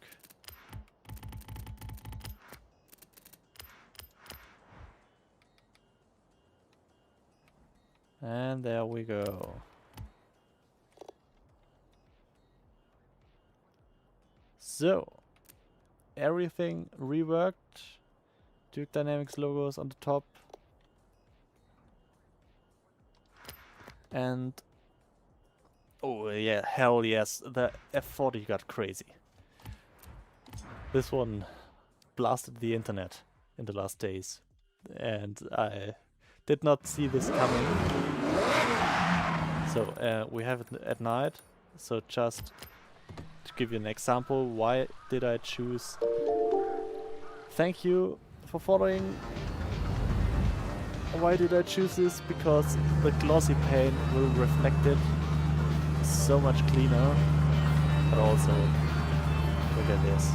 And there we go. So, everything reworked. Duke Dynamics logos on the top. And oh yeah, hell yes, the F40 got crazy. This one blasted the internet in the last days, and I did not see this coming. So we have it at night. So just to give you an example, why did I choose? Thank you for following. Why did I choose this? Because the glossy paint will reflect it so much cleaner. But also, look at this.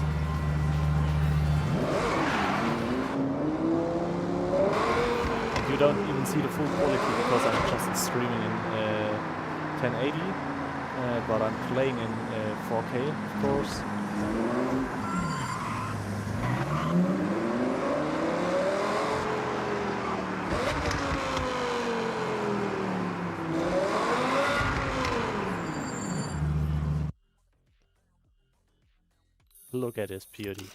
You don't even see the full quality because I'm just streaming in 1080, but I'm playing in 4K, of course. Look at this beauty.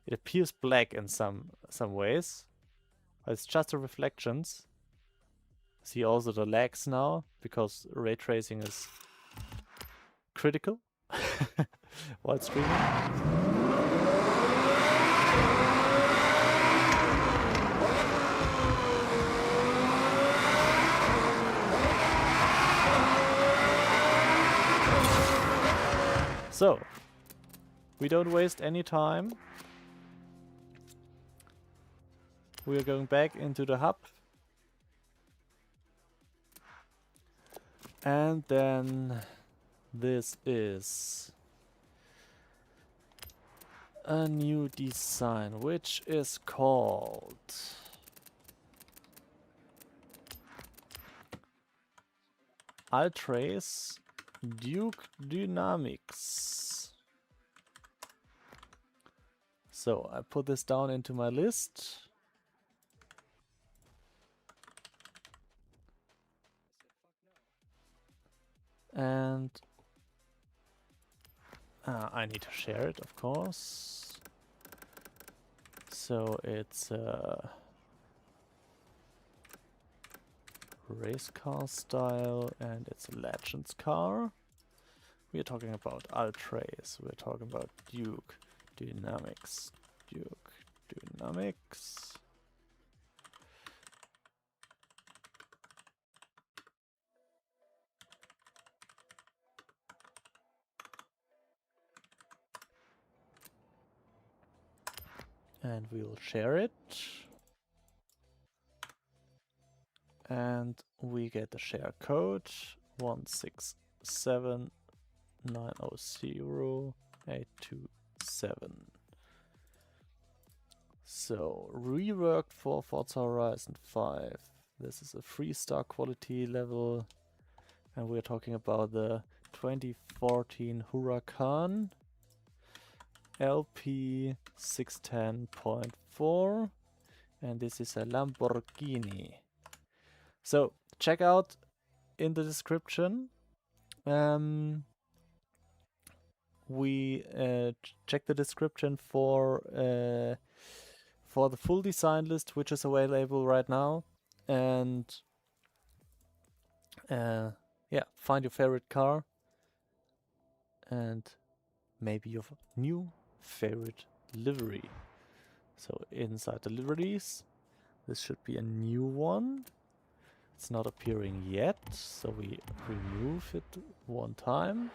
It appears black in some ways, but it's just the reflections. See also the lags now, because ray tracing is critical while streaming. So, we don't waste any time. We are going back into the hub. And then this is a new design, which is called Altrace Duke Dynamics. So I put this down into my list. And I need to share it, of course. So it's a race car style and it's a Legends car. We are talking about Altrace. We're talking about Duke Dynamics. Duke Dynamics. And we will share it. And we get the share code 167900827. So, reworked for Forza Horizon 5. This is a 3-star quality level. And we're talking about the 2014 Huracan LP 610.4. And this is a Lamborghini. So, check out in the description. We check the description for the full design list, which is available right now. And yeah, find your favorite car. And maybe your new favorite livery. So inside the liveries, this should be a new one. It's not appearing yet, so we remove it one time.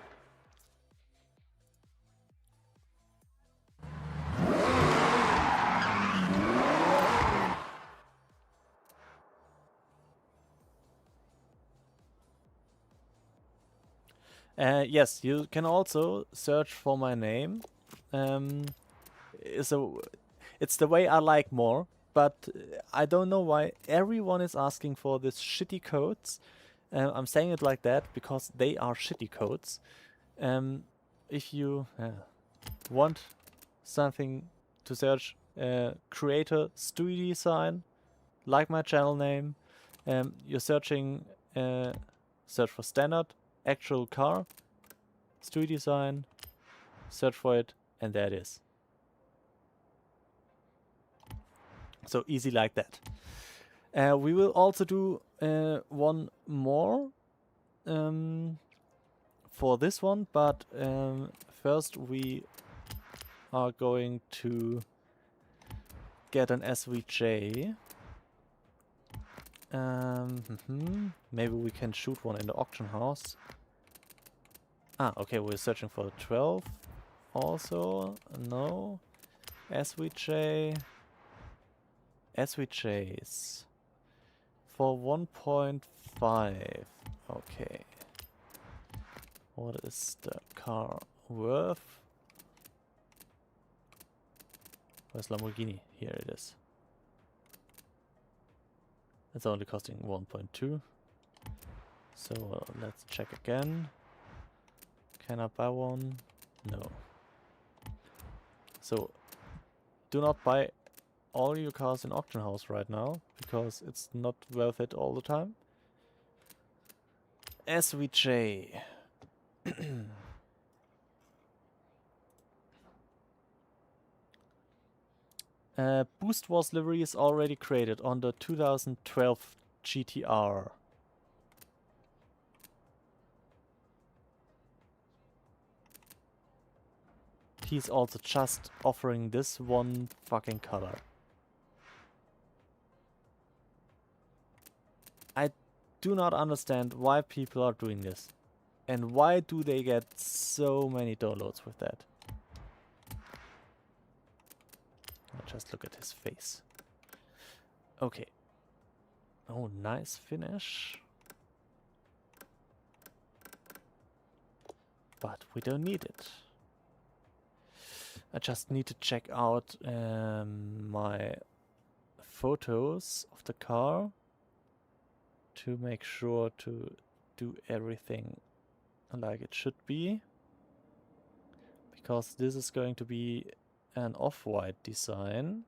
Yes, you can also search for my name. It's the way I like more, but I don't know why everyone is asking for this shitty codes. I'm saying it like that because they are shitty codes. If you want something to search, creator StuiiDesign, like my channel name, you're searching, search for standard, actual car, StuiiDesign, search for it, and there it is. So easy like that. We will also do one more for this one, but first we are going to get an SVJ. Maybe we can shoot one in the auction house. Okay, we're searching for the 12 also. No. SVJs for 1.5. Okay. What is the car worth? Where's Lamborghini? Here it is. It's only costing 1.2. So let's check again. Can I buy one? No. So do not buy all your cars in auction house right now, because it's not worth it all the time. SVJ. Boost Wars livery is already created on the 2012 GTR. He's also just offering this one fucking color. I do not understand why people are doing this. And why do they get so many downloads with that? Just look at his face. Okay. Oh, nice finish. But we don't need it. I just need to check out my photos of the car to make sure to do everything like it should be. Because this is going to be an off-white design.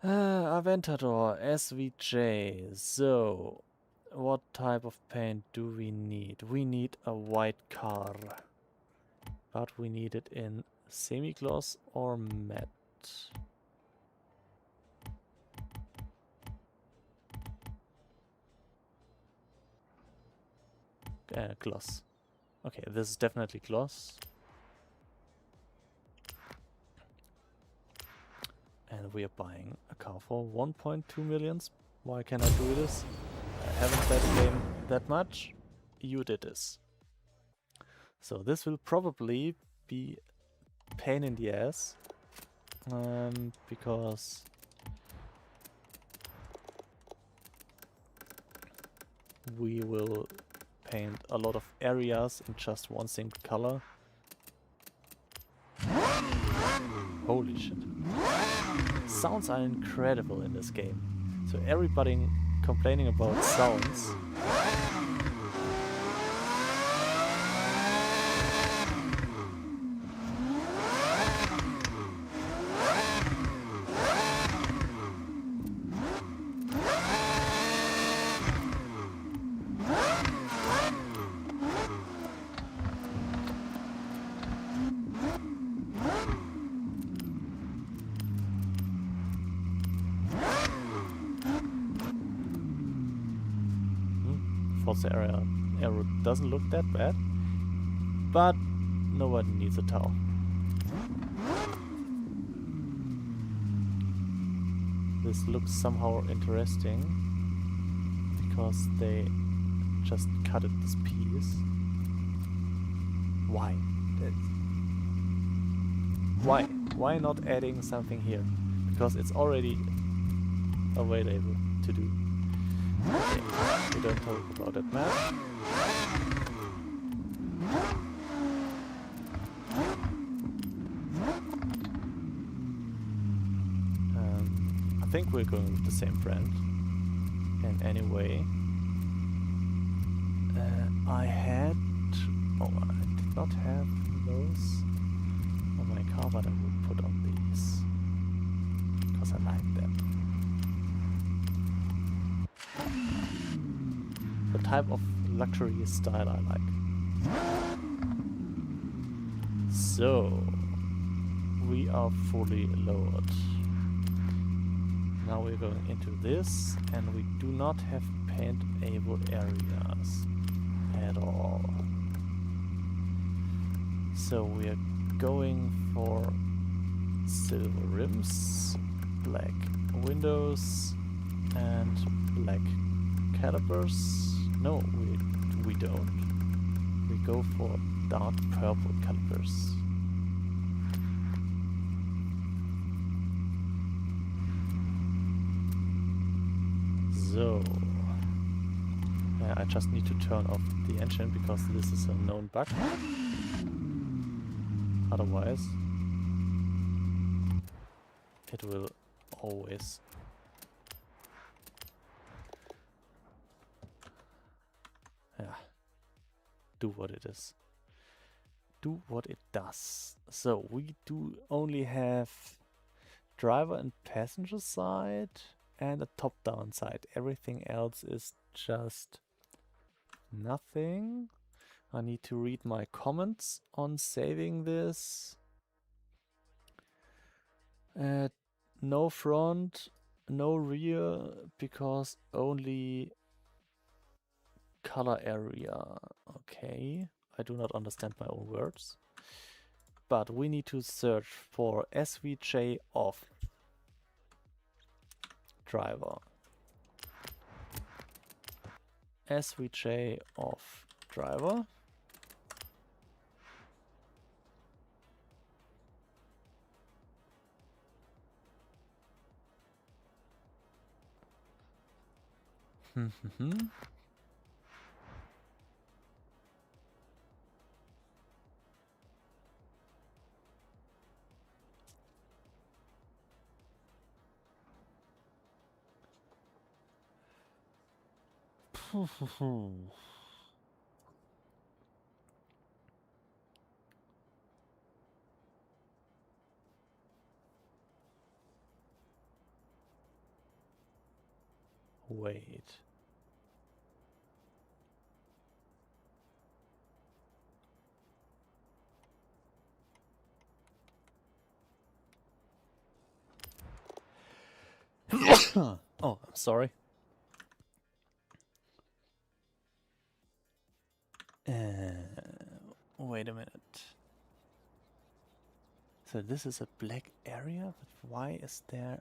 Aventador SVJ. So, what type of paint do we need? We need a white car. But we need it in semi-gloss or matte. Gloss. Okay, this is definitely gloss. And we are buying a car for 1.2 millions. Why can I do this? I haven't played the game that much. You did this. So this will probably be a pain in the ass. Because we will paint a lot of areas in just one single color. Holy shit. Sounds are incredible in this game. So everybody complaining about sounds. Forza arrow doesn't look that bad, but nobody needs a towel. This looks somehow interesting because they just cut it this piece. Why? Why not adding something here? Because it's already available to do. Okay, we don't talk about that map. I think we're going with the same friend. And anyway, I did not have those on my car, but I will put on these because I like them. The type of luxury style I like. So we are fully lowered. Now we're going into this, and we do not have paint-able areas at all. So we are going for silver rims, black windows, and black calipers. No, we don't. We go for dark purple calipers. So, I just need to turn off the engine because this is a known bug. Otherwise, it will always do what it is. Do what it does. So we do only have driver and passenger side and a top-down side. Everything else is just nothing. I need to read my comments on saving this. No front, no rear, because only color area. Okay, I do not understand my own words. But we need to search for SVJ off driver. SVJ off driver. Wait. Oh, I'm sorry. Wait a minute. So this is a black area, but why is there...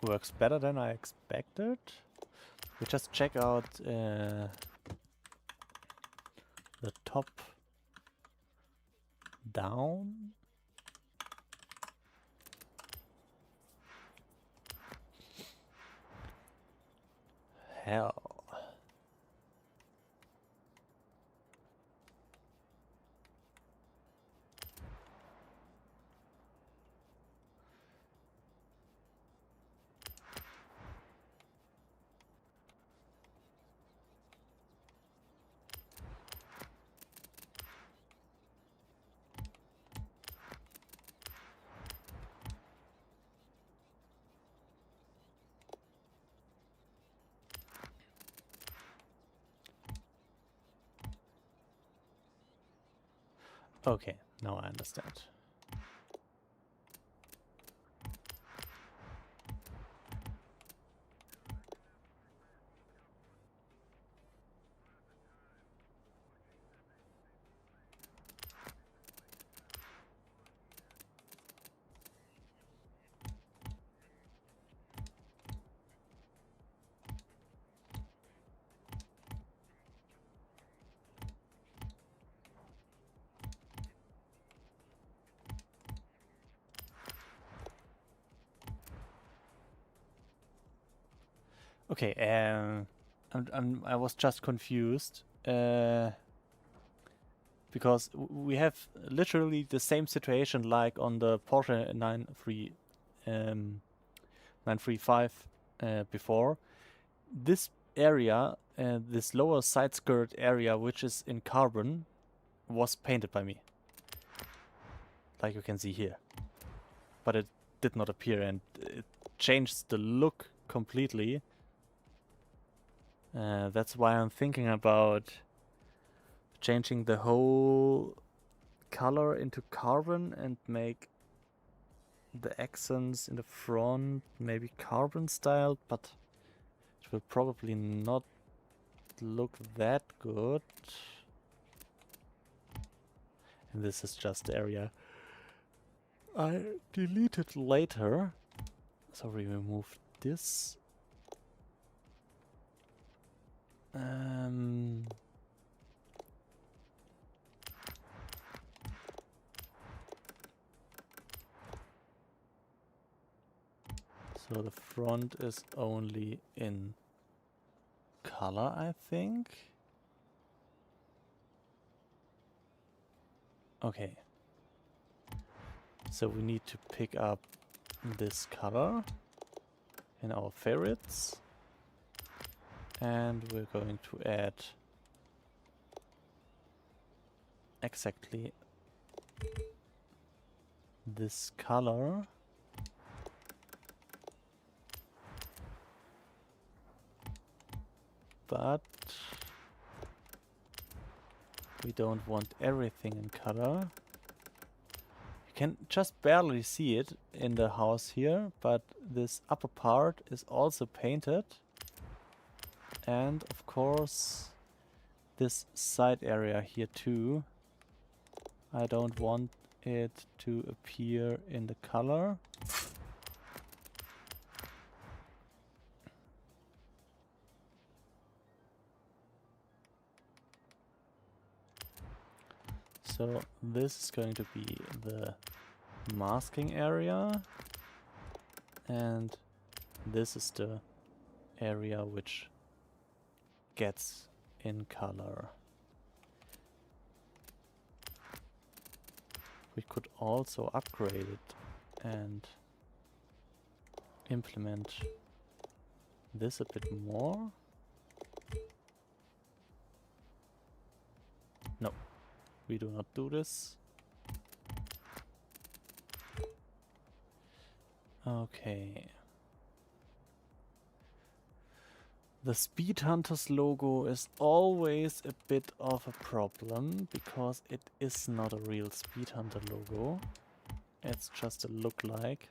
Works better than I expected. We just check out the top down. Hell. Okay, now I understand. Okay, I was just confused because we have literally the same situation like on the Porsche 935 before. This area, this lower side skirt area, which is in carbon, was painted by me, like you can see here, but it did not appear and it changed the look completely. That's why I'm thinking about changing the whole color into carbon and make the accents in the front maybe carbon style, but it will probably not look that good. And this is just the area I deleted later. So we remove this. So the front is only in color, I think. Okay. So we need to pick up this color in our favorites. And we're going to add exactly this color. but we don't want everything in color. You can just barely see it in the house here, but this upper part is also painted. And of course, this side area here too. I don't want it to appear in the color. So this is going to be the masking area, and this is the area which gets in color. We could also upgrade it and implement this a bit more. No, we do not do this. Okay. The Speed Hunters logo is always a bit of a problem because it is not a real Speed Hunter logo. It's just a look-like.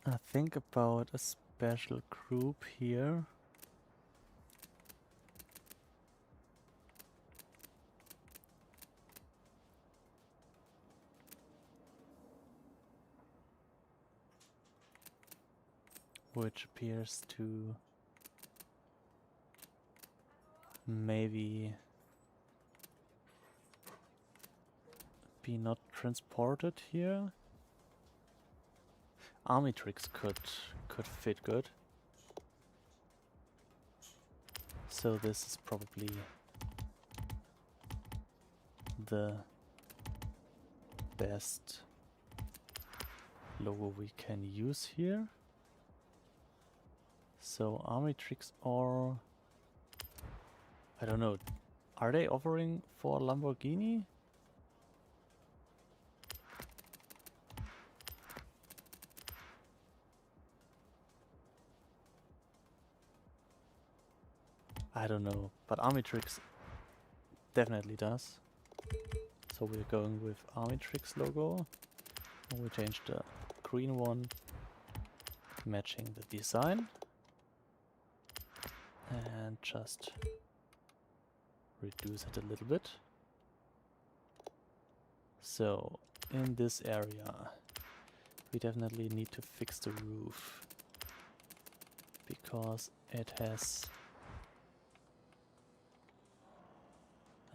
I think about a special group here. Which appears to maybe be not transported here. Armitrix could fit good. So this is probably the best logo we can use here. So Armitrix, or I don't know, are they offering for Lamborghini? I don't know, but Armitrix definitely does. So we're going with Armitrix logo. And we change the green one, matching the design. And just reduce it a little bit. So in this area, we definitely need to fix the roof because it has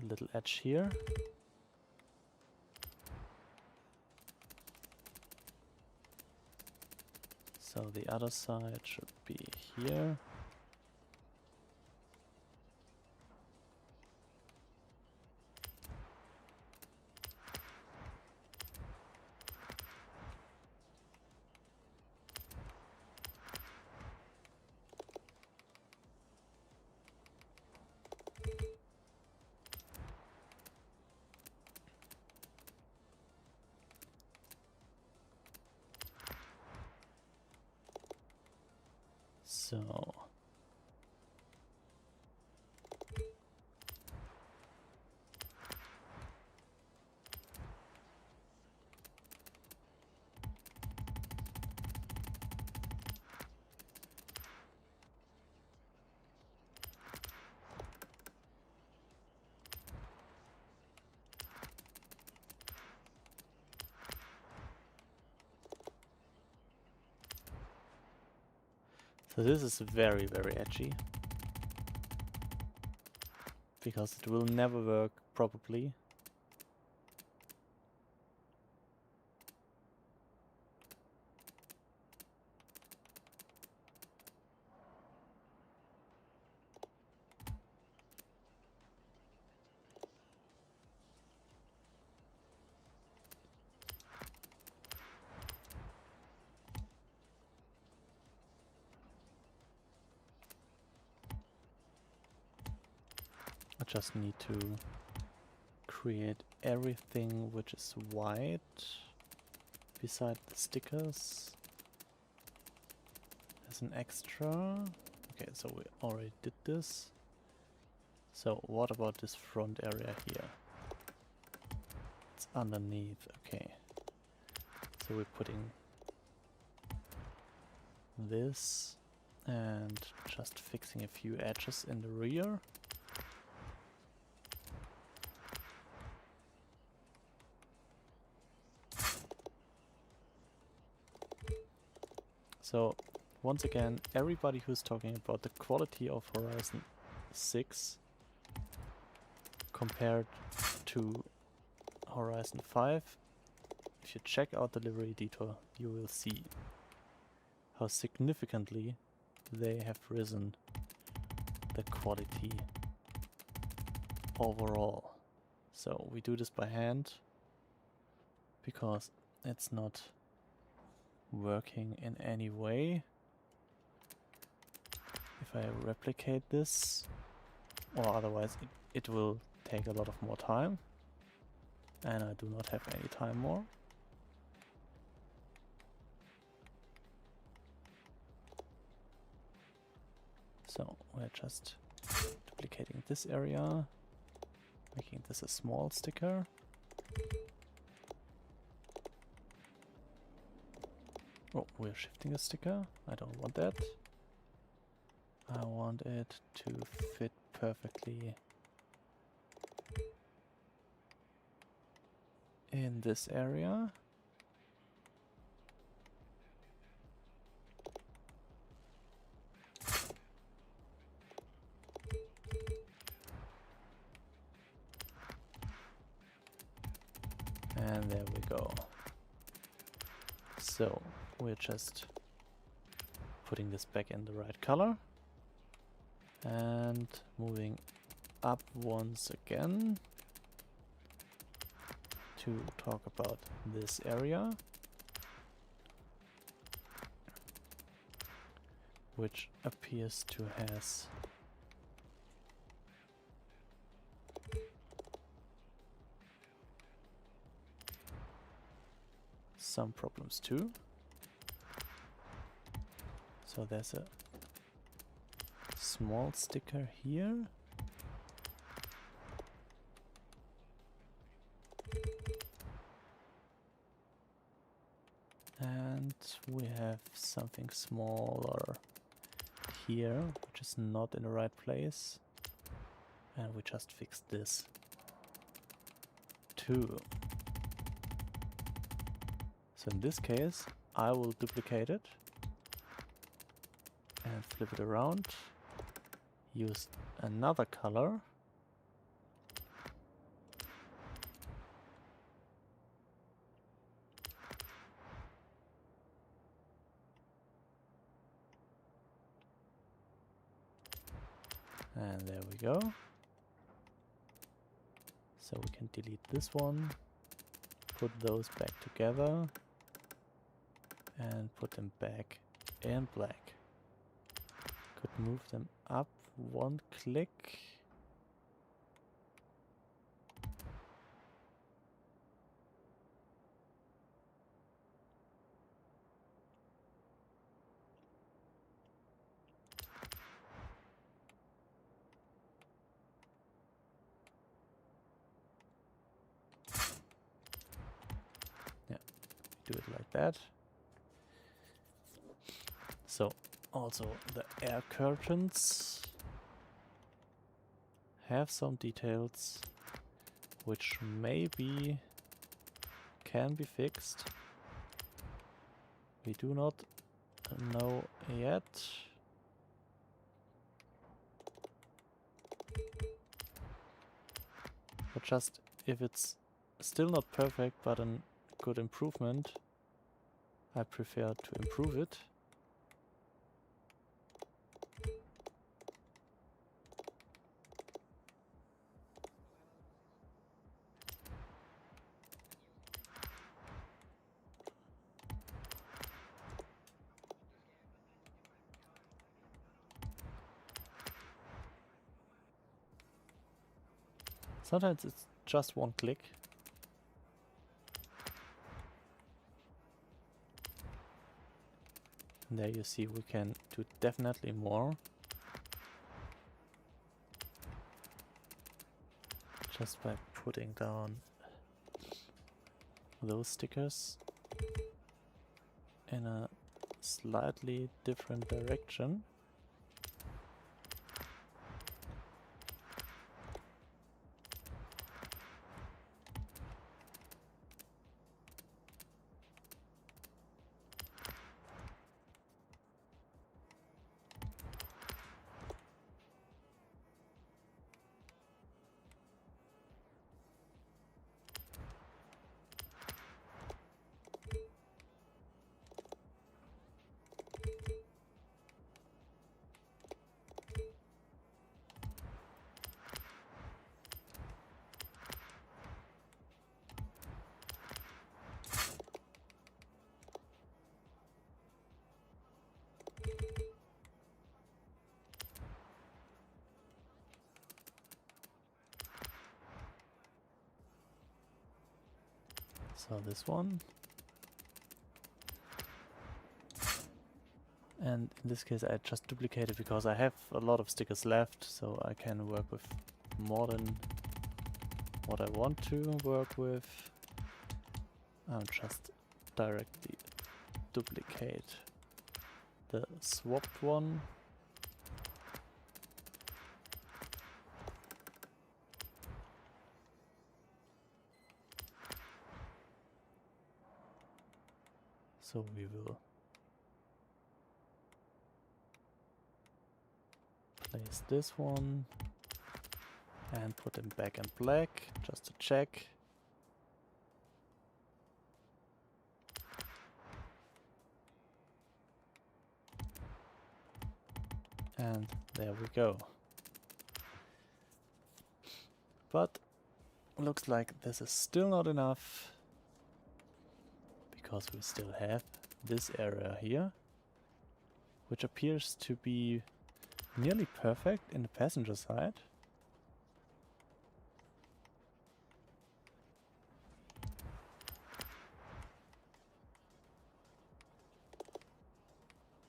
a little edge here. So the other side should be here. So this is very, very edgy. because it will never work probably. I just need to create everything which is white beside the stickers as an extra. Okay, so we already did this. So what about this front area here? It's underneath, okay. So we're putting this and just fixing a few edges in the rear. So once again, everybody who's talking about the quality of Horizon 6 compared to Horizon 5, if you check out the Livery Editor, you will see how significantly they have risen the quality overall. So we do this by hand because it's not working in any way. If I replicate this, or otherwise it will take a lot of more time, and I do not have any time more. So we're just duplicating this area, making this a small sticker. Oh, we're shifting a sticker. I don't want that. I want it to fit perfectly in this area. And there we go. So we're just putting this back in the right color and moving up once again to talk about this area, which appears to has some problems too. So there's a small sticker here. And we have something smaller here, which is not in the right place. And we just fixed this too. So in this case, I will duplicate it and flip it around, use another color, and there we go. So we can delete this one, put those back together, and put them back in black. Could move them up one click. Yeah, do it like that. So also the air curtains have some details which maybe can be fixed. We do not know yet. But just if it's still not perfect but a good improvement, I prefer to improve it. Sometimes it's just one click. And there you see we can do definitely more. Just by putting down those stickers in a slightly different direction. So this one. And in this case I just duplicate it because I have a lot of stickers left, so I can work with more than what I want to work with. I'll just directly duplicate the swapped one. So we will place this one and put them back in black, just to check. And there we go. But looks like this is still not enough, because we still have this area here, which appears to be nearly perfect in the passenger side.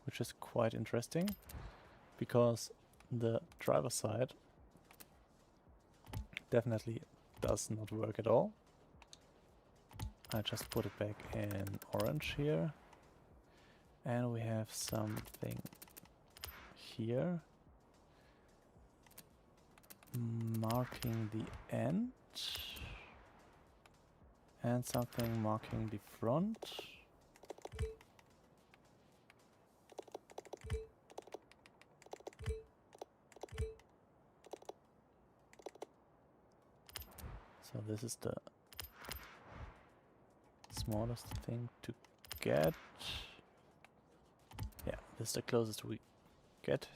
Which is quite interesting, because the driver side definitely does not work at all. I just put it back in orange here, and we have something here marking the end and something marking the front. So this is the smallest thing to get. Yeah, this is the closest we get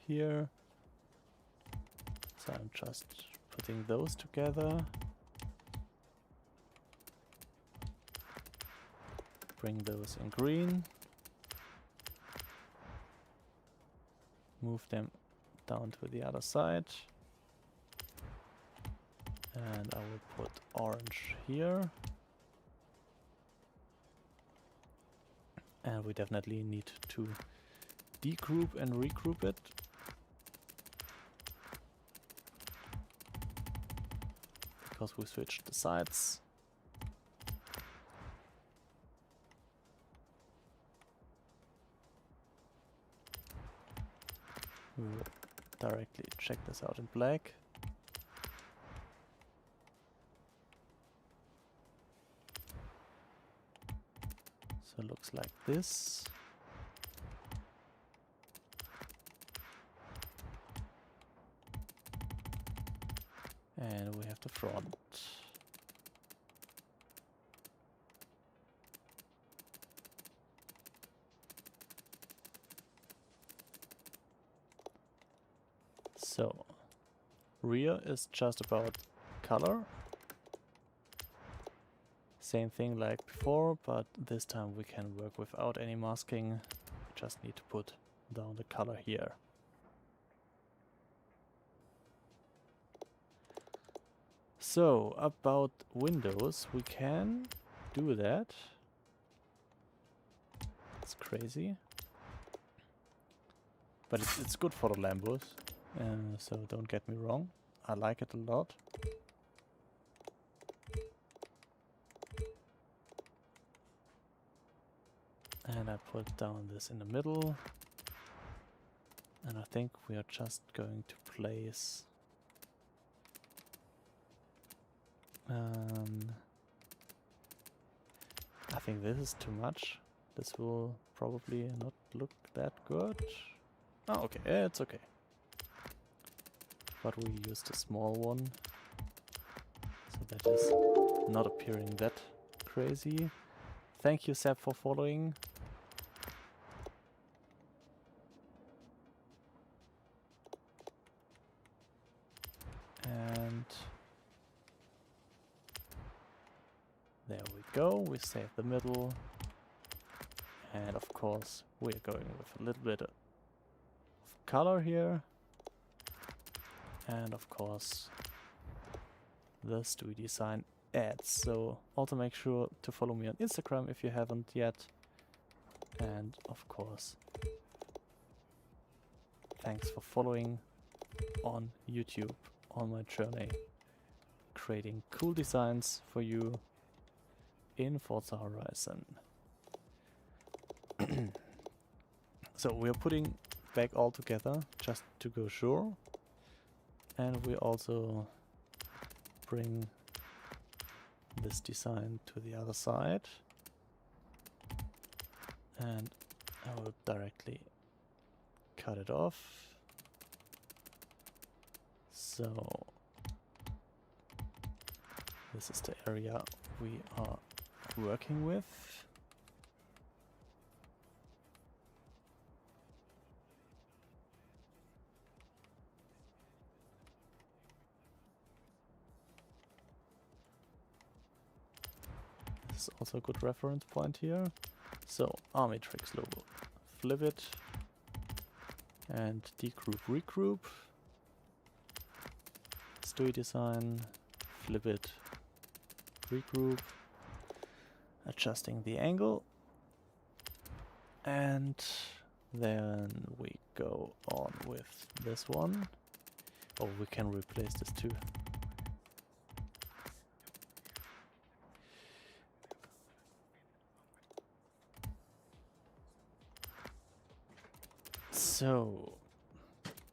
here. So I'm just putting those together. Bring those in green. Move them down to the other side. And I will put orange here. And we definitely need to degroup and regroup it. Because we switched the sides. We will directly check this out in black. So it looks like this. And we have the front. So, rear is just about color. Same thing like before, but this time we can work without any masking. Just need to put down the color here. So, about windows, we can do that. It's crazy. But it's good for the Lambos, so don't get me wrong. I like it a lot. And I put down this in the middle. And I think we are just going to place I think this is too much. This will probably not look that good. Oh, okay, it's okay. But we used a small one, so that is not appearing that crazy. Thank you, Seb, for following. And there we go, we save the middle. And of course, we're going with a little bit of color here. And of course, the StuiiDesign ads. So also make sure to follow me on Instagram if you haven't yet. And of course, thanks for following on YouTube on my journey, creating cool designs for you in Forza Horizon. So we are putting back all together just to go sure. And we also bring this design to the other side. And I will directly cut it off. So this is the area we are working with. This is also a good reference point here. So Armitrix logo, flip it and degroup, regroup. StuiiDesign, flip it, regroup, adjusting the angle, and then we go on with this one. Oh, we can replace this too. So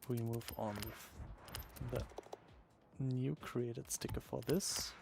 we move on with the new created sticker for this.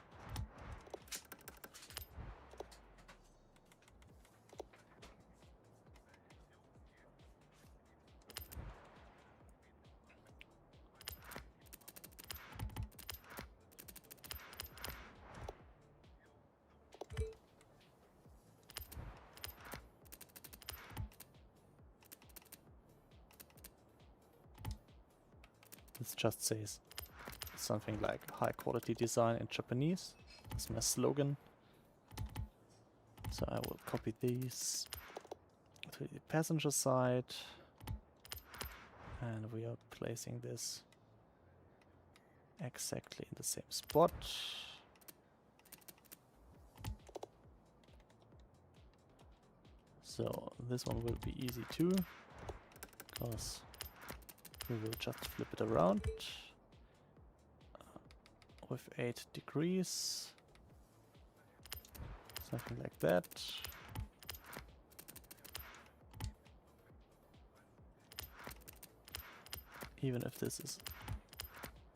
This just says something like high quality design in Japanese. That's my slogan. So I will copy these to the passenger side. And we are placing this exactly in the same spot. So this one will be easy too, because we will just flip it around with 8 degrees, something like that. Even if this is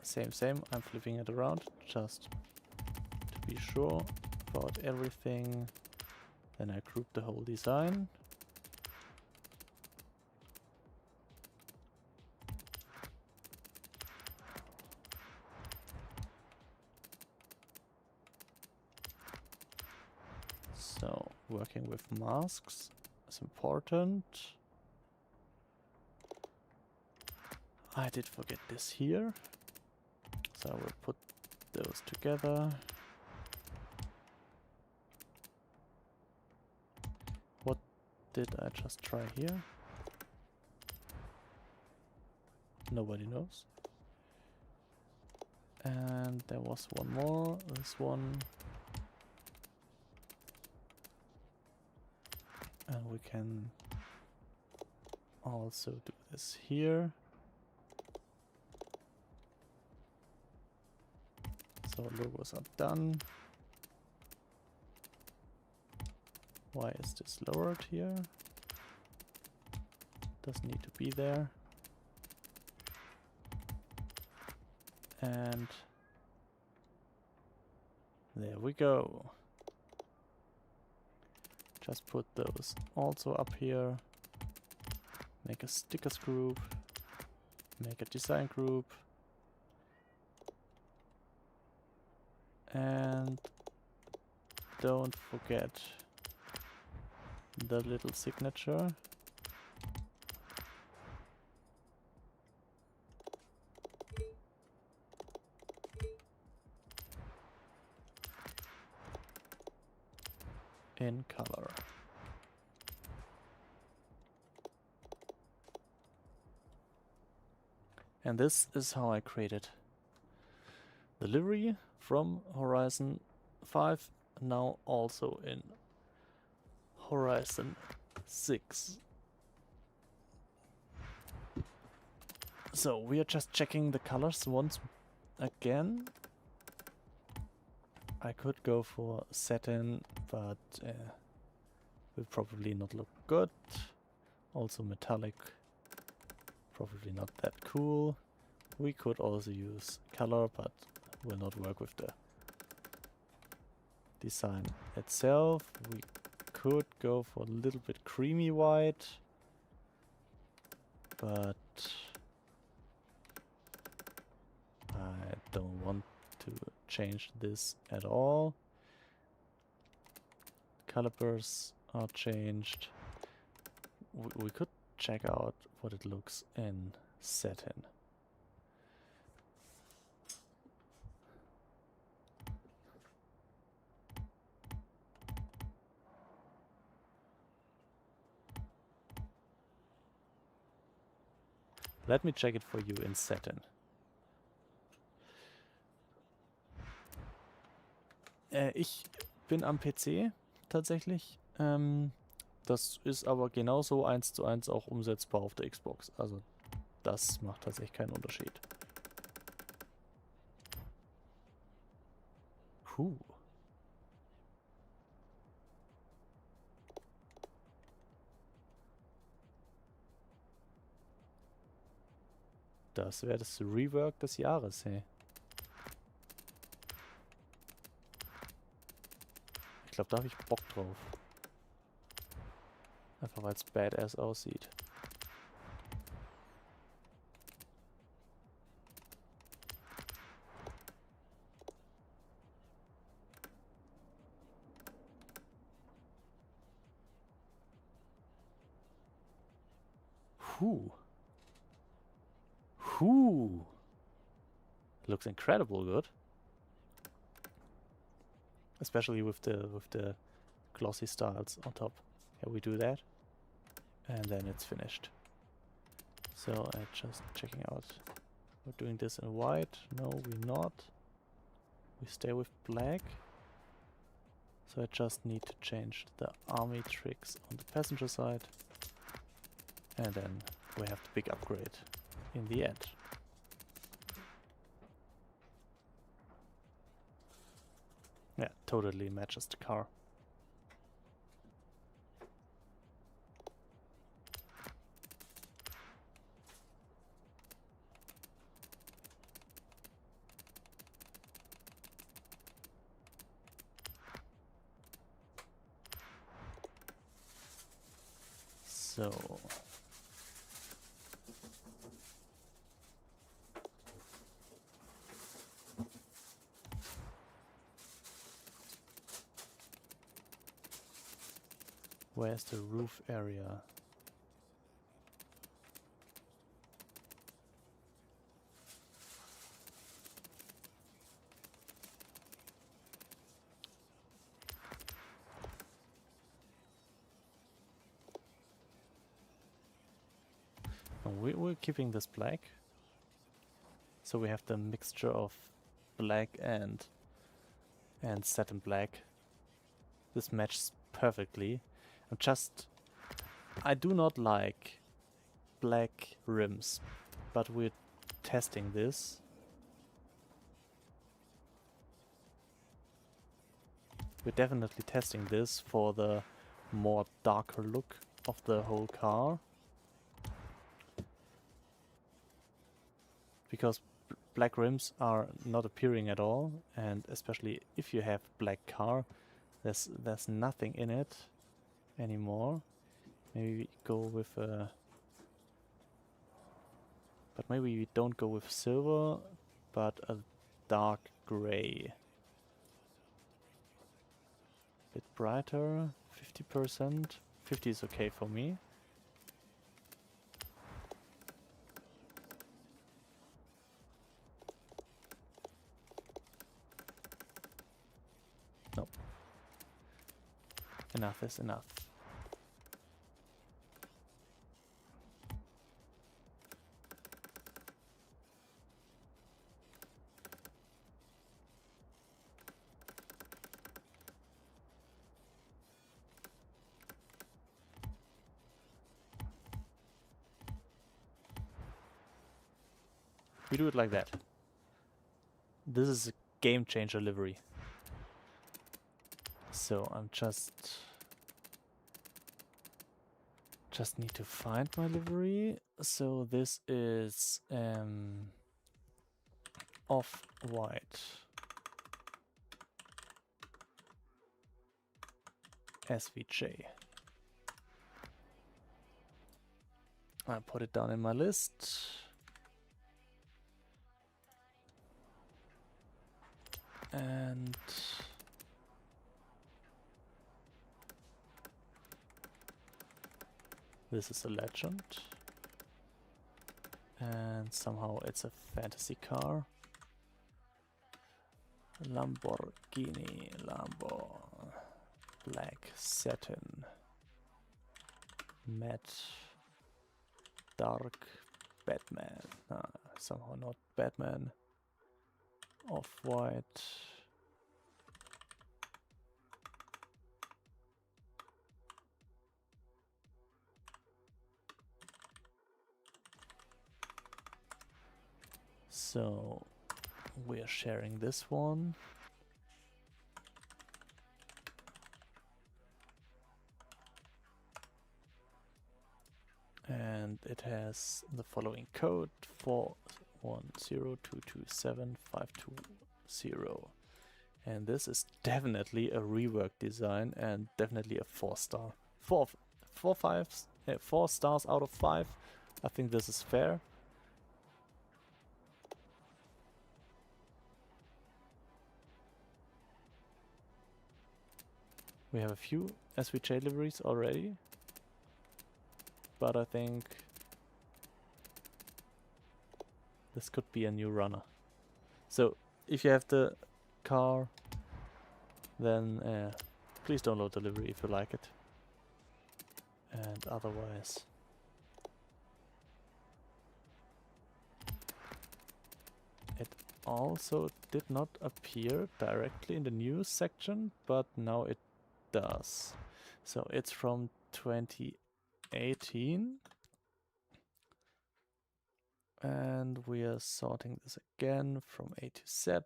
same, I'm flipping it around just to be sure about everything. Then I group the whole design. working with masks is important. I did forget this here, so I will put those together. What did I just try here? Nobody knows. And there was one more, this one. And we can also do this here. So logos are done. Why is this lowered here? Doesn't need to be there. And there we go. Just put those also up here. Make a stickers group. Make a design group. And don't forget the little signature. In color. And this is how I created the livery from Horizon 5, now also in Horizon 6. So we are just checking the colors once again. I could go for satin, but will probably not look good. Also metallic, probably not that cool. We could also use color, but will not work with the design itself. We could go for a little bit creamy white, but I don't want to change this at all. Calipers are changed. We could check out what it looks in satin. Let me check it for you in satin. Ich bin am PC tatsächlich. Das ist aber genauso 1:1 auch umsetzbar auf der Xbox. Also das macht tatsächlich keinen Unterschied. Das wäre das Rework des Jahres, hey. Ich glaube, da habe ich Bock drauf. Einfach weil es badass aussieht. Looks incredible good. Especially with the glossy styles on top. Yeah, we do that. And then it's finished. So I'm just checking out. We're doing this in white. No, we're not. We stay with black. So I just need to change the army tricks on the passenger side. And then we have the big upgrade in the end. Yeah, totally matches the car. So Where's the roof area? We're keeping this black. So we have the mixture of black and satin black. This matches perfectly. I do not like black rims, but we're testing this. We're definitely testing this for the more darker look of the whole car. Because black rims are not appearing at all, and especially if you have black car, there's nothing in it anymore. Maybe we go with a... But maybe we don't go with silver, but a dark gray. Bit brighter, 50%. 50 is okay for me. No. Enough is enough. We do it like that. This is a game changer livery. So I'm just need to find my livery. So this is off-white SVJ. I put it down in my list. And this is a legend. And somehow it's a fantasy car. Lamborghini, Lambo, black satin, matte, dark, Batman. Somehow not Batman. Off-white. So we're sharing this one. And it has the following code: 410227520. And this is definitely a rework design and definitely a 4-star. 4 stars out of 5. I think this is fair. We have a few SVJ liveries already, but I think this could be a new runner. So if you have the car, then please download the livery if you like it. And otherwise, it also did not appear directly in the news section, but now it does. So it's from 2018. And we are sorting this again from A to Z.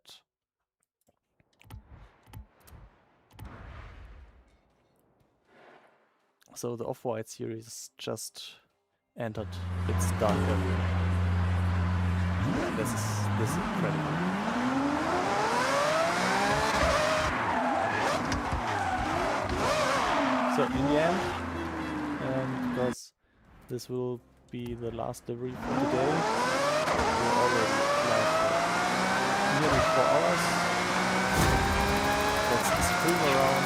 So the Off-White series just entered its dark area. This is incredible. So in the end, because this will be the last livery for today, we're already live for nearly 4 hours. Let's stream around.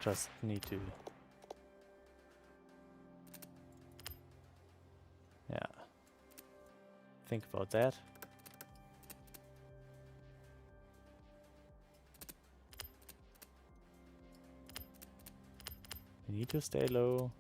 just need to... yeah. Think about that. You need to stay low.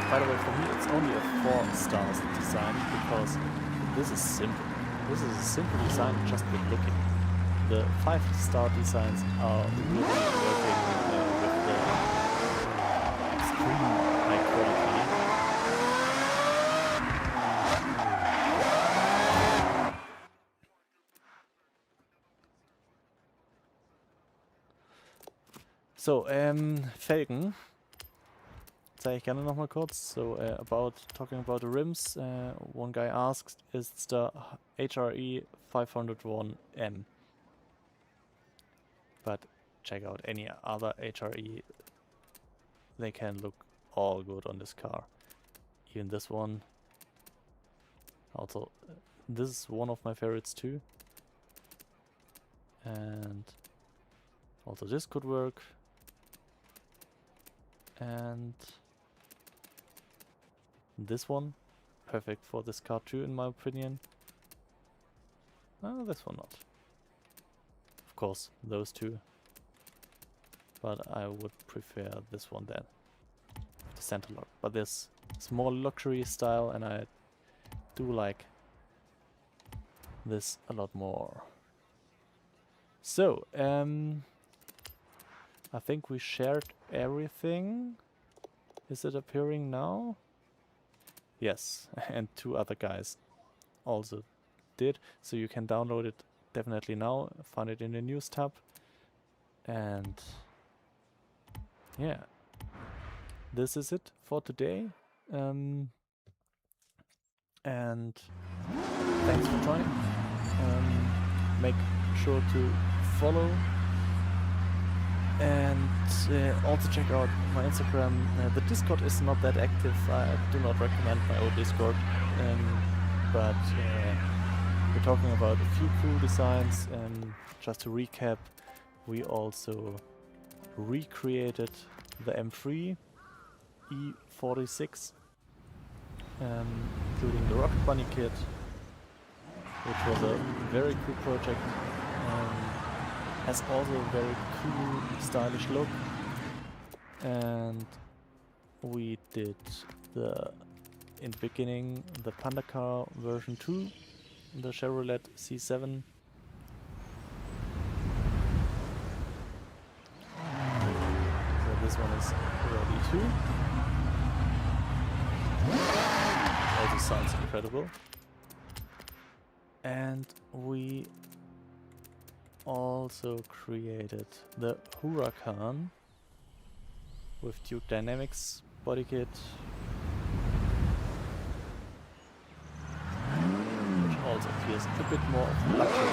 By the way, for me it's only a 4-star design because this is simple. This is a simple design just with looking. The 5-star designs are really working with the extreme high quality. So, Felgen. Zeige ich gerne nochmal kurz. So, talking about the rims, one guy asked, is the HRE 501M. But check out any other HRE, they can look all good on this car. Even this one. Also, this is one of my favorites too. And also this could work. And this one, perfect for this car too, in my opinion. This one not. Of course, those two. But I would prefer this one then. The center lock. But this is more luxury style and I do like this a lot more. So, I think we shared everything. Is it appearing now? Yes, and 2 other guys also did. So you can download it definitely now. Find it in the news tab. And yeah, this is it for today. And thanks for joining. Make sure to follow. And also check out my Instagram. The Discord is not that active. I do not recommend my old Discord. But we're talking about a few cool designs. Just to recap, we also recreated the M3 E46, including the Rocket Bunny kit, which was a very cool project, has also a very cool, stylish look. And we did in the beginning, the Panda Car version 2, the Chevrolet C7. So this one is ready too. Also sounds incredible. And we also created the Huracan with Duke Dynamics body kit, which also feels a bit more of luxury.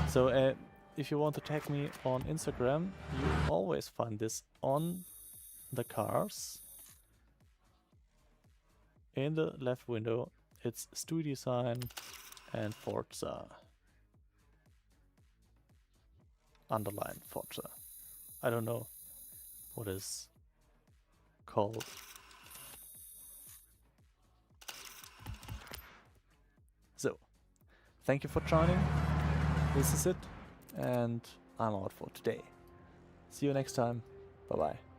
So if you want to tag me on Instagram, you always find this on the cars. In the left window, it's StuiiDesign and Forza. Underline Forza. I don't know what is called. So, thank you for joining. This is it, and I'm out for today. See you next time. Bye bye.